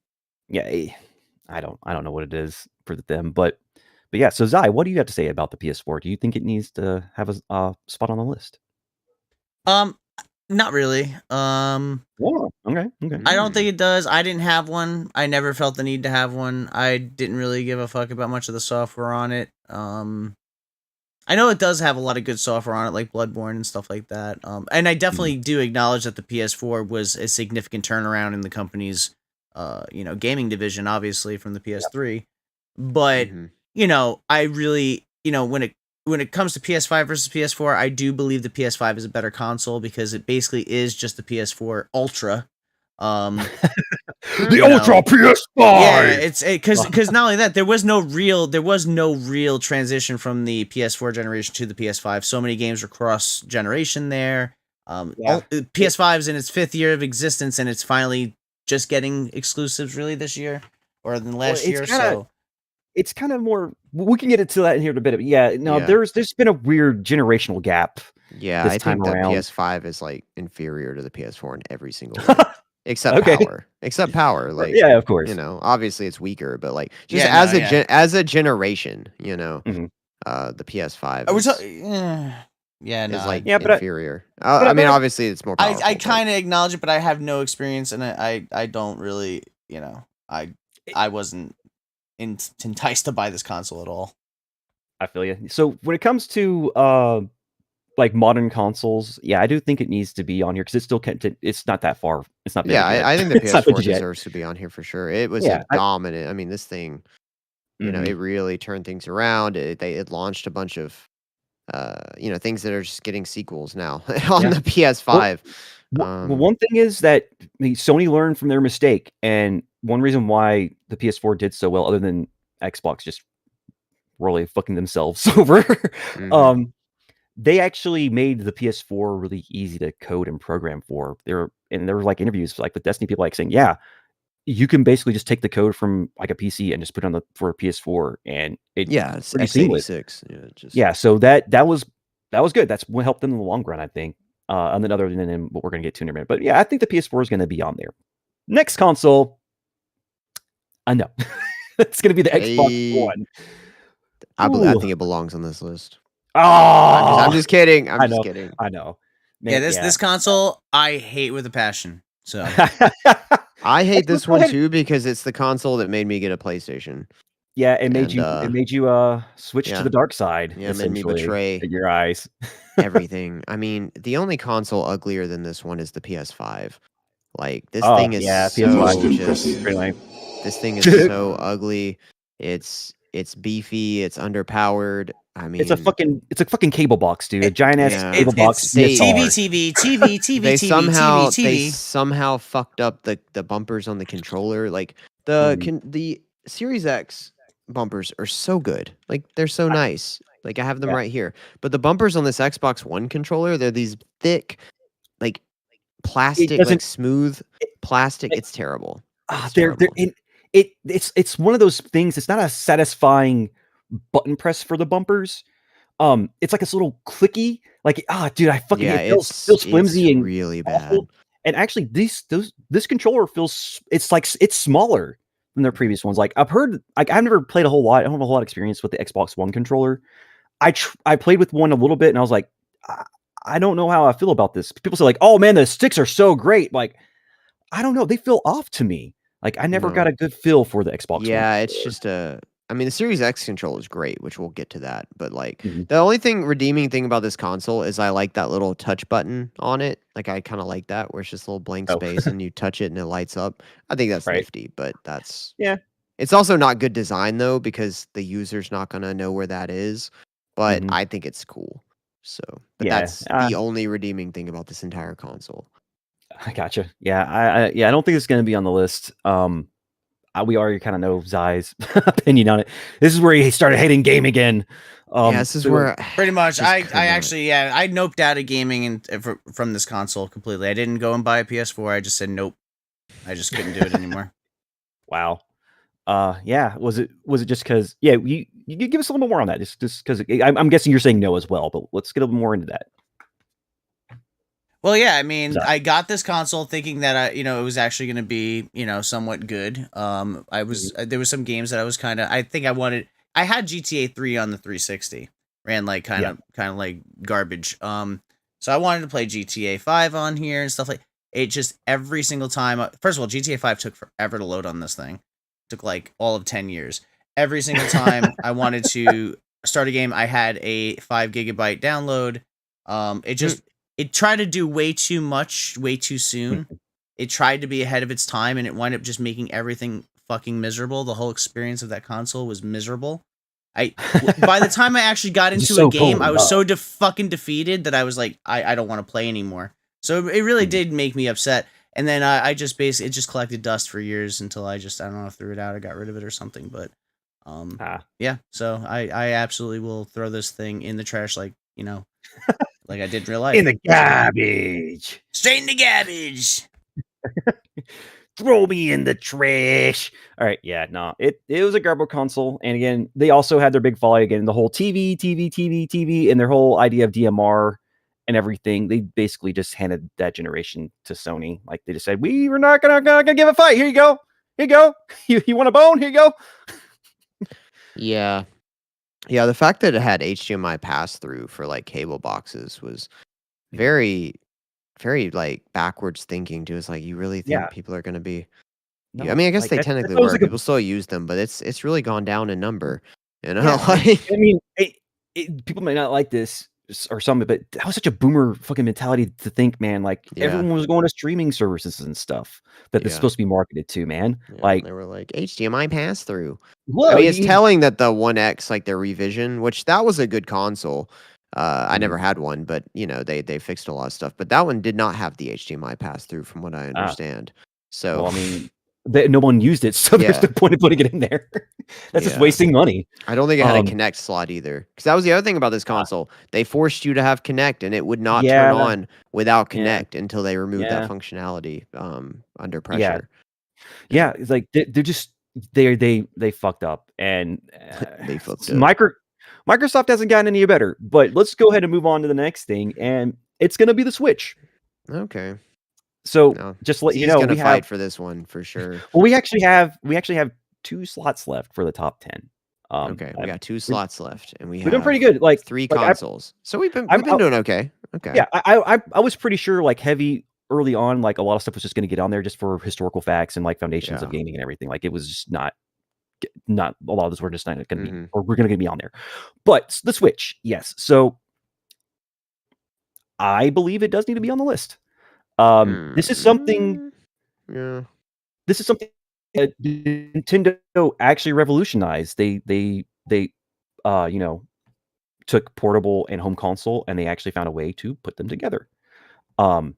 yeah, I don't know what it is for them, but yeah. So Zai, what do you have to say about the PS4? Do you think it needs to have a spot on the list? Not really. Oh, okay. I don't think it does. I didn't have one. I never felt the need to have one. I didn't really give a fuck about much of the software on it. I know it does have a lot of good software on it, like Bloodborne and stuff like that. And I definitely do acknowledge that the PS4 was a significant turnaround in the company's, gaming division, obviously from the PS3. But Mhm. I really, when it comes to PS5 versus PS4, I do believe the PS5 is a better console because it basically is just the PS4 Ultra. The Ultra PS5. Yeah, it's because not only that, there was no real transition from the PS4 generation to the PS5. So many games were cross generation there. PS5's in its 5th year of existence, and it's finally just getting exclusives really this year or than last year. So it's kind of more. We can get into that in here in a bit. But yeah, no, Yeah. there's been a weird generational gap. Yeah, this I time think the around. PS5 is like inferior to the PS4 in every single way. Except Okay. power. Except power. Like Yeah, of course. obviously it's weaker, but like just Yeah, as a generation, Mhm. the PS5 Are we is, talking? Yeah, no, is like Yeah, inferior. but I mean, but- obviously it's more powerful. I but- kind of acknowledge it, but I have no experience, and I don't really, I wasn't enticed to buy this console at all. I feel you. So when it comes to like modern consoles, yeah, I do think it needs to be on here because it still can't. It's not that far. It's not Yeah, vintage yet. I think the It's not PS4 vintage yet. deserves to be on here for sure. It was Yeah, a dominant. I mean, this thing, Mhm. it really turned things around. It launched a bunch of, things that are just getting sequels now on Yeah. the PS5. Well, one thing is that Sony learned from their mistake, and one reason why the PS4 did so well, other than Xbox just really fucking themselves over, Mhm. they actually made the PS4 really easy to code and program for. There were like interviews like with Destiny people like saying, yeah, you can basically just take the code from like a PC and just put it on for a PS4, and it's Yeah, it's pretty seamless. x86. Yeah, just Yeah, so that was good. That's what helped them in the long run, I think. And then other than what we're gonna get to in a minute. But yeah, I think the PS4 is gonna be on there. Next console, I know. It's gonna be the Xbox I One. I Ooh. think it belongs on this list. Oh, I'm just kidding. I'm I just know. kidding. I know. Yeah, Man, this console I hate with a passion. So I hate this Go one ahead. too because it's the console that made me get a PlayStation. Yeah, it made And, you switch to yeah. the dark side, Yeah, it made me essentially, betray in your eyes. everything. I mean, the only console uglier than this one is the PS5. Like this Oh, thing is yeah, so PS5 just pretty lame. this thing is so ugly. It's beefy, it's underpowered. I mean, It's a fucking cable box, dude. A giant ass yeah. cable box. it's They- TV, CSR. TV, TV, TV, they TV, somehow TV, they TV. somehow fucked up the bumpers on the controller. Like Mhm. the Series X bumpers are so good. Like they're so nice. Like I have them Yeah. right here. But the bumpers on this Xbox One controller, they're these thick, like plastic, doesn't- like smooth plastic. it- It's terrible. It's They're terrible. it's one of those things. It's not a satisfying button press for the bumpers. It's like this little clicky, like dude, it feels flimsy it's and really bad. awful. And actually, this controller feels it's smaller than their previous ones. Like I've heard, like I've never played a whole lot. I don't have a whole lot of experience with the Xbox One controller. I played with one a little bit, and I was like, I don't know how I feel about this. People say like, oh man, the sticks are so great. Like I don't know, they feel off to me. Like I never No. got a good feel for the Xbox One. Yeah, it's just I mean, the Series X controller is great, which we'll get to that. But like, Mhm. the only redeeming thing about this console is I like that little touch button on it. Like, I kind of like that, where it's just a little blank Oh. space and you touch it and it lights up. I think that's Right. nifty, but that's Yeah. It's also not good design though because the user's not gonna know where that is. But Mhm. I think it's cool. So, but Yeah, that's the only redeeming thing about this entire console. I gotcha. Yeah, I don't think it's going to be on the list. We already kind of know Zai's opinion on it. This is where he started hating game again. Yeah, this is where Pretty much, just I could not. actually I noped out of gaming and from this console completely. I didn't go and buy a PS4. I just said nope. I just couldn't do it anymore. Wow. Yeah. Was it just because? Yeah, you give us a little bit more on that. Just because I'm guessing you're saying no as well. But let's get a little more into that. Well, yeah, I mean, Sorry. I got this console thinking that it was actually going to be, somewhat good. I was there was some games that I was I think I had GTA 3 on the 360. Ran like kind of like garbage. So I wanted to play GTA 5 on here and stuff like it. Just every single time. First of all, GTA 5 took forever to load on this thing. Took like all of 10 years. Every single time I wanted to start a game, I had a 5 gigabyte download. It tried to do way too much, way too soon. It tried to be ahead of its time, and it wound up just making everything fucking miserable. The whole experience of that console was miserable. By the time I actually got into so a game, cold, I was so fucking defeated that I was like, I don't want to play anymore. So it really did make me upset. And then I just basically, it just collected dust for years until I don't know, threw it out or got rid of it or something. But yeah, so I absolutely will throw this thing in the trash like I did in real life. In the garbage. Straight in the garbage. Throw me in the trash. All right, yeah, no, it was a garbage console, and again, they also had their big folly again, the whole TV, and their whole idea of DMR and everything. They basically just handed that generation to Sony. Like they just said, we were not gonna give a fight. Here you go. You want a bone? Here you go. Yeah. Yeah, the fact that it had HDMI pass through for like cable boxes was Yeah. very, very like backwards thinking too. It's like you really think Yeah. people are gonna be I No, mean, I guess like they that technically was were. like a People still use them, but it's really gone down in number. You know, yeah, like like I mean, people may not like this or some, but that was such a boomer fucking mentality to think, man. Like yeah, everyone was going to streaming services and stuff that it's yeah, supposed to be marketed to, man. yeah. Like, They were like HDMI pass through. I well, mean, it's telling that the One X, like their revision, which that was a good console. I Mhm. never had one, but you know they fixed a lot of stuff. But that one did not have the HDMI pass through, from what I Ah, understand. So well, I mean, no one used it, so there's no yeah, point in putting it in there. That's just yeah. wasting money. I don't think it had a Um, Connect slot either. Because that was the other thing about this ah, console. They forced you to have Connect, and it would not turn yeah, on without yeah, Connect until they removed that yeah, functionality under yeah, pressure. Yeah, yeah. It's like they're just they fucked up, and they fucked up. Microsoft hasn't gotten any better. But let's go ahead and move on to the next thing, and it's gonna be the Switch. Okay. So No, just to let you Z's know, gonna fight for this one for sure. we actually have 2 slots left for the top 10. Okay, we got two We've slots left, and we we've done have pretty good. three Like I consoles. So we've been I'm we've been doing okay. Okay. yeah, I was pretty sure, like, heavy early on, like, a lot of stuff was just gonna get on there just for historical facts and, like, foundations of Yeah. gaming and everything. Like, it was just not a lot of this were just not gonna be Mm-hmm. or we're gonna be on there. But the Switch, yes. So I believe it does need to be on the list. This is something Mm-hmm. Yeah. this is something that Nintendo actually revolutionized. They you know, took portable and home console, and they actually found a way to put them together. Um,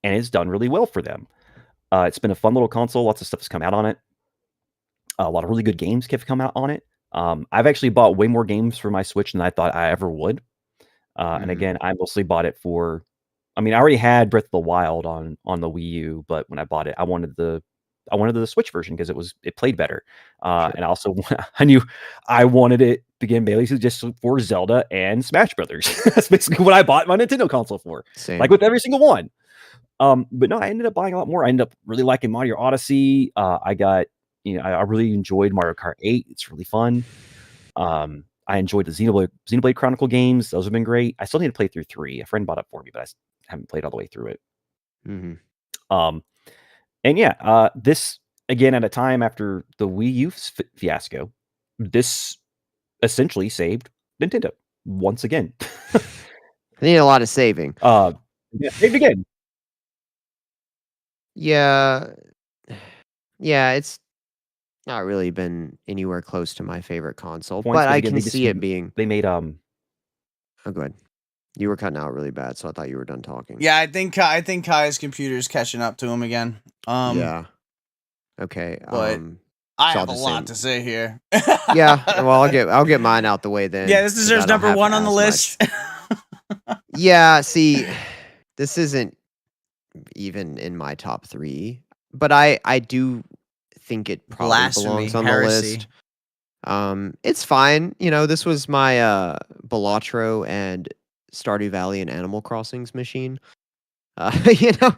and it's done really well for them. It's been a fun little console. Lots of stuff has come out on it. A lot of really good games have come out on it. I've actually bought way more games for my Switch than I thought I ever would. And Mm-hmm. again, I mostly bought it for. I mean, I already had Breath of the Wild on the Wii U, but when I bought it, I wanted the Switch version because it played better. Sure. And also I knew I wanted it to begin basically just for Zelda and Smash Brothers. That's basically what I bought my Nintendo console for. Like Same. with every single one. But no, I ended up buying a lot more. I ended up really liking Mario Odyssey. I got, I really enjoyed Mario Kart 8. It's really fun. I enjoyed the Xenoblade Chronicle games. Those have been great. I still need to play through 3. A friend bought it for me, but I haven't played all the way through it. Mm-hmm. And yeah, this again at a time after the Wii U fiasco, this essentially saved Nintendo once again. They need a lot of saving. Yeah, saved again. Yeah. Yeah, it's not really been anywhere close to my favorite console, Points, but but I again, can see it being. they made Oh, go ahead. You were cutting out really bad, so I thought you were done talking. Yeah, I think Kai's computer is catching up to him again. Yeah. Okay. But I so have a I'll just lot say- to say here. Yeah. Well, I'll get mine out the way then. Yeah, this 'cause deserves I don't number have 1 on the as list. much. Yeah. See, this isn't even in my top 3, but I do think it probably Blasphemy, belongs on heresy. the list. It's fine. You know, this was my Balatro and Stardew Valley and Animal Crossings machine. You know,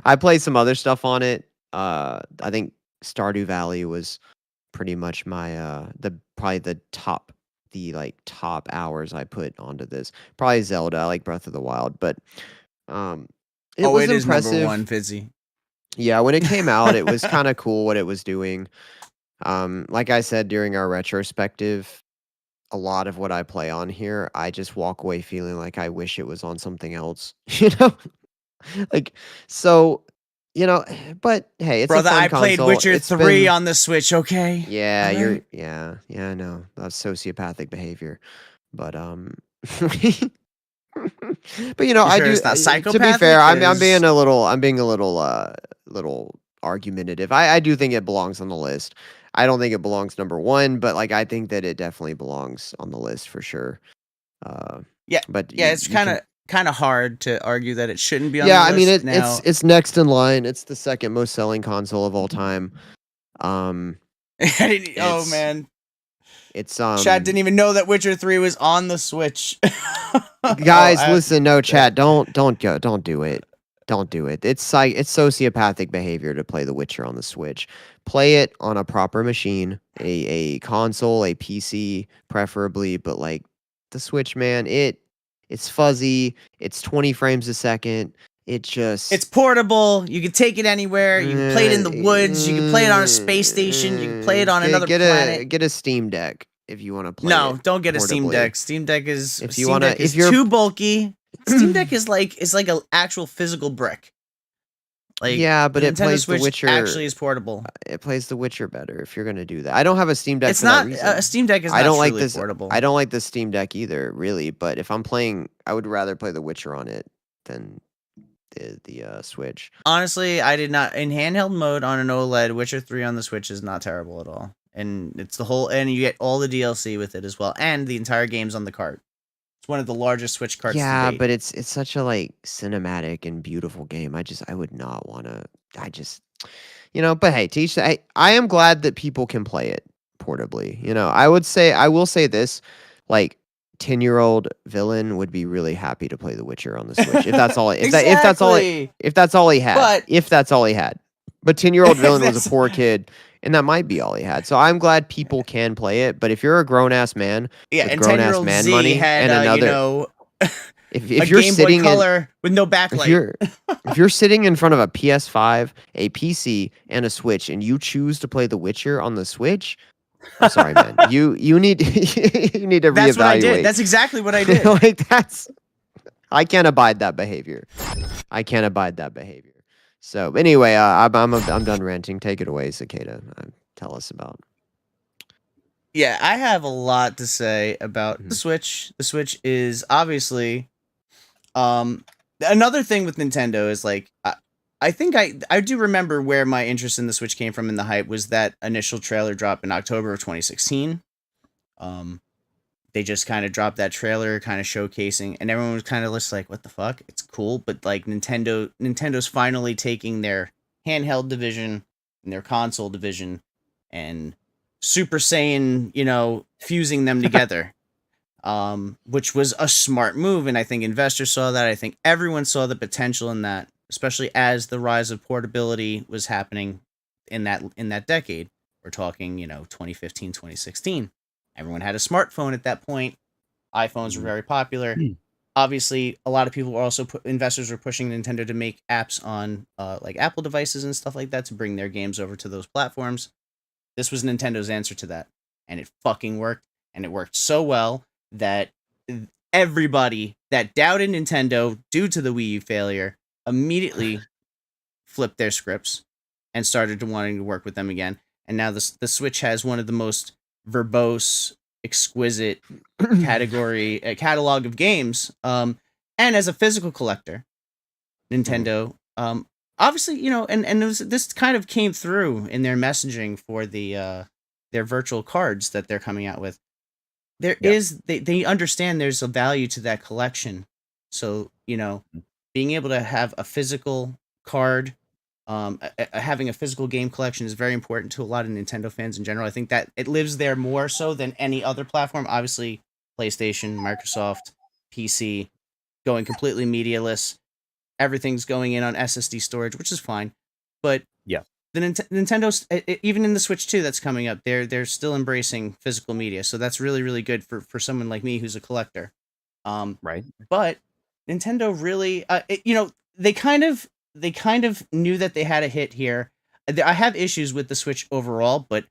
I played some other stuff on it. I think Stardew Valley was pretty much my probably the top hours I put onto this. Probably Zelda. I like Breath of the Wild, but it was it is impressive. number 1, Fizzy. Yeah, when it came out, it was kind of cool what it was doing. Like I said during our retrospective, a lot of what I play on here, I just walk away feeling like I wish it was on something else. You know? Like, so, but hey, it's Brother, a fun I played console. Witcher It's 3 been- on the Switch, okay? Yeah, All right. yeah, I know. That's sociopathic behavior. But but You I sure do it's not to be psychopathic? fair, I'm 'Cause- being a little argumentative. I do think it belongs on the list. I don't think it belongs number 1, but like I think that it definitely belongs on the list for sure. Yeah, but yeah, you- it's you can- kind of hard to argue that it shouldn't be on yeah. the I mean, list now. it's next in line. It's the second most selling console of all time. Oh it's- man, It's Chad didn't even know that Witcher 3 was on the Switch. guys, Oh, listen, no, chat, don't do it. Don't do it. It's sociopathic behavior to play The Witcher on the Switch. Play it on a proper machine, a console, a PC, preferably. But like the Switch, man, it's fuzzy. It's 20 frames a second. It just It's portable. You can take it anywhere. You can play it in the woods. You can play it on a space station. You can play it on another planet. Get a Steam Deck if you want to play. No, it don't get a Steam portably. Deck. Steam Deck is If you Steam wanna- Deck if is you're- too bulky. Steam Deck is like an actual physical brick. Like Yeah, but the it Nintendo plays The Switch Witcher. actually is portable. It plays The Witcher better if you're gonna do that. I don't have a Steam Deck It's for that not reason. a Steam Deck is I not don't like truly this. portable. I don't like the Steam Deck either, really. But if I'm playing, I would rather play The Witcher on it than the Switch. Honestly, I did not in handheld mode on an OLED. Witcher 3 on the Switch is not terrible at all, and it's and you get all the DLC with it as well, and the entire game's on the cart. It's one of the largest Switch carts. Yeah, to date. but it's such a like cinematic and beautiful game. I would not want to. But hey, I am glad that people can play it portably. I will say this, like 10-year-old villain would be really happy to play The Witcher on the Switch if that's all. If that's all. Exactly. If that's all he had. But- if that's all he had. But 10-year-old villain was That's- a poor kid, and that might be all he had. So I'm glad people can play it. But if you're a grown ass man Yeah, with and grown ass 10-year-old man Z money had and another, if if a you're Game Boy sitting in, Color with no if backlight. you're sitting in front of a PS5, a PC, and a Switch, and you choose to play The Witcher on the Switch, I'm sorry, man. You need you need to reevaluate. That's what I did. That's exactly what I did. I can't abide that behavior. So anyway, I'm done ranting. Take it away, Cicada. Tell us about. Yeah, I have a lot to say about Mm-hmm. the Switch. The Switch is obviously another thing with Nintendo is like I think I do remember where my interest in the Switch came from in the hype was that initial trailer drop in October of 2016. They just kind of dropped that trailer kind of showcasing and everyone was kind of just like, what the fuck? It's cool, but like Nintendo's finally taking their handheld division and their console division and Super Saiyan, fusing them together. Which was a smart move, and I think investors saw that. I think everyone saw the potential in that, especially as the rise of portability was happening in that decade. We're talking, 2015, 2016. Everyone had a smartphone at that point. iPhones were very popular. Obviously, a lot of people were also investors were pushing Nintendo to make apps on like Apple devices and stuff like that to bring their games over to those platforms. This was Nintendo's answer to that, and it fucking worked, and it worked so well that everybody that doubted Nintendo due to the Wii U failure immediately flipped their scripts and started to wanting to work with them again. And now the Switch has one of the most verbose, exquisite catalog of games. And as a physical collector, Nintendo, obviously, and this kind of came through in their messaging for their virtual cards that they're coming out with. They understand there's a value to that collection. So, being able to have a physical card, having a physical game collection is very important to a lot of Nintendo fans in general. I think that it lives there more so than any other platform. Obviously, PlayStation, Microsoft, PC, going completely medialess. Everything's going in on SSD storage, which is fine. But yeah, the Nintendo's even in the Switch 2 that's coming up, they're still embracing physical media. So that's really, really good for someone like me who's a collector. Right. But Nintendo really, they kind of knew that they had a hit here. I have issues with the Switch overall, but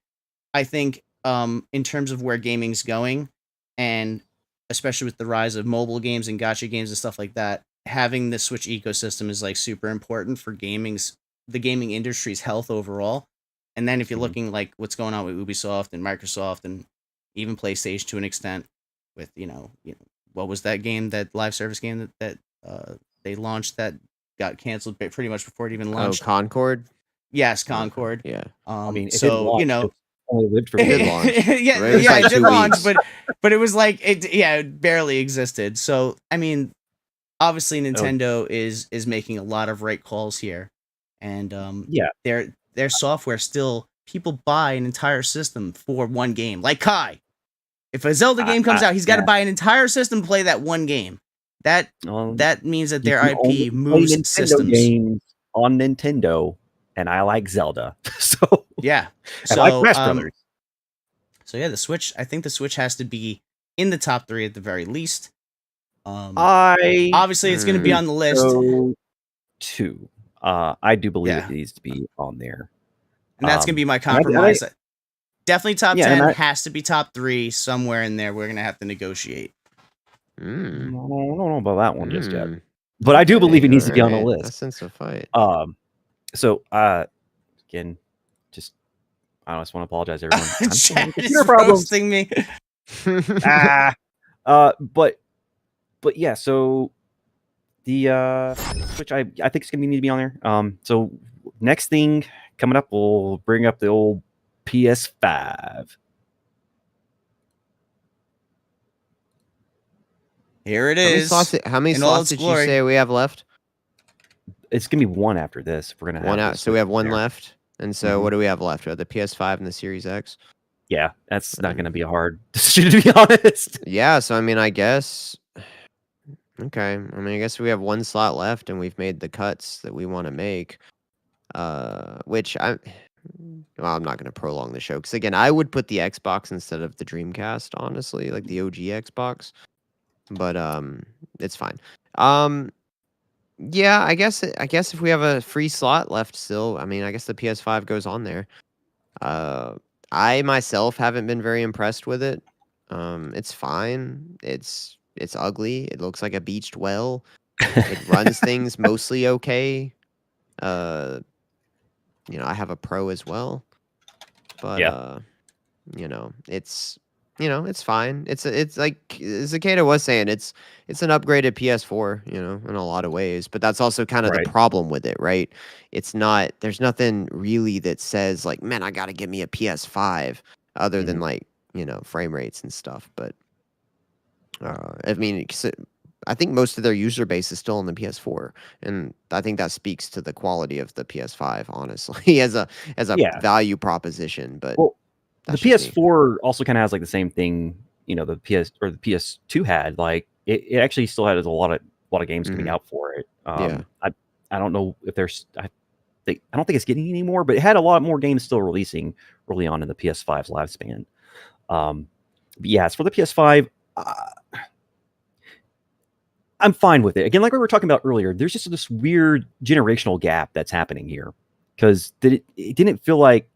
I think in terms of where gaming's going, and especially with the rise of mobile games and gacha games and stuff like that, having the Switch ecosystem is like super important for the gaming industry's health overall. And then if you're looking like what's going on with Ubisoft and Microsoft and even PlayStation to an extent with, what was that game, that live service game that they launched that got canceled pretty much before it even launched? Oh, Concord? Yes, Concord. Yeah. It So, did launch, it only lived for It did launch. yeah, Right? It was like it did 2 launch, weeks. but it was like it barely existed. So obviously Nintendo is making a lot of right calls here, and their software still people buy an entire system for one game. Like Kai, if a Zelda game comes out, he's got to buy an entire system to play that one game. That Um, that means that you their can only IP play moves Nintendo systems. games on Nintendo, and I like Zelda, so Yeah. I like So Smash Brothers. So yeah, the Switch. I think the Switch has to be in the top 3 at the very least. I Obviously, it's going to be Mm. on the list. so too. I do believe Yeah. it needs to be on there. And that's going to be my And compromise. Definitely top Yeah, 10 and has to be top 3 somewhere in there. We're going to have to negotiate. I don't know about that one just yet, Mm. but I do believe it needs to be on the Alright, list. that sense of fight. So again, just I just want to apologize, everyone. I'm still having Chad is computer problems. roasting me. But yeah, so the Switch, I think it's gonna need to be on there. So next thing coming up, we'll bring up the old PS5. Here it How many is. slots in all did its you glory. say we have left? It's gonna be one after this. If we're gonna One have out. this So we have one there. left. And so Mhm. what do we have left? We have the PS5 and the Series X. Yeah, that's not gonna be a hard decision, to be honest. Yeah, so I mean, I guess. Okay, I mean, I guess we have one slot left, and we've made the cuts that we want to make. Which well, I'm not going to prolong the show because again, I would put the Xbox instead of the Dreamcast, honestly, like the OG Xbox. But it's fine. Yeah, I guess if we have a free slot left still, I mean, I guess the PS5 goes on there. I myself haven't been very impressed with it. It's fine. It's ugly. It looks like a beached well. It runs things mostly okay. Uh, I have a Pro as well, but Yeah. it's fine. It's like Cicada was saying, it's an upgraded PS4, in a lot of ways, but that's also kind of the Right. problem with it, right? There's nothing really that says like, man, I got to get me a PS5 other than like, frame rates and stuff, but I mean, I think most of their user base is still on the PS4, and I think that speaks to the quality of the PS5, honestly, as a Yeah. value proposition. But Well, the that's just me. PS4 also kind of has like the same thing, the PS2 had. Like it actually still has a lot of games coming Mhm. out for it. Yeah. I don't know if there's I don't think it's getting any more, but it had a lot more games still releasing early on in the PS5's lifespan. But yeah, as for the PS5, I'm fine with it. Again, like we were talking about earlier, there's just this weird generational gap that's happening here because it didn't feel like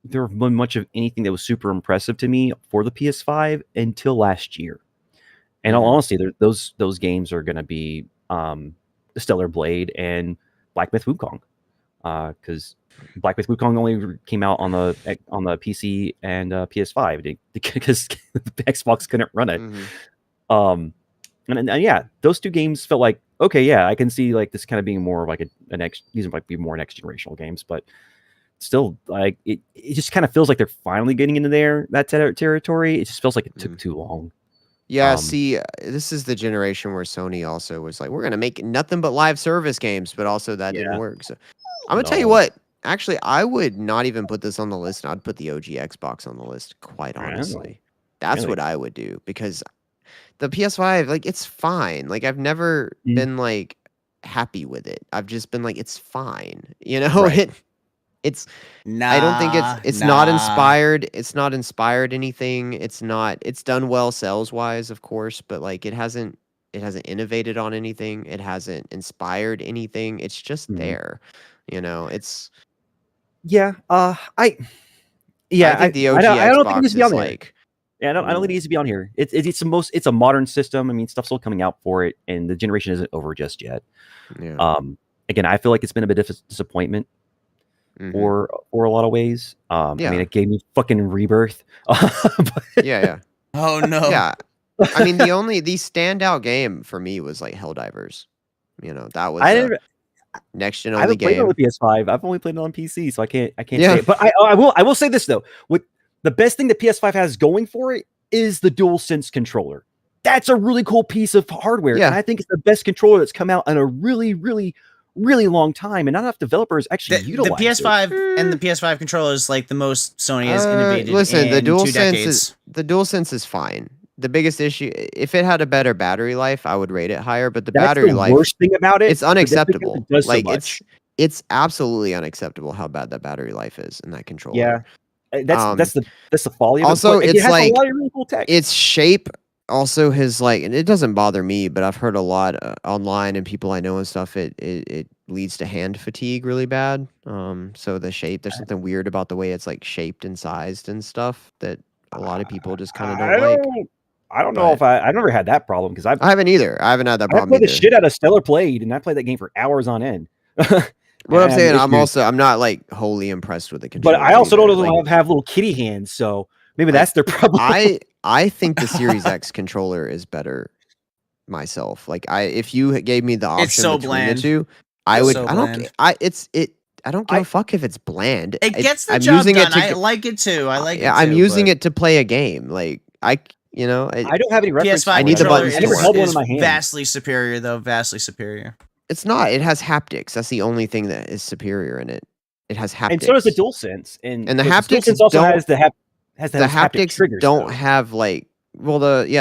there was much of anything that was super impressive to me for the PS5 until last year. And Mhm. honestly, those games are going to be Stellar Blade and Black Myth Wukong, because Black Myth Wukong only came out on the PC and PS5 because the Xbox couldn't run it. Mhm. And yeah, those two games felt like, okay, yeah, I can see like this kind of being more of like these might be more next generational games, but still, like it just kind of feels like they're finally getting into that territory. It just feels like it took too long. Yeah, see, this is the generation where Sony also was like, we're gonna make nothing but live service games, but also that didn't Yeah. work. So I'm gonna tell you No. what. Actually, I would not even put this on the list. I'd put the OG Xbox on the list, quite honestly. That's Really? what I would do because the PS5, like, it's fine. Like, I've never been like happy with it. I've just been like, it's fine. Right. It's Nah, I don't think it's not inspired. It's not inspired anything. It's done well sales wise, of course, but like it hasn't innovated on anything. It hasn't inspired anything. It's just there. It's Yeah. I think the OG I don't think it needs Xbox to be on is there. like Yeah, I don't think it needs to be on here. It's a modern system. I mean, stuff's still coming out for it, and the generation isn't over just yet. yeah. Again, I feel like it's been a bit of a disappointment Mhm. for a lot of ways. I mean, Yeah. it gave me fucking Rebirth. Yeah. Oh no. Yeah. I mean, the standout game for me was like Helldivers. That was a next gen I only haven't played it on game. the PS5. I've only played it on PC, so I can't Yeah. say it. But I will say this though: with the best thing the PS5 has going for it is the DualSense controller. That's a really cool piece of hardware, Yeah. and I think it's the best controller that's come out in a really, really, really long time, and not enough developers actually The utilize PS5 and the PS5 controller is like the most Sony has innovated Listen, in 2 decades. the DualSense is fine. the biggest issue, if it had a better battery life, I would rate it higher. But the That's battery the life, worst thing about it. it's but that's because unacceptable. it does so Like much. it's absolutely unacceptable how bad that battery life is in that controller. Yeah, that's Um, that's the folly of also, it. But it it's has like a lot of really cool tech. its shape also has like, and it doesn't bother me, but I've heard a lot online and people I know and stuff. It leads to hand fatigue really bad. So the shape, there's something weird about the way it's like shaped and sized and stuff that a lot of people just kind of don't like. I don't know But if I've never had that problem because I haven't either. I haven't had that I problem played the either. shit out of Stellar Blade, and I played that game for hours on end. What I'm And saying, issues. I'm not like wholly impressed with the But controller. I also either. don't Like, have little kitty hands, so maybe Like, that's their problem. I think the Series X controller is better myself. Like if you gave me the It's option so between bland. the two, I It's would so I don't bland. I don't give I- a fuck if it's bland. It gets the I'm job using done. it to I like it too. I like it too. I'm using but it to play a game. Like I I don't have any reference. PS5 I need the controller buttons I to never work. held one in is my hand. vastly superior, though. Vastly superior. it's not. It has haptics. That's the only thing that is superior in it. It has haptics. And so does the DualSense. And the but haptics DualSense also don't- has the haptic haptics triggers. don't though. have like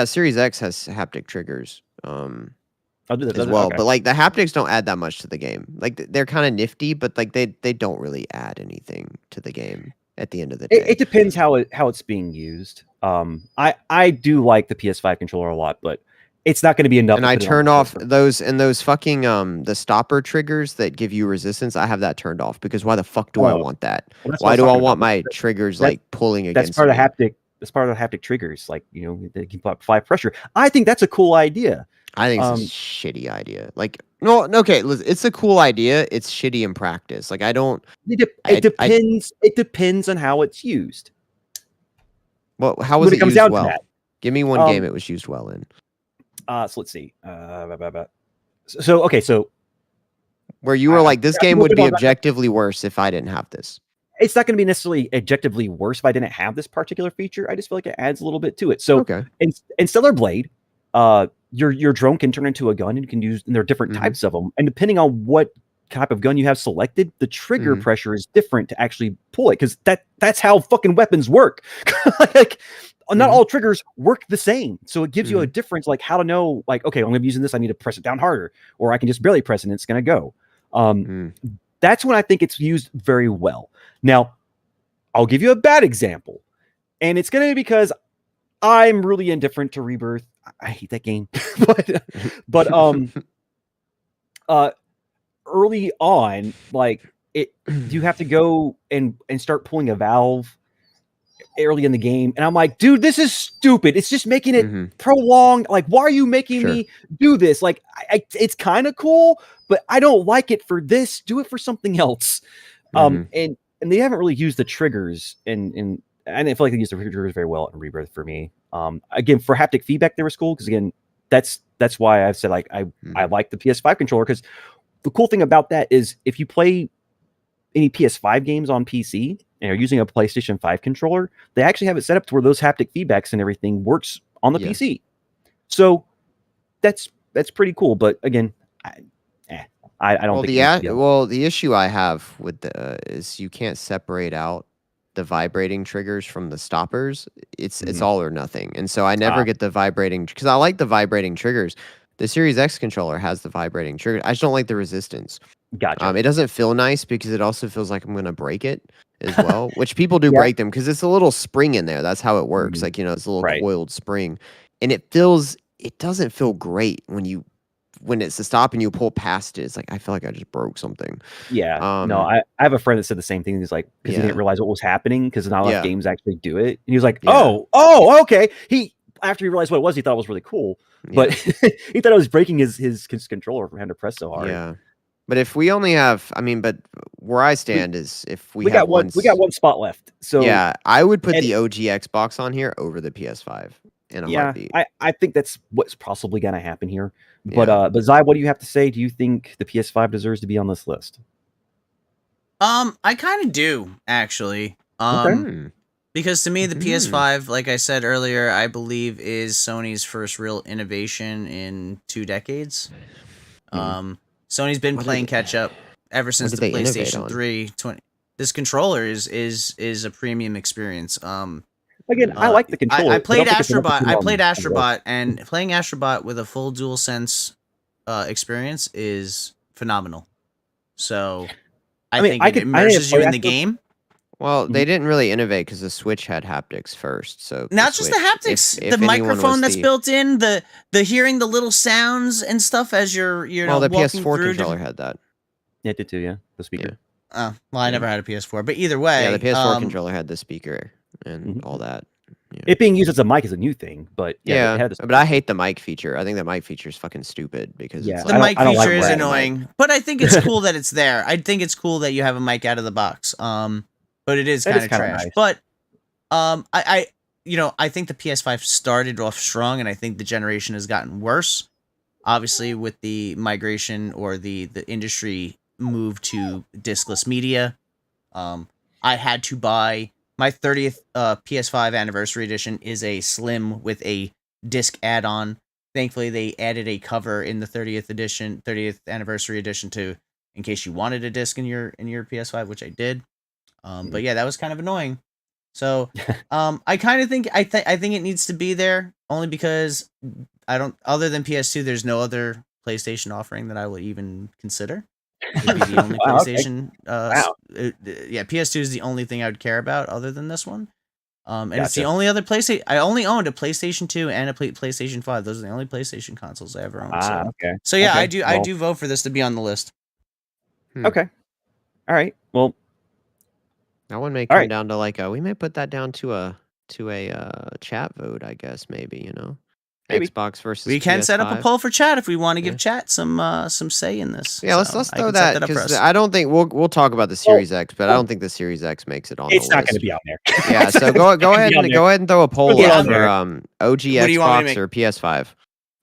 Series X has haptic triggers. I'll do that As well. But like the haptics don't add that much to the game. Like they're kind of nifty, but like they don't really add anything to the game at the end of the day. It depends how it's being used. I do like the PS5 controller a lot, but it's not going to be enough. And to I put it on turn the off system. those fucking the stopper triggers that give you resistance. I have that turned off because why the fuck do I Oh, want that? Well, that's what Why was do I talking want about. my triggers that- like pulling That's against part of me? the haptic. That's part of the haptic triggers. Like they can apply pressure. I think that's a cool idea. I think it's a shitty idea. Like no, okay, listen, it's a cool idea. It's shitty in practice. Like I don't. It depends. It depends on how it's used. Well, how When was it it comes used down to well? that. Give me one game it was used well in. So let's see. So okay, so Where you were like, this game would be about that. objectively worse if I didn't have this. it's not going to be necessarily objectively worse if I didn't have this particular feature. I just feel like it adds a little bit to it. So Okay. in Stellar Blade, your drone can turn into a gun and you can use, and there are different Mhm. types of them. And depending on what type of gun you have selected, the trigger Mhm. pressure is different to actually pull it because that's how fucking weapons work. Like not Mhm. all triggers work the same. So it gives you a difference, like how to know, like, okay, I'm gonna be using this, I need to press it down harder, or I can just barely press it and it's gonna go. That's when I think it's used very well. Now, I'll give you a bad example, and it's gonna be because I'm really indifferent to Rebirth. I hate that game, but early on, like you have to go and start pulling a valve early in the game, and I'm like, dude, this is stupid. It's just making it prolonged. Like, why are you making me do this? Like, it's kind of cool, but I don't like it for this. Do it for something else. And they haven't really used the triggers and I feel like they used the triggers very well in Rebirth for me. Again, for haptic feedback, they were cool because again, that's why I've said like I like the PS5 controller, because the cool thing about that is if you play any PS5 games on PC and are using a PlayStation 5 controller, they actually have it set up to where those haptic feedbacks and everything works on the PC. So that's pretty cool. But again, I don't think. The issue I have with is you can't separate out the vibrating triggers from the stoppers. It's all or nothing, and so I never get the vibrating because I like the vibrating triggers. The Series X controller has the vibrating trigger. I just don't like the resistance. Gotcha. It doesn't feel nice because it also feels like I'm going to break it as well, which people do break them because it's a little spring in there. That's how it works. Like, it's a little coiled spring, and it doesn't feel great when it's to stop and you pull past it. It's like, I feel like I just broke something. Yeah. No, I have a friend that said the same thing. He's like, because he didn't realize what was happening because not a lot of games actually do it. And he was like, oh, okay. After he realized what it was, he thought it was really cool, but he thought it was breaking his controller from having to press so hard. Yeah. But if we only have, but where I stand is if we got one spot left. So yeah, I would put the OG Xbox on here over the PS5 in a heartbeat. I think that's what's possibly going to happen here. But Zai, what do you have to say? Do you think the PS5 deserves to be on this list? I kind of do actually. Because to me, the PS5, like I said earlier, I believe is Sony's first real innovation in 2 decades. Sony's been playing catch up ever since the PlayStation 3. This controller is a premium experience. Again, I like the controller. I played don't think it's enough to Astrobot. put I on played the Astrobot, and playing Astrobot with a full DualSense experience is phenomenal. So I mean, think I it didn't immerses you play in the Astro- game. Well, Mhm. they didn't really innovate because the Switch had haptics first. So Not just the haptics, the microphone that's built in, the hearing the little sounds and stuff as you're Well, the walking PS4 through. controller had that. Yeah, it did too. Yeah, the speaker. Oh, well, I never had a PS4, but either way, Yeah, the PS4 controller had the speaker and all that. Yeah. It being used as a mic is a new thing, but yeah, it had but I hate the mic feature. I think the mic feature is fucking stupid because Yeah, it's the like, mic I don't like feature is red mic. annoying, but I think it's cool that it's there. I think it's cool that you have a mic out of the box. But it is That kind is of kinda trash. nice. But I think the PS5 started off strong, and I think the generation has gotten worse. Obviously, with the migration or the industry move to discless media, I had to buy my 30th PS5 anniversary edition is a slim with a disc add-on. Thankfully, they added a cover in the 30th anniversary edition to in case you wanted a disc in your PS5, which I did. But yeah, that was kind of annoying. So, I kind of think I think it needs to be there only because I don't. Other than PS2, there's no other PlayStation offering that I will even consider. It'd be the only Wow, okay. PlayStation. Yeah, PS2 is the only thing I would care about other than this one. And it's the Gotcha. only other PlayStation. I only owned a PlayStation 2 and a PlayStation 5. Those are the only PlayStation consoles I ever owned. So, Okay. so yeah, Okay. I Well, do vote for this to be on the list. Okay. All right. Well, that one may All come right. down to like we may put that down to a chat vote, I guess maybe, Maybe. Xbox versus We can set up a PS5. poll for chat if we want to give Yeah. chat some say in this. Yeah, So let's I throw can set that up for because us. I don't think we'll talk about the Series X, but I don't think the Series X makes it on it's the not list. going to be on there. Yeah, so go ahead on and there. throw a poll Yeah, up on for there. OG do you want me to Xbox make? or PS5.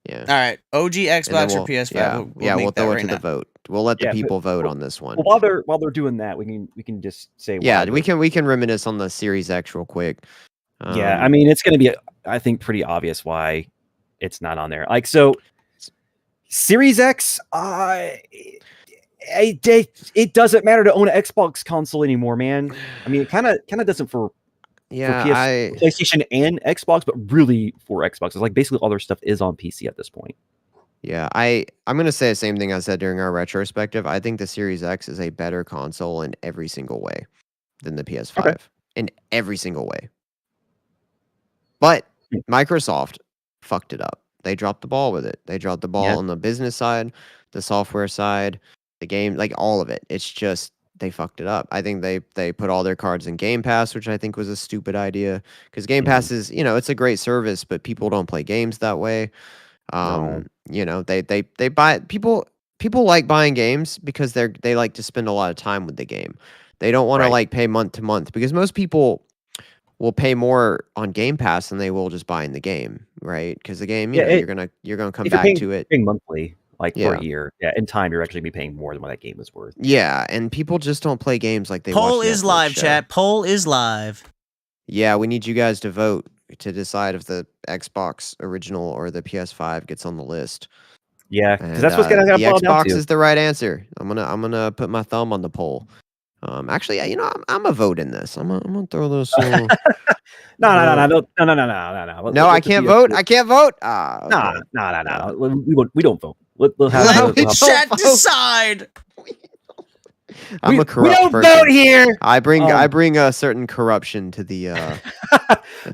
Yeah. All right, OG And then Xbox or PS5. Yeah, We'll we'll make that throw it right to now. the vote. We'll let the Yeah, but- people vote on this one. Well, while they're doing that, we can just say Yeah, why we the- can reminisce on the Series X real quick. Yeah, I mean, it's going to be, I think, pretty obvious why it's not on there. Like, so Series X, it doesn't matter to own an Xbox console anymore, man. I mean, it kind of doesn't for PlayStation and Xbox, but really for Xbox. It's like basically all their stuff is on PC at this point. Yeah, I'm gonna say the same thing I said during our retrospective. I think the Series X is a better console in every single way than the PS5. Okay. In every single way. But Microsoft fucked it up. They dropped the ball with it. They dropped the ball on the business side, the software side, the game, like all of it. It's just they fucked it up. I think they put all their cards in Game Pass, which I think was a stupid idea because Game Pass is, it's a great service, but people don't play games that way. No. They buy people like buying games because they like to spend a lot of time with the game. They don't want to like pay month to month because most people will pay more on Game Pass than they will just buying the game, right? Because the game, you're gonna come back to it. Paying monthly, like for a year. Yeah, in time, you're actually gonna be paying more than what that game is worth. Yeah, and people just don't play games like they. Poll watch is Netflix live, show. chat. Poll is live. Yeah, we need you guys to vote to decide if the Xbox original or the PS5 gets on the list. Yeah, because And, that's what's gonna the boil down Xbox to. is the right answer. I'm gonna put my thumb on the poll. Actually, I'm a vote in this. I'm gonna throw this. No. No, I can't vote. I can't vote. Okay. No. We don't vote. We'll have, Let the we'll have- chat vote. decide. I'm a corrupt we don't person. vote here. I bring a certain corruption to the. We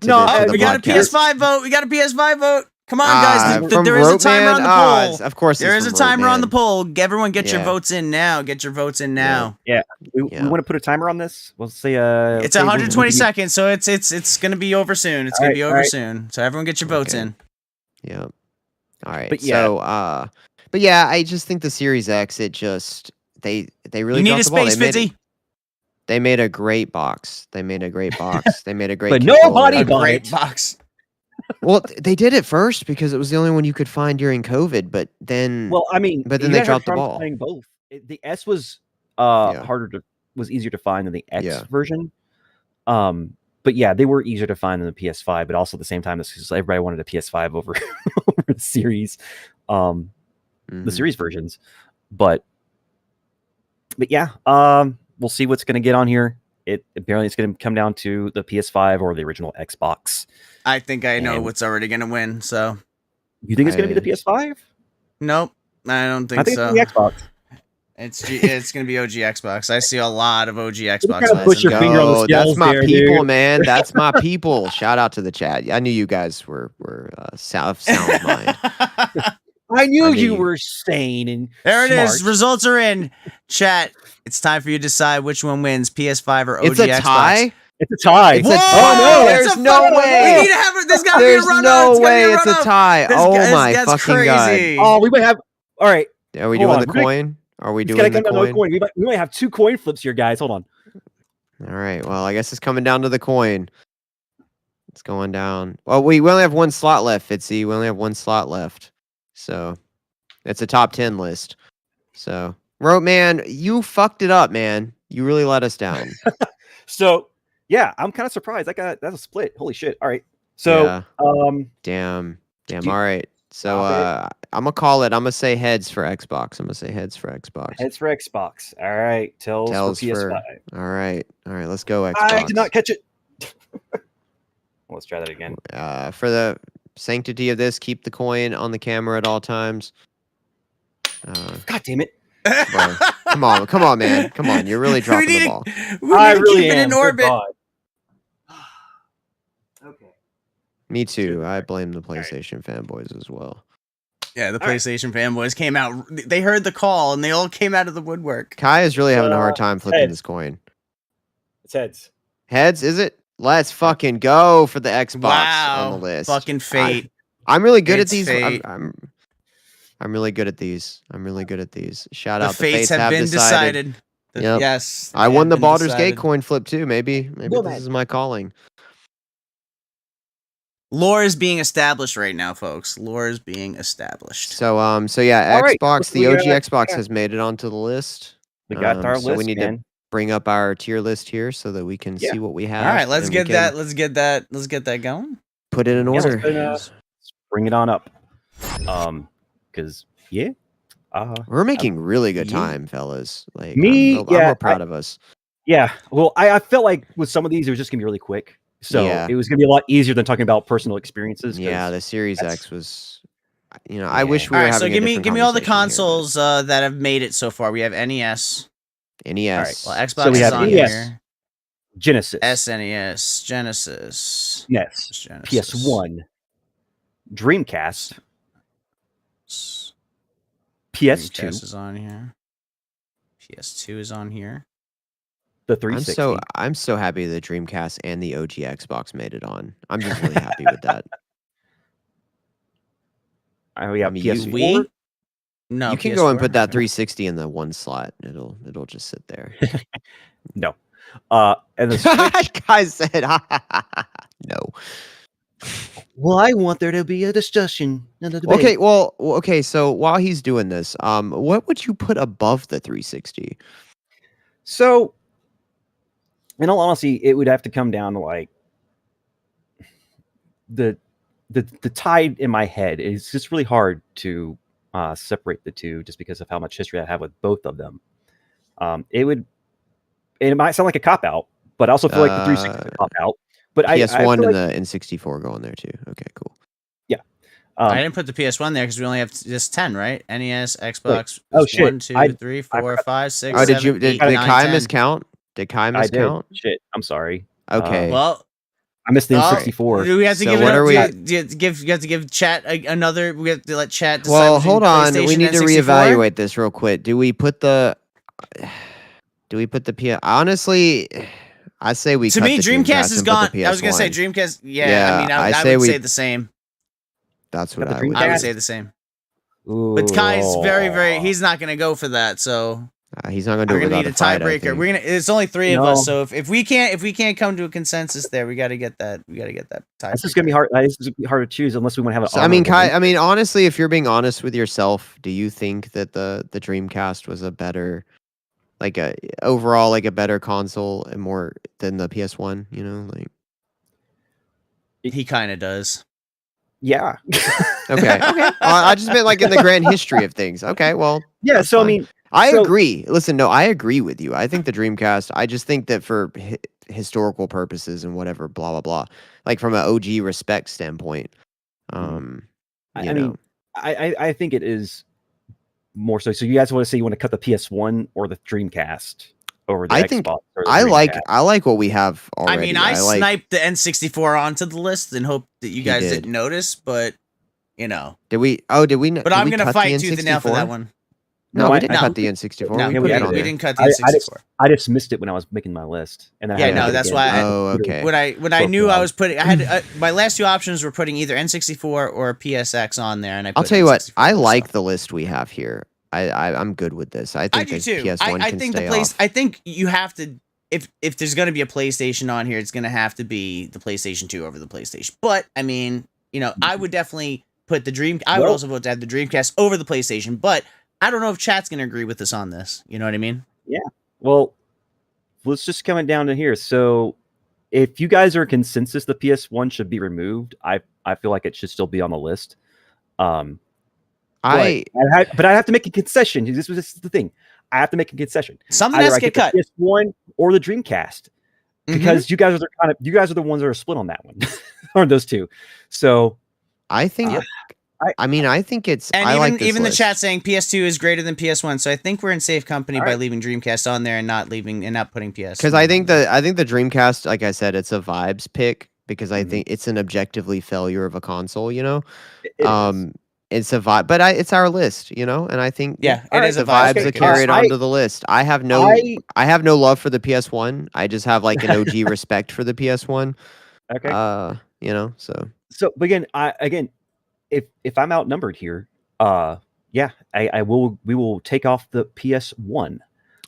got a podcast. PS5 vote. We got a PS5 vote. Come on, Ah, guys. from There is a timer Ropeman? on the Ah, poll. of course, There it's is a from timer on the Ropeman. poll. Everyone, get your Yeah. votes in now. Get your votes in now. We Yeah. want to put a timer on this. We'll say It's say 120 we'll- seconds, so it's gonna be over soon. It's gonna be over soon. So everyone, get your votes Okay. in. Yeah. All right. But yeah. So, but yeah, I just think the Series X, it just they really You need dropped a the ball. space, Fitzy. They made a great box. They made a great box. They made a great. But controller. nobody A bought great it. box. Well, they did it first because it was the only one you could find during COVID. But then, Well, I mean, But then you they guys had dropped the trouble ball. finding both. The S was Yeah. was easier to find than the X Yeah. version. But yeah, they were easier to find than the PS5. But also at the same time, this is everybody wanted a PS5 over over the series, the Mhm. series versions. But yeah, we'll see what's going to get on here. apparently it's going to come down to the PS5 or the original Xbox. I think I know And- what's already gonna win. So You think it's going to be the PS5? nope, I don't think I think so. it's going to be Xbox. It's gonna be OG Xbox. I see a lot of OG Xbox. kinda push your lessons. finger on the That's scales my there, people, dude. man. That's my people. Shout out to the chat. I knew you guys were sound mind. I knew I you mean- were sane and There it is. smart. Results are in. Chat. It's time for you to decide which one wins, PS5 or OG It's a Xbox. tie. It's a tie. It's a Whoa! tie. Oh, no. There's It's a no fucking- way. We need to have. There's gotta be a There's run. no way it's a tie. Oh my that's fucking crazy. god. Oh, we might have. All right. Are we Hold doing on, the we're gonna- coin? Are we It's got to doing the come down to a coin? coin. We might have 2 coin flips here, guys. Hold on. All right. Well, I guess it's coming down to the coin. It's going down. Well, we only have 1 slot left, Fitzy. We only have 1 slot left. So it's a top 10 list. So, man, you fucked it up, man. You really let us down. So, yeah, I'm kind of surprised. That's a split. Holy shit. All right. So, Yeah. Damn. Do- All right. So I'm gonna call it. I'm gonna say heads for Xbox. I'm gonna say heads for Xbox. heads for Xbox. All right. Tails Tails for PS5. All right. Let's go Xbox. I did not catch it. Let's try that again. For the sanctity of this, keep the coin on the camera at all times. God damn it. Bro, come on, man. Come on. You're really dropping the ball. We I need to really keep it am. in Good orbit. God. Okay. Me too. I blame the PlayStation fanboys as well. Yeah, the All right. PlayStation fanboys came out. They heard the call and they all came out of the woodwork. Kai is really having a hard time flipping heads. this coin. It's heads. Heads, is it? Let's fucking go for the Xbox Wow, on the list. fucking fate. I'm really good It's at these. fate. I'm really good at these. I'm really good at these. Shout The out. fates have been decided. Yep. Yes, I they won have the been Baldur's decided. Gate coin flip too. Maybe Well, this man. is my calling. Lore is being established right now, folks. Lore is being established. So yeah, All right, Xbox. let's The see, OG Xbox yeah. has made it onto the list. We got our so list, we need man. to bring up our tier list here so that we can Yeah. see what we have. All right, let's and we get can that. Let's get that going. Put it in Yeah, let's order. put it, let's bring it on up. Because yeah, We're making really good yeah. time, fellas. Like Me, I'm real yeah, proud of us. yeah. Well, I felt like with some of these, it was just gonna be really quick. So Yeah. it was gonna be a lot easier than talking about personal experiences. 'cause Yeah, the Series that's- X was. I wish we All were right, having. so give a me all the different conversation consoles that have made it so far. We have NES. here. NES. All right, well, Xbox So we is have on NES. here. Genesis, SNES, Genesis, NES, PS1, Dreamcast, PS2, Dreamcast is on here. PS2 is on here. the I'm 360. I'm so happy the Dreamcast and the OG Xbox made it on. I'm just really happy with that. We have I mean, you- PS4. Wii? No, You can go and PS4. put that 360 in the one slot. It'll just sit there. No. And the Switch. Guy said no. Well, I want there to be a discussion. And a debate. Okay, okay. So while he's doing this, what would you put above the 360? So, in all honesty, it would have to come down to like the tide in my head. It's just really hard to separate the two, just because of how much history I have with both of them. It might sound like a cop out, but I also feel like the 360 is a cop out. But I PS1 feel and like, the N64 go in there too. Okay, cool. I didn't put the PS1 there because we only have just 10, right? NES, Xbox. Oh, shit. 1, 2, 3, 4, 5, 6, Oh, did 7, you 8, did 9, Kai 10. miscount? Did Kai I did. miscount? Shit, I'm sorry. Okay. Well, I missed the Oh, N64. do we have to So give what it are up? we- You have to give chat another. We have to let chat decide. Well, between hold on. We PlayStation need and to 64? reevaluate this real quick. Do we put the PS? Honestly, I say we. To cut me, the Dreamcast is and put gone. the I was gonna say PS1. Dreamcast. Yeah, Yeah, I mean, I I say would we- say the same. That's what Got the I would. I would Dreamcast? say the same. Ooh, But Kai's very, very. oh. He's not gonna go for that. So He's not gonna do we're it gonna without need a fight, I tiebreaker. think. We're gonna. It's only three of No. us. So if we can't come to a consensus there, we got to get that. We got to get that tiebreaker. This is gonna be hard. This is gonna be hard to choose unless we want to have an. So, I mean, honorable Kai. mention. I mean, honestly, if you're being honest with yourself, do you think that the Dreamcast was a better, like a overall, like a better console and more than the PS1? You know, like. He kind of does. Yeah. Okay. Okay. I just meant like in the grand history of things. Okay. Well. Yeah. that's So fine. I mean, I So- agree. Listen, no, I agree with you. I think the Dreamcast. I just think that for historical purposes and whatever, blah blah blah, like from an OG respect standpoint, Mhm. you I know, mean, I think it is more so. So you guys want to say you want to cut the PS1 or the Dreamcast over the I think Xbox or the I like Dreamcast? I like what we have I already. mean, I like sniped the N64 onto the list and hope that you He guys did. didn't notice, but you know. did we? Oh, did we? But did I'm we gonna cut fight the tooth and nail for that N64? one. No, No, we I- didn't no. cut the N64. No, we we put it didn't, on we there. didn't cut the I N64. just missed it when I was making my list, and then I Yeah, had to no, hit it that's again. why Oh, okay. When I Both knew I of was putting, I had my last two options were putting either N64 or PSX on there, and I. Put I'll tell you what. N64, I so. like the list we have here. I'm good with this. I I think do the too. PS1 I can think stay the place. off. I think you have to. If there's going to be a PlayStation on here, it's going to have to be the PlayStation 2 over the PlayStation. But I mean, you know, I would definitely put the Dream. I would Well- also vote to have the Dreamcast over the PlayStation. But I don't know if chat's going to agree with us on this. You know what I mean? Well, let's just come down to here. So, if you guys are consensus, the PS1 should be removed. I feel like it should still be on the list. I But I have to make a concession. This is the thing. I have to make a concession. Something Either has I to get get cut. the PS1 or the Dreamcast, because you guys are you guys are the ones that are split on that one, aren't those two? So I think. Yep. I mean, I think it's. And I even like this even the list. chat saying PS2 is greater than PS1, so I think we're in safe company by leaving Dreamcast on there and not putting PS. Because I think the Dreamcast, like I said, it's a vibes pick because I Mhm. think it's an objectively failure of a console. You know, it is. it's a vibe, but it's our list. You know, and I think Yeah, it All is the a vibe. vibes are pick. carried I- onto the list. I have no love for the PS1. I just have like an OG respect for the PS1. Okay. You know, so So, but again, if I'm outnumbered here, yeah, we will take off the PS1.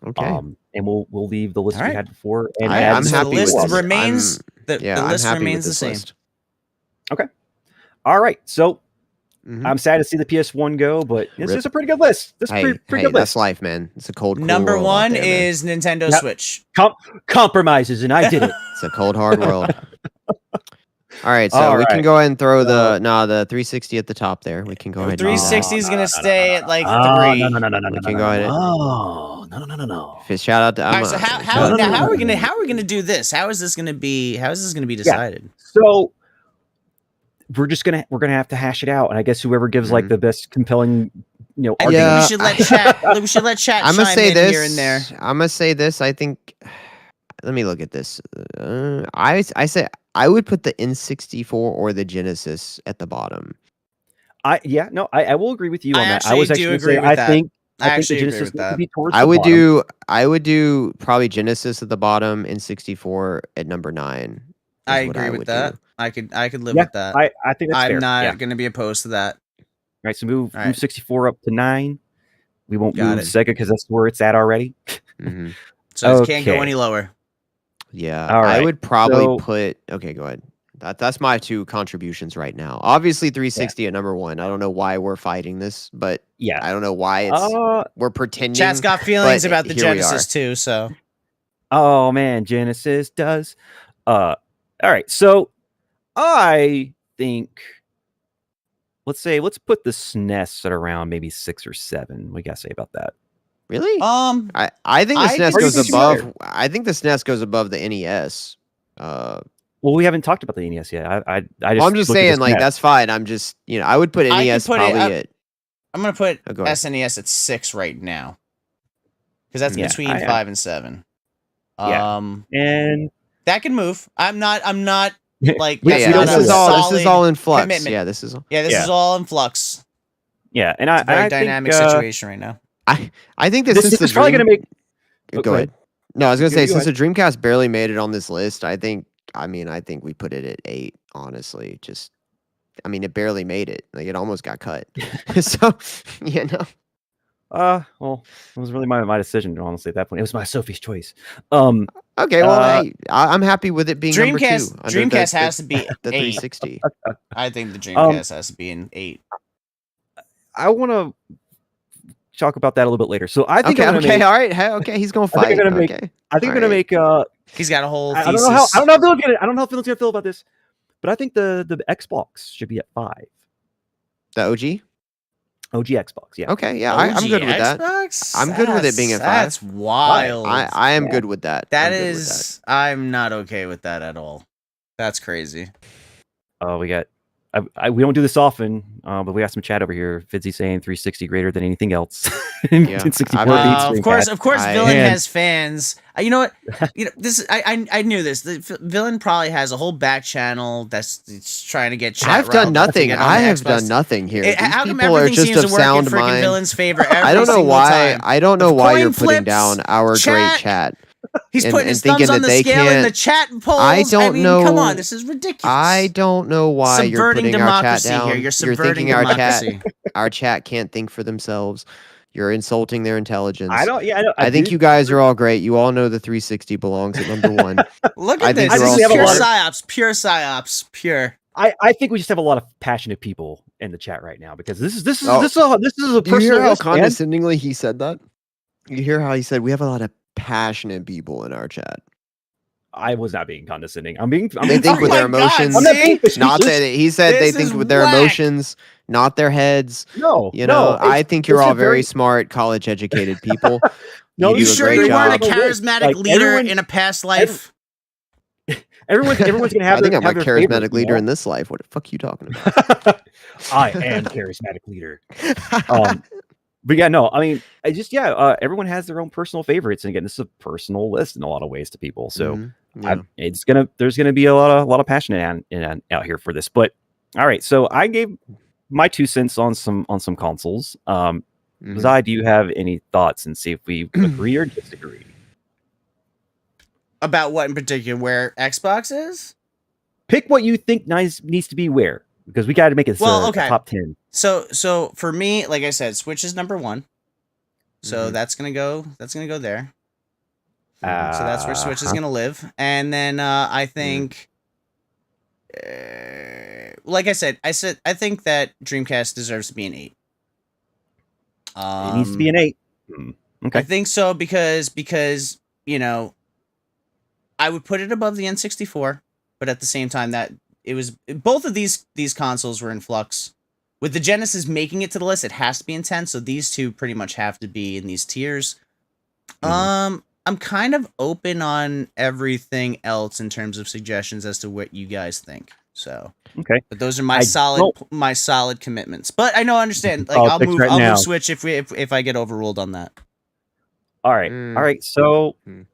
okay. And we'll leave the list All we right. had before. And I'm add So happy the with list this. remains. The I'm list happy with remains the this same. list. All right. So Mhm. I'm sad to see the PS1 go, but this Rip. is a pretty good list. This is Hey, pretty hey, good that's list. life, man. It's a cold. Cruel Number world out one there, man. is Nintendo Yep. Switch. Compromises, and I did it. It's a cold, hard world. All right, so All we can right. go ahead and throw the 360 at the top there. We can go ahead. And do that. 360 is gonna stay at like Oh, 3. no. We can go ahead. Oh, no. Shout out to All Emma. right, so how no, are we no. gonna do this? How is this gonna be decided? So we're gonna have to hash it out, and I guess whoever gives like Mhm. the best compelling, I argument. Yeah, think we should let chat I'm chime gonna say in this here and there. I'm gonna say this. I think. Let me look at this. I say I would put the N64 or the Genesis at the bottom. I will agree with you I on that. I actually was do actually gonna agree say, with that. I think I the actually agree Genesis with needs to that. be towards I the would bottom. I would do probably Genesis at the bottom and 64 at number 9. I is what agree with would that. do. I could live Yeah, with that. I think that's I'm fair. not Yeah. gonna be opposed to that. Right. So move All right. 64 up to 9. We won't Got move it. Sega because that's where it's at already. Mhm. So it can't go Okay. any lower. Yeah, All I right, would probably so- put. Okay, go ahead. That's my two contributions right now. Obviously, 360 at number 1. I don't know why we're fighting this, but Yeah. I don't know why it's we're pretending. Chat's got feelings but about the here we Genesis are. too, so Oh man, Genesis does. All right. So I think let's put the SNES at around maybe 6 or 7. What do you guys say about that? Really? I think the I SNES think goes it's above. fair. I think the SNES goes above the NES. Well, we haven't talked about the NES yet. I just Well, I'm just looked at saying, the like SNES. that's fine. I'm just, I would put I could NES put it probably up- at. I'm gonna put Oh, go ahead. SNES at 6 right now. Because that's Yeah, between I- 5 and 7. Yeah. And That can move. I'm not like We- that's Yeah, not this a is all. This solid is all in flux. commitment. Yeah, this is. Yeah, this Yeah. is all in flux. yeah, and It's a very I dynamic think, situation right now. I think that This since is the probably Dream- going to make. Go ahead. No, I was gonna You- say you go since the Dreamcast barely made it on this list, I think we put it at 8. Honestly, it barely made it. Like it almost got cut. So Well, it was really my decision. Honestly, at that point, it was my Sophie's choice. Okay, well, I'm happy with it being number 2. Dreamcast has to be the 8. 360. I think the Dreamcast has to be an 8. I want to talk about that a little bit later. So I think Okay, I'm gonna okay, make, all right. Hey, okay, he's gonna I think fight. I'm gonna make- okay. I think I'm gonna Alright. make. He's got a whole I thesis. don't know how. I don't know how Phil's gonna feel about this, but I think the Xbox should be at 5. The OG. OG Xbox. Yeah. Okay, yeah, I'm good with that. Xbox? I'm good with it being a 5. That's wild. I am good with that. That I'm good with is, I'm not okay with that at all. That's crazy. We got. We don't do this often, but we got some chat over here. Fitzy saying 360 greater than anything else. Yeah, 64 of course, Dreamcast. Villain has fans. You know what? This. I knew this. The Villain probably has a whole back channel that's it's trying to get chat. I've done riled up to nothing. get on I the have Xbox. done nothing here. These How come people are everything just seems of to work in sound freaking mind. Villain's favor every I don't know single why. time? I don't know why Coin you're putting flips, down our great chat. He's and- putting and his thumbs thinking on that the they scale in the can't- chat polls. I don't mean, know. Come on, this is ridiculous. I don't know why you're Subverting putting our chat democracy down. here. You're subverting thinking democracy. our chat can't think for themselves. You're insulting their intelligence. I don't. Yeah, I, don't, I think you guys are all great. You all know the 360 belongs at number 1. Look I at think this. you're This all is pure smart. psyops. Pure psyops. Pure. I think we just have a lot of passionate people in the chat right now because this is Oh. a personal. Do you hear how list, man. condescendingly he said that? You hear how he said we have a lot of passionate people in our chat. I was not being condescending. I'm being. They think with their my God, emotions. I'm not being Not facetious. that he said they This think is with their whack. emotions, not their heads. No, You no, know, I think you're it's all a very smart, college educated people. No, you You do a sure great you job. weren't a charismatic Like, leader everyone- in a past life? Everyone's gonna have. I think I'm a have their charismatic favorite, leader you in this life. What the fuck you talking about? know? I am charismatic leader. But yeah, no, I mean, I just everyone has their own personal favorites, and again, this is a personal list in a lot of ways to people. So Mhm, yeah. there's gonna be a lot of passion out here for this. But all right, so I gave my 2 cents on some consoles. Mhm. Zai, do you have any thoughts and see if we agree or disagree? About what in particular? Where Xbox is? Pick what you think needs to be where, because we got to make it a top 10. So for me, like I said, Switch is number 1. So Mhm. that's gonna go there. So that's where Switch is gonna live. And then I think, like I said, I think that Dreamcast deserves to be an 8. It needs to be an 8. Okay. I think so because you know, I would put it above the N64, but at the same time that it was both of these consoles were in flux. With the Genesis making it to the list, it has to be in 10, so these two pretty much have to be in these tiers. I'm kind of open on everything else in terms of suggestions as to what you guys think. So Okay. but those are my solid commitments. But I know I understand. Like I'll Politics right move now. Switch if I get overruled on that. All right. Mm. All right. So Mm.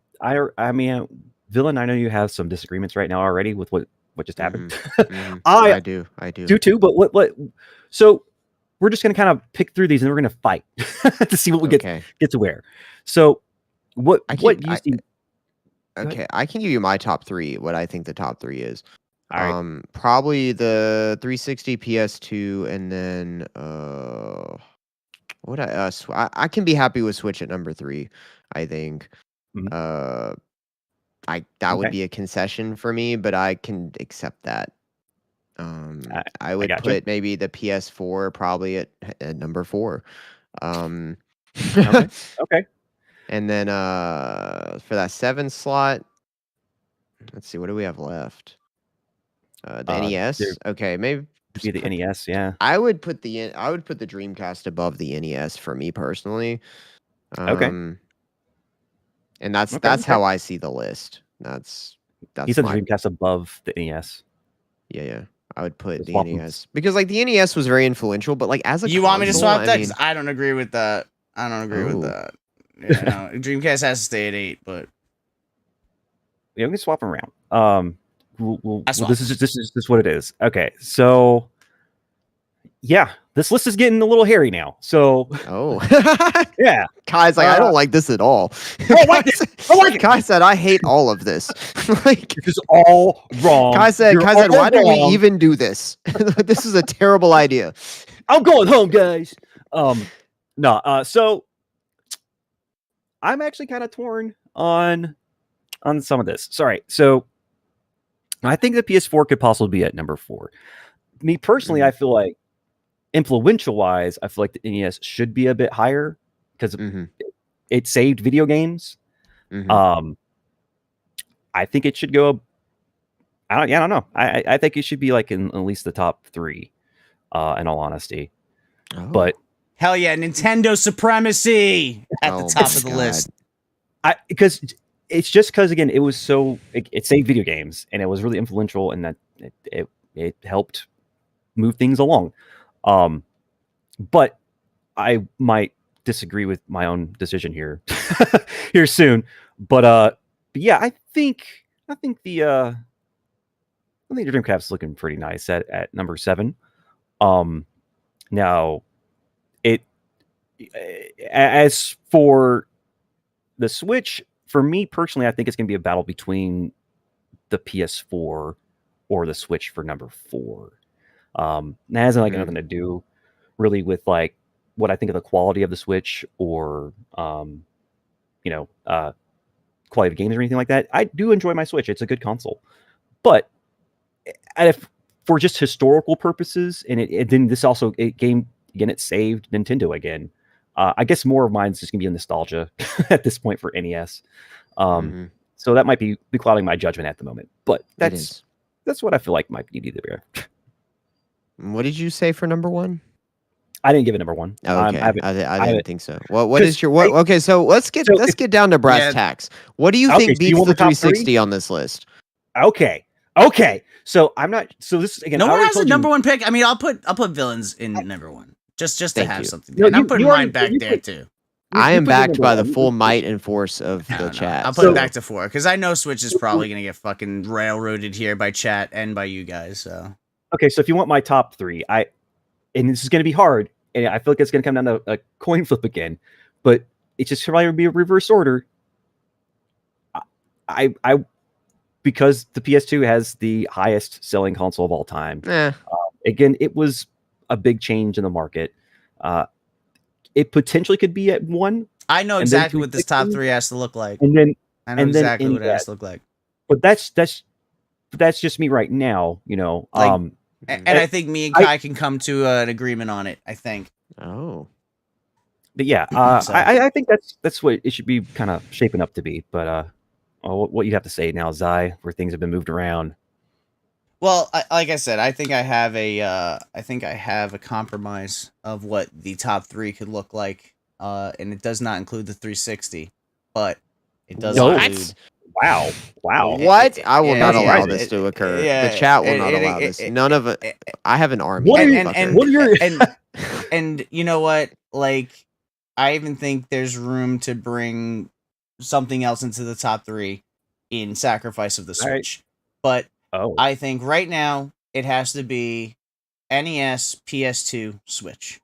I mean, Villain, I know you have some disagreements right now already with what just happened. Mhm. I I do. do too, but what so we're just gonna kind of pick through these and we're gonna fight to see what we get to where. So what do you see? Okay, I can give you my top 3, what I think the top 3 is. All right. Probably the 360, PS2, and then I can be happy with Switch at number 3, I think. Mhm. That would Okay. be a concession for me, but I can accept that. I would gotcha. put maybe the PS4 probably at number 4. Okay. And then for that 7 slot, let's see, what do we have left? The NES. Okay, maybe Be the NES, yeah. I would put the Dreamcast above the NES for me personally. Okay. And that's Okay. how I see the list. That's He said the my Dreamcast above the NES. yeah. I would put the Swap 'em. NES because like the NES was very influential, but like as a You want me to console, swap that? I Because mean, I don't agree with that. I don't agree Oh. with that. Yeah, no, Dreamcast has to stay at 8, but Yeah, we can swap them around. swap. This is just what it is. Okay, so yeah, this list is getting a little hairy now. So oh. yeah, Kai's like, I don't like this at all. I like it. I like it. Kai said, I hate all of this. Like, this is all wrong. Kai said, You're why did we all wrong. even do this? This is a terrible idea. I'm going home, guys. No. So I'm actually kind of torn on some of this. Sorry. So I think the PS4 could possibly be at number 4. Me personally, I feel like influential wise, I feel like the NES should be a bit higher because it saved video games. I think it should go. I don't know. I think it should be like in at least the top 3. In all honesty, Oh. but Hell yeah, Nintendo supremacy at the Oh top my of the God. list. Because it's just because again it was so it saved video games and it was really influential and that it helped move things along. But I might disagree with my own decision here here soon. But yeah, I think the Dreamcast's looking pretty nice at number 7. Now it as for the Switch, for me personally, I think it's going to be a battle between the PS4 or the Switch for number 4. That hasn't like nothing to do really with like what I think of the quality of the Switch or quality of games or anything like that. I do enjoy my Switch; it's a good console, but if for just historical purposes, and then this also it saved Nintendo again. I guess more of mine's just gonna be a nostalgia at this point for NES. So that might be clouding my judgment at the moment, but that's what I feel like might be needed there. What did you say for number 1? I didn't give it number 1. Oh, okay, I didn't think so. What is your what? Okay, so let's get down to brass tacks. What do you think so you beats want the the top 360 on this list? Okay. So I'm not. So this again. No I one already has a told you- number 1 pick. I mean, I'll put Villains in number 1 just to Thank have you. something. No, And I'm you- putting you already- mine back you there put- too. I am put your backed number by the one. full might and force of No, the no, chat. I'll put So- it back to 4 because I know Switch is probably gonna get fucking railroaded here by chat and by you guys. So Okay, so if you want my top 3, and this is going to be hard, and I feel like it's going to come down to a coin flip again, but it's just probably be a reverse order. I because the PS2 has the highest selling console of all time. Again, it was a big change in the market. It potentially could be at 1, I know And then exactly what this top 360? 3 has to look like. and then I know and then exactly what it has NES. to look like. But that's just me right now. Like, And I think me and Kai can come to an agreement on it. I think. Oh. But yeah, So- I think that's what it should be kind of shaping up to be. But what you have to say now, Zai, where things have been moved around. Well, like I said, I think I have a compromise of what the top 3 could look like, and it does not include the 360, but it does What? include. Wow. What? I will not yeah, allow yeah, this to occur. yeah, The chat will it- not it- allow it- this. it- None of it. I have an army. What are you- motherfucker. what are your- And you know what? Like, I even think there's room to bring something else into the top 3 in Sacrifice of the All right. Switch, but Oh, I think right now it has to be NES, PS2, Switch.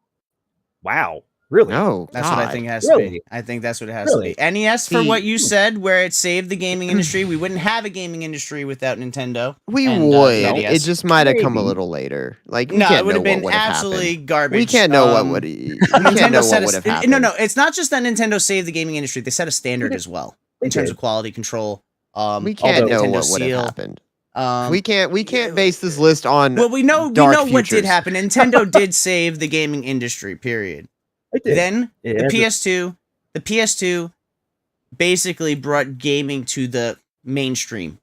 wow. Really? No, That's what I God. think it has to Really? be. I think that's what it has Really? to be. NES, for See- what you said, where it saved the gaming industry, we wouldn't have a gaming industry without Nintendo. We and, would. NES. It just might have come a Maybe. little later. Like we No, can't it would know have been what would have absolutely happened. garbage. We can't know what Um, would. We can't know what would have happened. No. It's not just that Nintendo saved the gaming industry; they set a standard as well in terms of quality control. We can't know Nintendo what would seal. have happened. Um, We can't base this list on. Well, we know dark what did futures. happen. Nintendo did save the gaming industry. Period. It did. Then It the has a- PS2 basically brought gaming to the mainstream.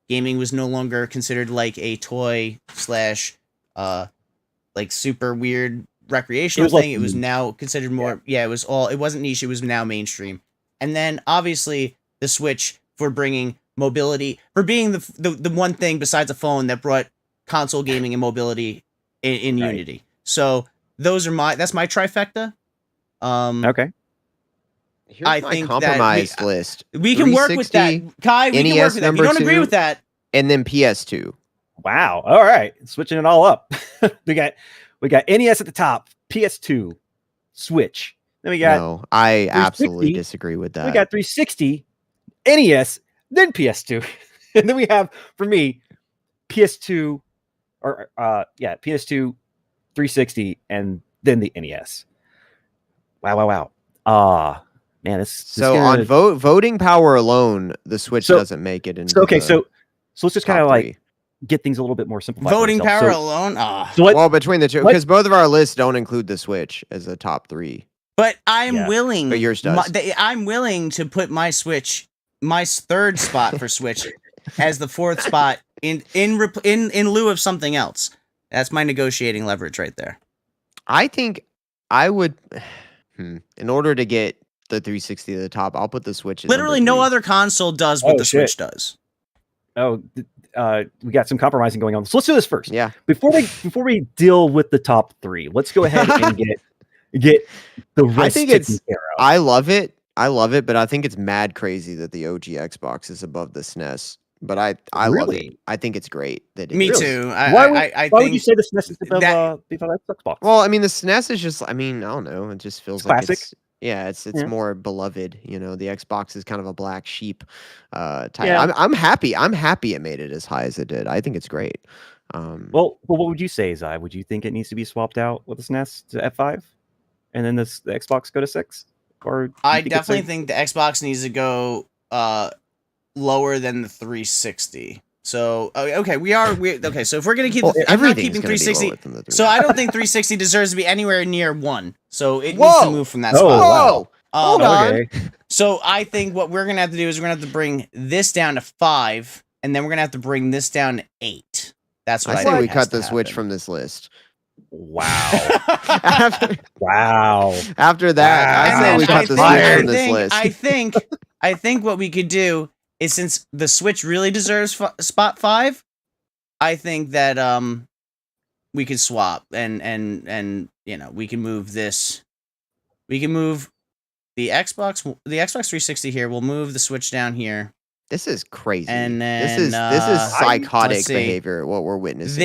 Gaming was no longer considered like a toy slash like super weird recreational It was like thing. It was niche. now considered more it wasn't niche, it was now mainstream. And then obviously the Switch for bringing mobility, for being the one thing besides a phone that brought console gaming and mobility in Right. unity. So that's my trifecta. Okay. Here's I my think that compromised list. We can work with that. 360, Kai, we can work NES with that. If you number don't agree 2, with that, and then PS2. Wow. All right. Switching it all up. we got NES at the top, PS2, Switch. Then we got No, I 360, absolutely disagree with that. we got 360, NES, then PS2. And then we have for me PS2 PS2, 360 and then the NES. Wow. Man, this So gonna- on voting power alone, the Switch So- doesn't make it into. so okay, the so let's just kind top of like three. get things a little bit more simplified. for voting ourselves. power So- alone. So what? Well, between the two, what- because both of our lists don't include the Switch as a top 3. But I'm Yeah. willing. But yours does. I'm willing to put my Switch, my third spot for Switch, as the fourth spot in lieu of something else. That's my negotiating leverage right there. I think I would, in order to get the 360 to the top, I'll put the Switch at Literally, number no 3. other console does what Oh, the shit. Switch does. Oh, we got some compromising going on. So let's do this first. Yeah. Before we deal with the top 3, let's go ahead and get the rest I think taken care of. I love it, but I think it's mad crazy that the OG Xbox is above the SNES. But I love it. Really? I think it's great that it Me is. too. Why would you say the SNES is above that- Xbox? Well, I mean, the SNES is just, I mean, I don't know. It just feels It's like classic. it's more beloved. You know, the Xbox is kind of a black sheep type. Yeah. I'm happy. I'm happy it made it as high as it did. I think it's great. Well, what would you say, Zai? Would you think it needs to be swapped out with the SNES to F5, and then the Xbox go to 6? Or do you I think it's definitely a- think the Xbox needs to go lower than the 360. So okay, okay. So if we're gonna keep, I'm not everything's keeping gonna be 360. lower than the So I don't think 360 deserves to be anywhere near 1. So it needs to Whoa! move from that Oh, spot. wow. Hold on. Okay. So I think what we're gonna have to do is we're gonna have to bring this down to 5, and then we're gonna have to bring this down to 8. That's what I I say think we has cut to the Switch happen. from this list. Wow. after, Wow. after that, I say we cut the Switch from this list. I think what we could do is, since the Switch really deserves spot 5, I think that we could swap and you know, we can move this. We can move the Xbox 360 here. We'll move the Switch down here. This is crazy. And this then, is psychotic let's see. behavior. What we're witnessing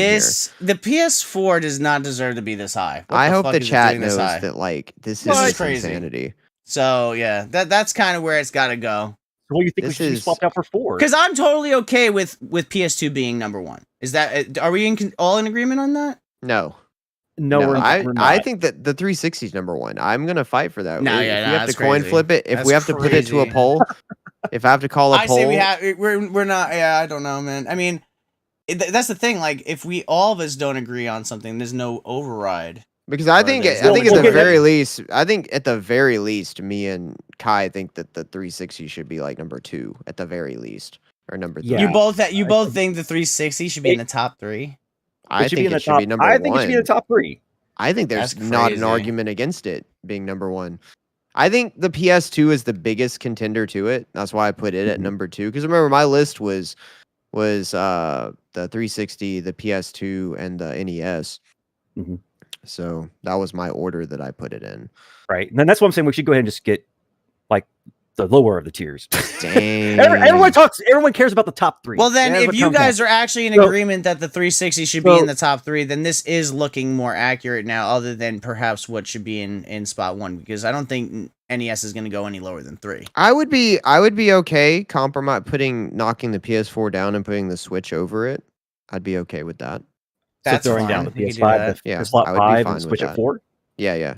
The PS4 does not deserve to be this high. What I hope fuck the is it chat doing this knows high? that like this This is is crazy. insanity. So yeah, that's kind of where it's got to go. So what do you think we This should be is- swapped out for 4? Because I'm totally okay with PS2 being number 1. Is that are we all in agreement on that? No, No, we're I not. think that the 360 is number 1. I'm gonna fight for that. No, if yeah, we no, have to that's coin crazy. flip it, if That's we have to put it to a crazy. poll, if I have to call a I poll, say we have. We're not. Yeah, I don't know, man. I mean, that's the thing. Like, if we all of us don't agree on something, there's no override. because I Or think there's I think no- at the Well, very least, me and Kai think that the 360 should be like number 2 at the very least, or number 3. Yeah. You both think the 360 should be in the top 3? I think it should be number I 1. think it should be in the top 3. I think there's That's not an crazy. argument against it being number 1. I think the PS2 is the biggest contender to it. That's why I put it at Mhm. number 2. Because remember, my list was the 360, the PS2, and the NES. Mhm. So that was my order that I put it in. Right. And then that's what I'm saying. We should go ahead and just get like the lower of the tiers. Dang. Everyone cares about the top 3. Well, then, That's if what you comes guys down. are actually in So- agreement that the 360 should be so- in the top 3, then this is looking more accurate now, other than perhaps what should be in spot 1, because I don't think NES is going to go any lower than 3. I would be okay knocking the PS4 down and putting the Switch over it. I'd be okay with that. That's so throwing fine. down the You could do PS5, that. Yeah, the slot I would be 5, fine and with switch at that. 4. Yeah.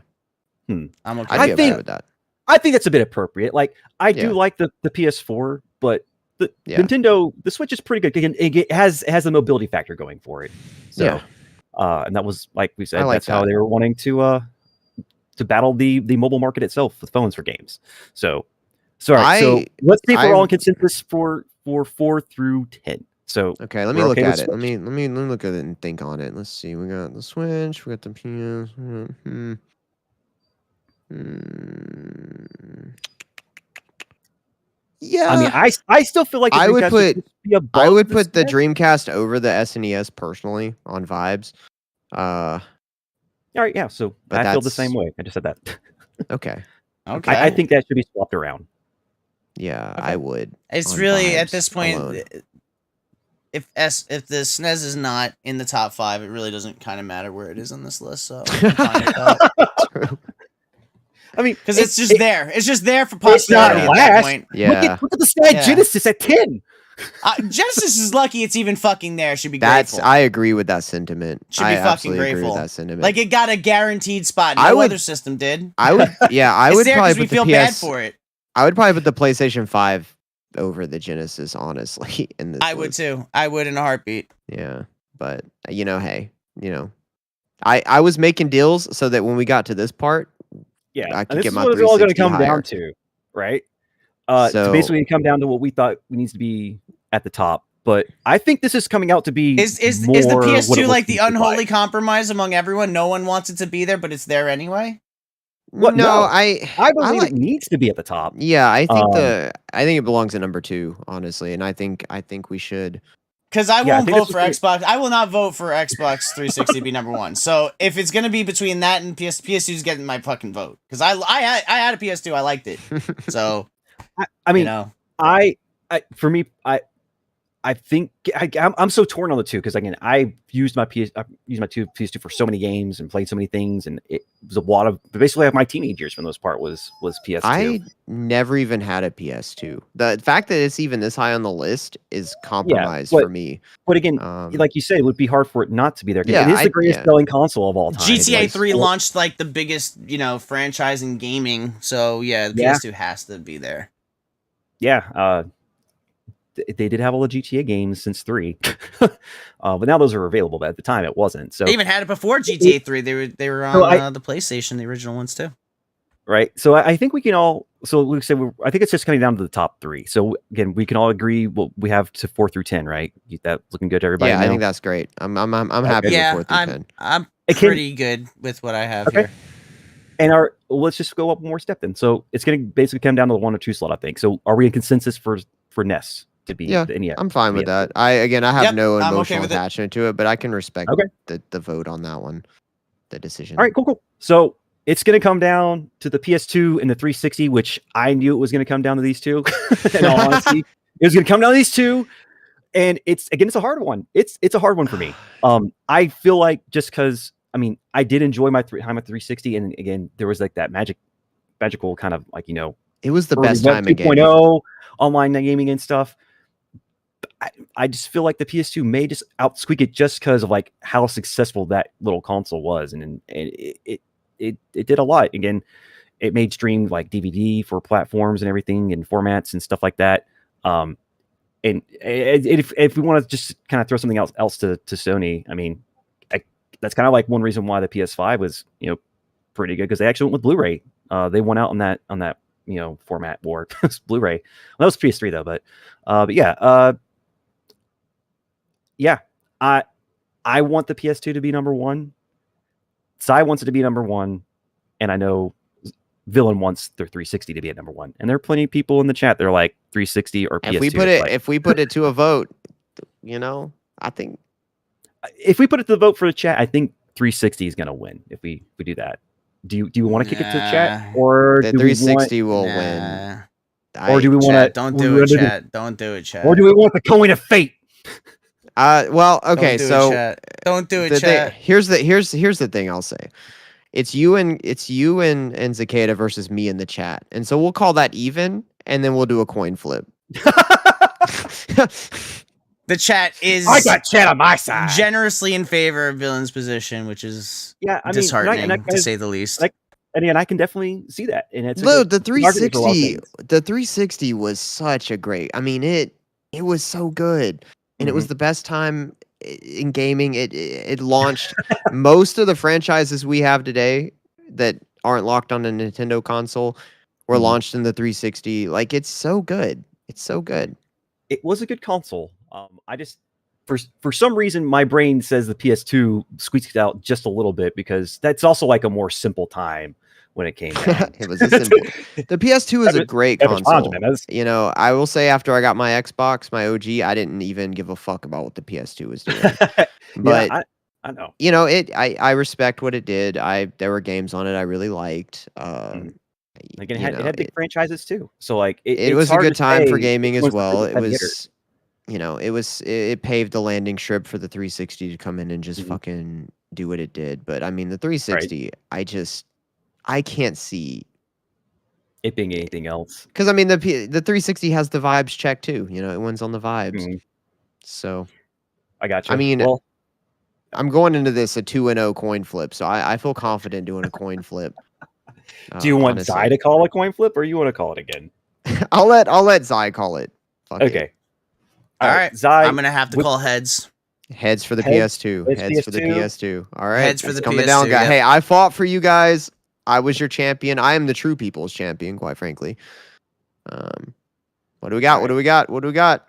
I'm okay. I'd with be I okay think- with that. I think that's a bit appropriate. Like I do Yeah. like the PS4, but the Yeah. Nintendo, the Switch is pretty good. It has a mobility factor going for it. So, Yeah. And that was like we said, I like that's how that. they were wanting to battle the mobile market itself with phones for games. So, sorry. So let's see if we're all in consensus for 4 through 10. So Okay, let me we're look okay with at it. Switch? Let me look at it and think on it. Let's see. We got the Switch. We got the PS. Yeah, I mean, I still feel like the I would Dreamcast put- should be above I would put the SNES. Dreamcast over the SNES personally on vibes. All right, yeah. So But I feel the that's- same way. I just said that. Okay. Okay. I think that should be swapped around. Yeah, Okay. I would. It's on really at vibes this point, alone. if the SNES is not in the top 5, it really doesn't kind of matter where it is on this list. So I'm fine with that. I mean, Because it's just there. It's just there for It's not posterity at that last. point. Yeah, look at the Sega Yeah. Genesis at 10. Genesis is lucky it's even fucking there. Should be that's. grateful. I agree with that sentiment. Should be I fucking absolutely agree grateful. with that sentiment. Like, it got a guaranteed spot. No I would- other system did. I would. Yeah, I It's would there probably because we put the feel bad PS. for it. I would probably put the PlayStation 5 over the Genesis, honestly. In this, I would list. too. I would in a heartbeat. Yeah, but hey, I was making deals so that when we got to this part, Yeah, I and could this get is my what it's all going to 360 come higher. down to, right? So So- basically, come down to what we thought needs to be at the top. But I think this is coming out to be Is the more what it PS2 was like the used to be unholy like. compromise among everyone? No one wants it to be there, but it's there anyway. What? No, No, I I believe like. it needs to be at the top. Yeah, Um, I think it belongs at number 2, honestly, and I think we should. Because I yeah, I won't think vote that's for Xbox. I will not vote for Xbox 360 to be number one. So if it's gonna be between that and PS2 is getting my fucking vote. Because I had a PS2, I liked it. So I you mean, know, for me, I think I'm so torn on the two because again, I've used my PS2 for so many games and played so many things, and it was a lot of basically my teenage years for the most part was PS2. I never even had a PS2. The fact that it's even this high on the list is compromise for me. But again, like you said, it would be hard for it not to be there. Yeah, it is the greatest selling console of all time. GTA 3 launched like the biggest, franchise in gaming. So yeah, the PS2 has to be there. Yeah, they did have all the GTA games since 3, but now those are available. But at the time, it wasn't. So they even had it before GTA 3. They were on the PlayStation, the original ones too. Right. So I think we can all. So we said I think it's just coming down to the top 3. So again, we can all agree what we have to 4 through 10. Right? Get that looking good to everybody. Yeah, now? I think that's great. I'm happy with 4 through 10. I'm pretty good with what I have here. And let's just go up one more step then. So it's going to basically come down to the 1 or 2 slot, I think. So are we in consensus for NES to be the NES? I'm fine with that. I have no emotional okay attachment to it, but I can respect the vote on that one, the decision. All right, cool. So it's going to come down to the PS2 and the 360, which I knew it was going to come down to these two. In all honesty, it was going to come down to these two, and it's a hard one. It's a hard one for me. I feel like just because I did enjoy my time at 360, and again there was like that magical kind of like it was the best time in gaming. 2.0 online gaming and stuff. I just feel like the PS2 may just outsqueak it just because of like how successful that little console was, and it did a lot. Again, it made stream like DVD for platforms and everything and formats and stuff like that. And if we want to just kind of throw something else to Sony, that's kind of like one reason why the PS5 was pretty good, because they actually went with Blu-ray. They won out on that format war. Blu-ray. Well, that was PS3 though, but I want the PS2 to be number 1. Cy wants it to be number 1, and I know Villain wants their 360 to be at number 1. And there are plenty of people in the chat that are like 360 or PS2. If we put it to a vote, I think if we put it to the vote for the chat, I think 360 is going to win if we do that. Do you want to kick it to the chat, or the 360 will win? Or do we want to? Don't do it, chat. Don't do it, chat. Or do we want the coin of fate? Well, okay, don't do it, chat. Here's the thing I'll say. It's you and Zicada versus me in the chat, and so we'll call that even, and then we'll do a coin flip. The chat is. I got chat on my side. Generously in favor of Villain's position, which is disheartening to say the least. And I can definitely see that. And it's the 360. The 360 was such a great. It was so good, and it was the best time in gaming. It launched most of the franchises we have today that aren't locked on a Nintendo console were launched in the 360. Like, it's so good. It's so good. It was a good console. I just for some reason my brain says the PS2 squeaks it out just a little bit, because that's also like a more simple time when it came out. It was a simple. The PS2 is a great console. I will say, after I got my Xbox, my OG, I didn't even give a fuck about what the PS2 was doing. But yeah, I know. I respect what it did. There were games on it I really liked. Like it had big franchises too. So like it was a good time for gaming as well. It was it paved the landing strip for the 360 to come in and just fucking do what it did. But the 360, I can't see it being anything else. Because the 360 has the vibes check too. It wins on the vibes. So I got you. Well, I'm going into this a 2-0 coin flip, so I feel confident doing a coin flip. Do you want Zai to call a coin flip, or you want to call it again? I'll let Zai call it. Okay. All right, Zai. I'm gonna have to call heads. Heads for the PS2. Heads for the PS2. All right. Heads for the coming PS2. Down, guy. Hey, I fought for you guys. I was your champion. I am the true people's champion, quite frankly. What do we got? What do we got?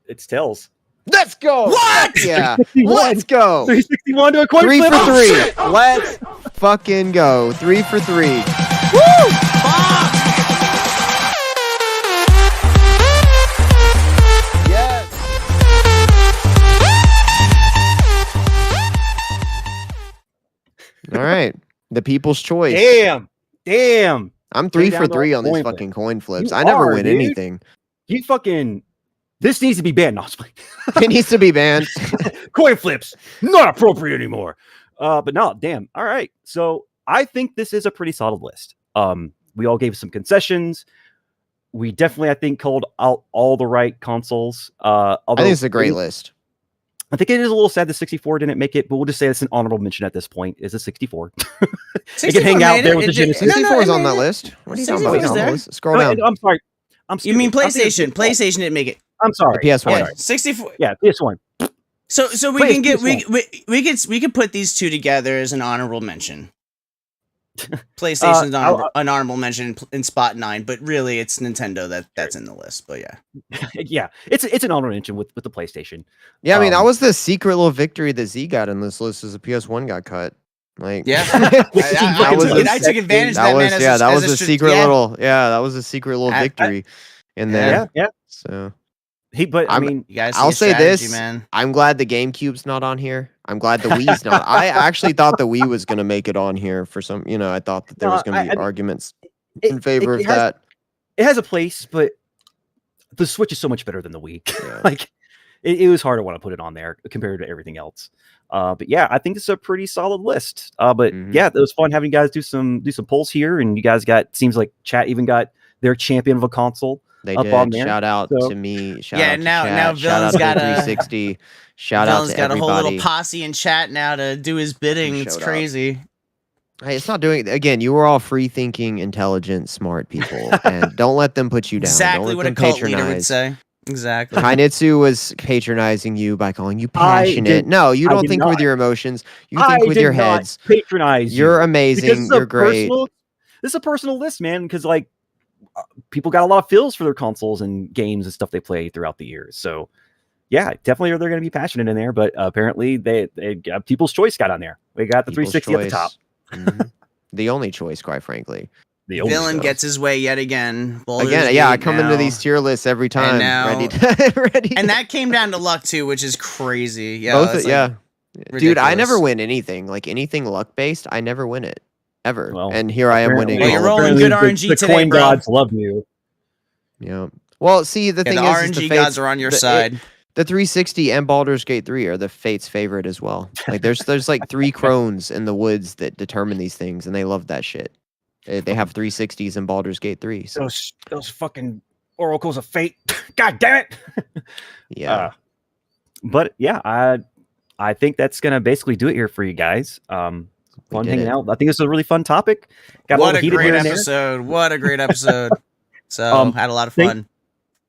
It's Tails. Let's go. What? Yeah. Let's go. 361 to a coin 3 flip. for 3. Let's fucking go. 3 for 3. All right. The people's choice. Damn. I'm 3 down for to 3 our on these coin fucking flip. coin flips. You I never are, win dude. anything. You fucking. This needs to be banned. No, I'm just playing. It needs to be banned. Coin flips not appropriate anymore. But no, damn. All right. So I think this is a pretty solid list. We all gave some concessions. We definitely, I think, called out all the right consoles. I think it's a great list. I think it is a little sad the 64 didn't make it, but we'll just say it's an honorable mention at this point. Is a 64? It can hang out there with the Genesis. 64 is on that list. What are you talking about? 64 is It's on the there. list. Scroll down. I'm sorry. You mean stupid. I'm thinking PlayStation? PlayStation didn't make it. I'm sorry. The PS1. Yeah, 64. Yeah, PS1. So we Please, can get PS1. we could put these two together as an honorable mention. PlayStation's an honorable mention in spot 9, but really it's Nintendo that's in the list. But yeah, Yeah, it's an honorable mention with the PlayStation. Yeah, I mean, that was the secret little victory that Z got in this list as the PS1 got cut. Like, yeah, I took advantage of that that, was man. that was a secret little that was a secret little victory in there. Yeah. So I mean, you guys, I'll say this, man. I'm glad the GameCube's not on here. I'm glad the Wii's not. I actually thought the Wii was going to make it on here for some. I thought that there was going to be arguments in favor of that. It has a place, but the Switch is so much better than the Wii. Yeah. Like, it was hard to want to put it on there compared to everything else. But yeah, I think it's a pretty solid list. But yeah, it was fun having you guys do some polls here, and you guys seems like chat even got their champion of a console. They up did. on there. Shout out to me. Shout out to now chat. Shout out Villain's to got 360. Shout out to got everybody. a whole little posse in chat now to do his bidding. It's Showed crazy. Hey, it's not doing. Again, you were all free-thinking, intelligent, smart people, and don't let them put you down. Exactly don't what let a them cult leader would say. Exactly. Kainitsu was patronizing you by calling you passionate. No, you I don't did think not. with your emotions. You think with your heads. Patronize you. You're amazing. You're great. This is a personal list, man, because like people got a lot of feels for their consoles and games and stuff they play throughout the years. So yeah, definitely they're going to be passionate in there. But apparently they got People's Choice got on there. We got the People's 360 at the top. Mhm. The only choice, quite frankly. The only Villain choice. gets his way yet again. I come into these tier lists every time ready. And that came down to luck too, which is crazy. Yeah, Both, dude, I never ridiculous. win anything. Like anything luck based, I never win it ever. Well, and here I am winning. Well, you're all of rolling them. good RNG the today, coin bro. gods love you. Yeah. Well, see, the thing The is RNG the gods Fates, are on your side. The 360 and Baldur's Gate 3 are the Fates' favorite as well. Like there's like 3 crones in the woods that determine these things, and they love that shit. They have 360s in Baldur's Gate 3. So Those fucking oracles of fate. God damn it. yeah. But yeah, I think that's gonna basically do it here for you guys. Fun hanging out. I think this is a really fun topic. Got What a a heated great here and there. episode. What a great episode. So had a lot of fun.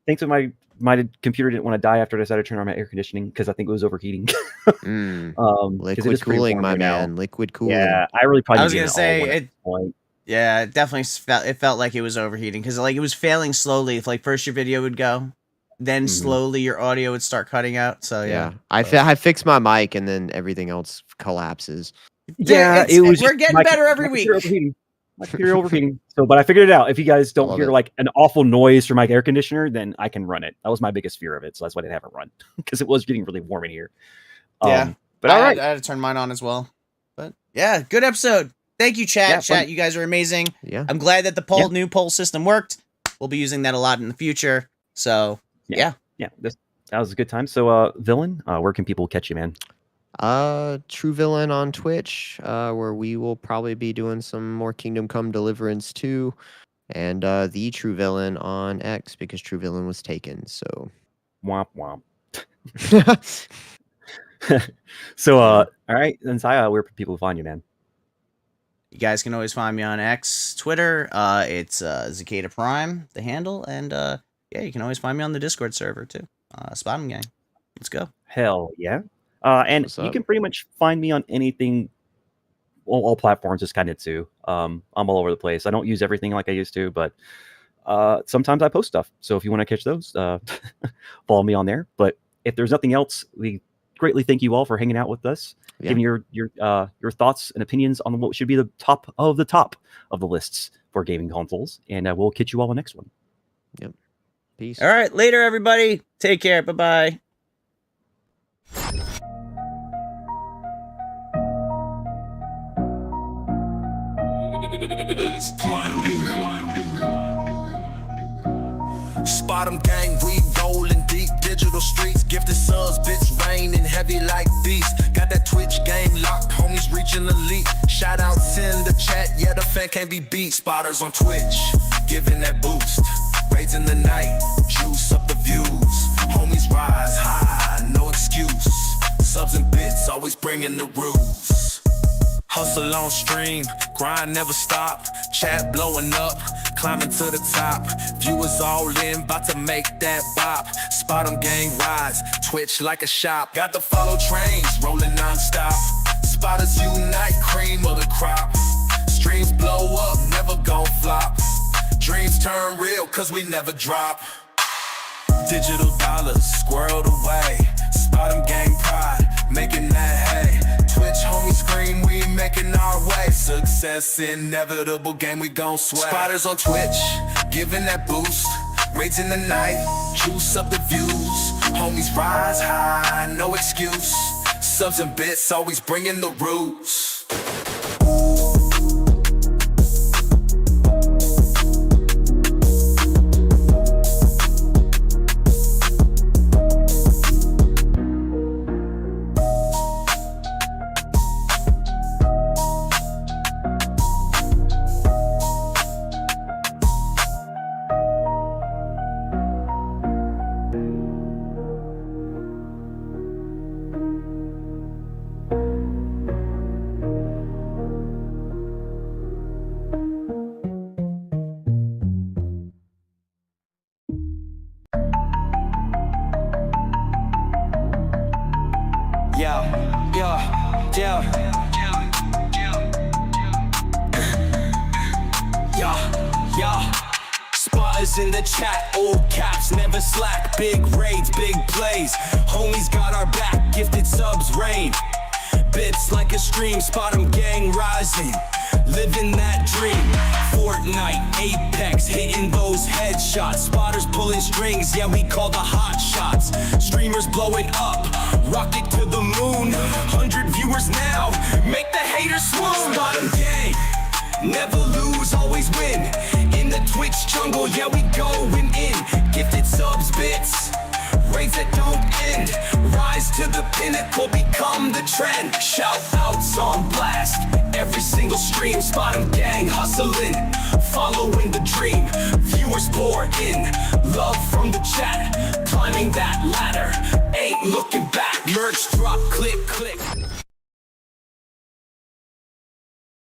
Thanks to my computer didn't want to die after I decided to turn on my air conditioning because I think it was overheating. 'Cause it Liquid is pretty cooling, warm my right now. man. Liquid cooling. Yeah, I really probably. I was need gonna an say, all-weather at this point. Yeah, it definitely felt like it was overheating because like it was failing slowly. If like first your video would go, then slowly your audio would start cutting out. So yeah. I fixed my mic and then everything else collapses. Yeah, we're getting better every week. My computer overheating. So, but I figured it out. If you guys don't hear it. like an awful noise from my air conditioner, then I can run it. That was my biggest fear of it. So that's why I didn't have it run because it was getting really warm in here. Yeah, but all right, I had to turn mine on as well. But yeah, good episode. Thank you, chat. Yeah, Chat, fun. you guys are amazing. Yeah. I'm glad that the new poll system worked. We'll be using that a lot in the future. So yeah. that was a good time. So, Villain, where can people catch you, man? True Villain on Twitch, where we will probably be doing some more Kingdom Come Deliverance 2, and the True Villain on X because True Villain was taken. So, Womp womp. So, all right, then Zaya, where can people find you, man? You guys can always find me on X, Twitter. It's Zicada Prime, the handle, and yeah, you can always find me on the Discord server too. Spot 'em Gang. Let's go. Hell yeah. And What's you up? can pretty much find me on anything, all platforms, just Kainitsu. I'm all over the place. I don't use everything like I used to, but sometimes I post stuff. So if you want to catch those, follow me on there. But if there's nothing else, we greatly thank you all for hanging out with us, giving your thoughts and opinions on what should be the top of the lists for gaming consoles. And we'll catch you all in the next one. Yep. Peace. All right, later, everybody. Take care. Bye-bye. Spot 'em gang, we rollin' deep, digital streets, gifted subs, bits raining heavy like beast. Got that Twitch game locked, homies reaching elite. Shout outs in the chat, yeah, the fan can't be beat. Spotters on Twitch, giving that boost. Raids in the night, juice up the views. Homies rise high, no excuse. Subs and bits, always bringing the rules. Hustle on stream, grind never stop. Chat blowing up, climbing to the top. Viewers all in, about to make that bop. Spot 'em gang rise, Twitch like a shop. Got the follow trains, rolling non-stop. Spotters unite, cream of the crop. Streams blow up, never gon' flop. Dreams turn real, cause we never drop. Digital dollars, squirreled away. Spot 'em gang pride, making that hay. Twitch homie scream, we making our way. Success inevitable, game we gon' sway. Spotters on Twitch, giving that boost. Raids in the night, juice up the views. Homies rise high, no excuse. Subs and bits, always bringing the roots. Spotters in the chat, old caps, never slack. Big raids, big plays. Homies got our back, gifted subs rain. Bits like a stream, spot 'em gang rising. Living that dream. Fortnite, Apex, hitting those headshots. Spotters pulling strings, yeah, we call the hot shots. Streamers blowing up, rocket to the moon. 100 viewers now, make the haters swoon. Spot 'em gang, never lose, always win. In the Twitch jungle, yeah, we going in. Gifted subs, bits, raids that don't end. Rise to the pinnacle, become the trend. Shout outs on blast, every single stream. Spot 'em gang hustling, following the dream. Viewers pour in, love from the chat. Climbing that ladder, ain't looking back. Merch drop, click, click.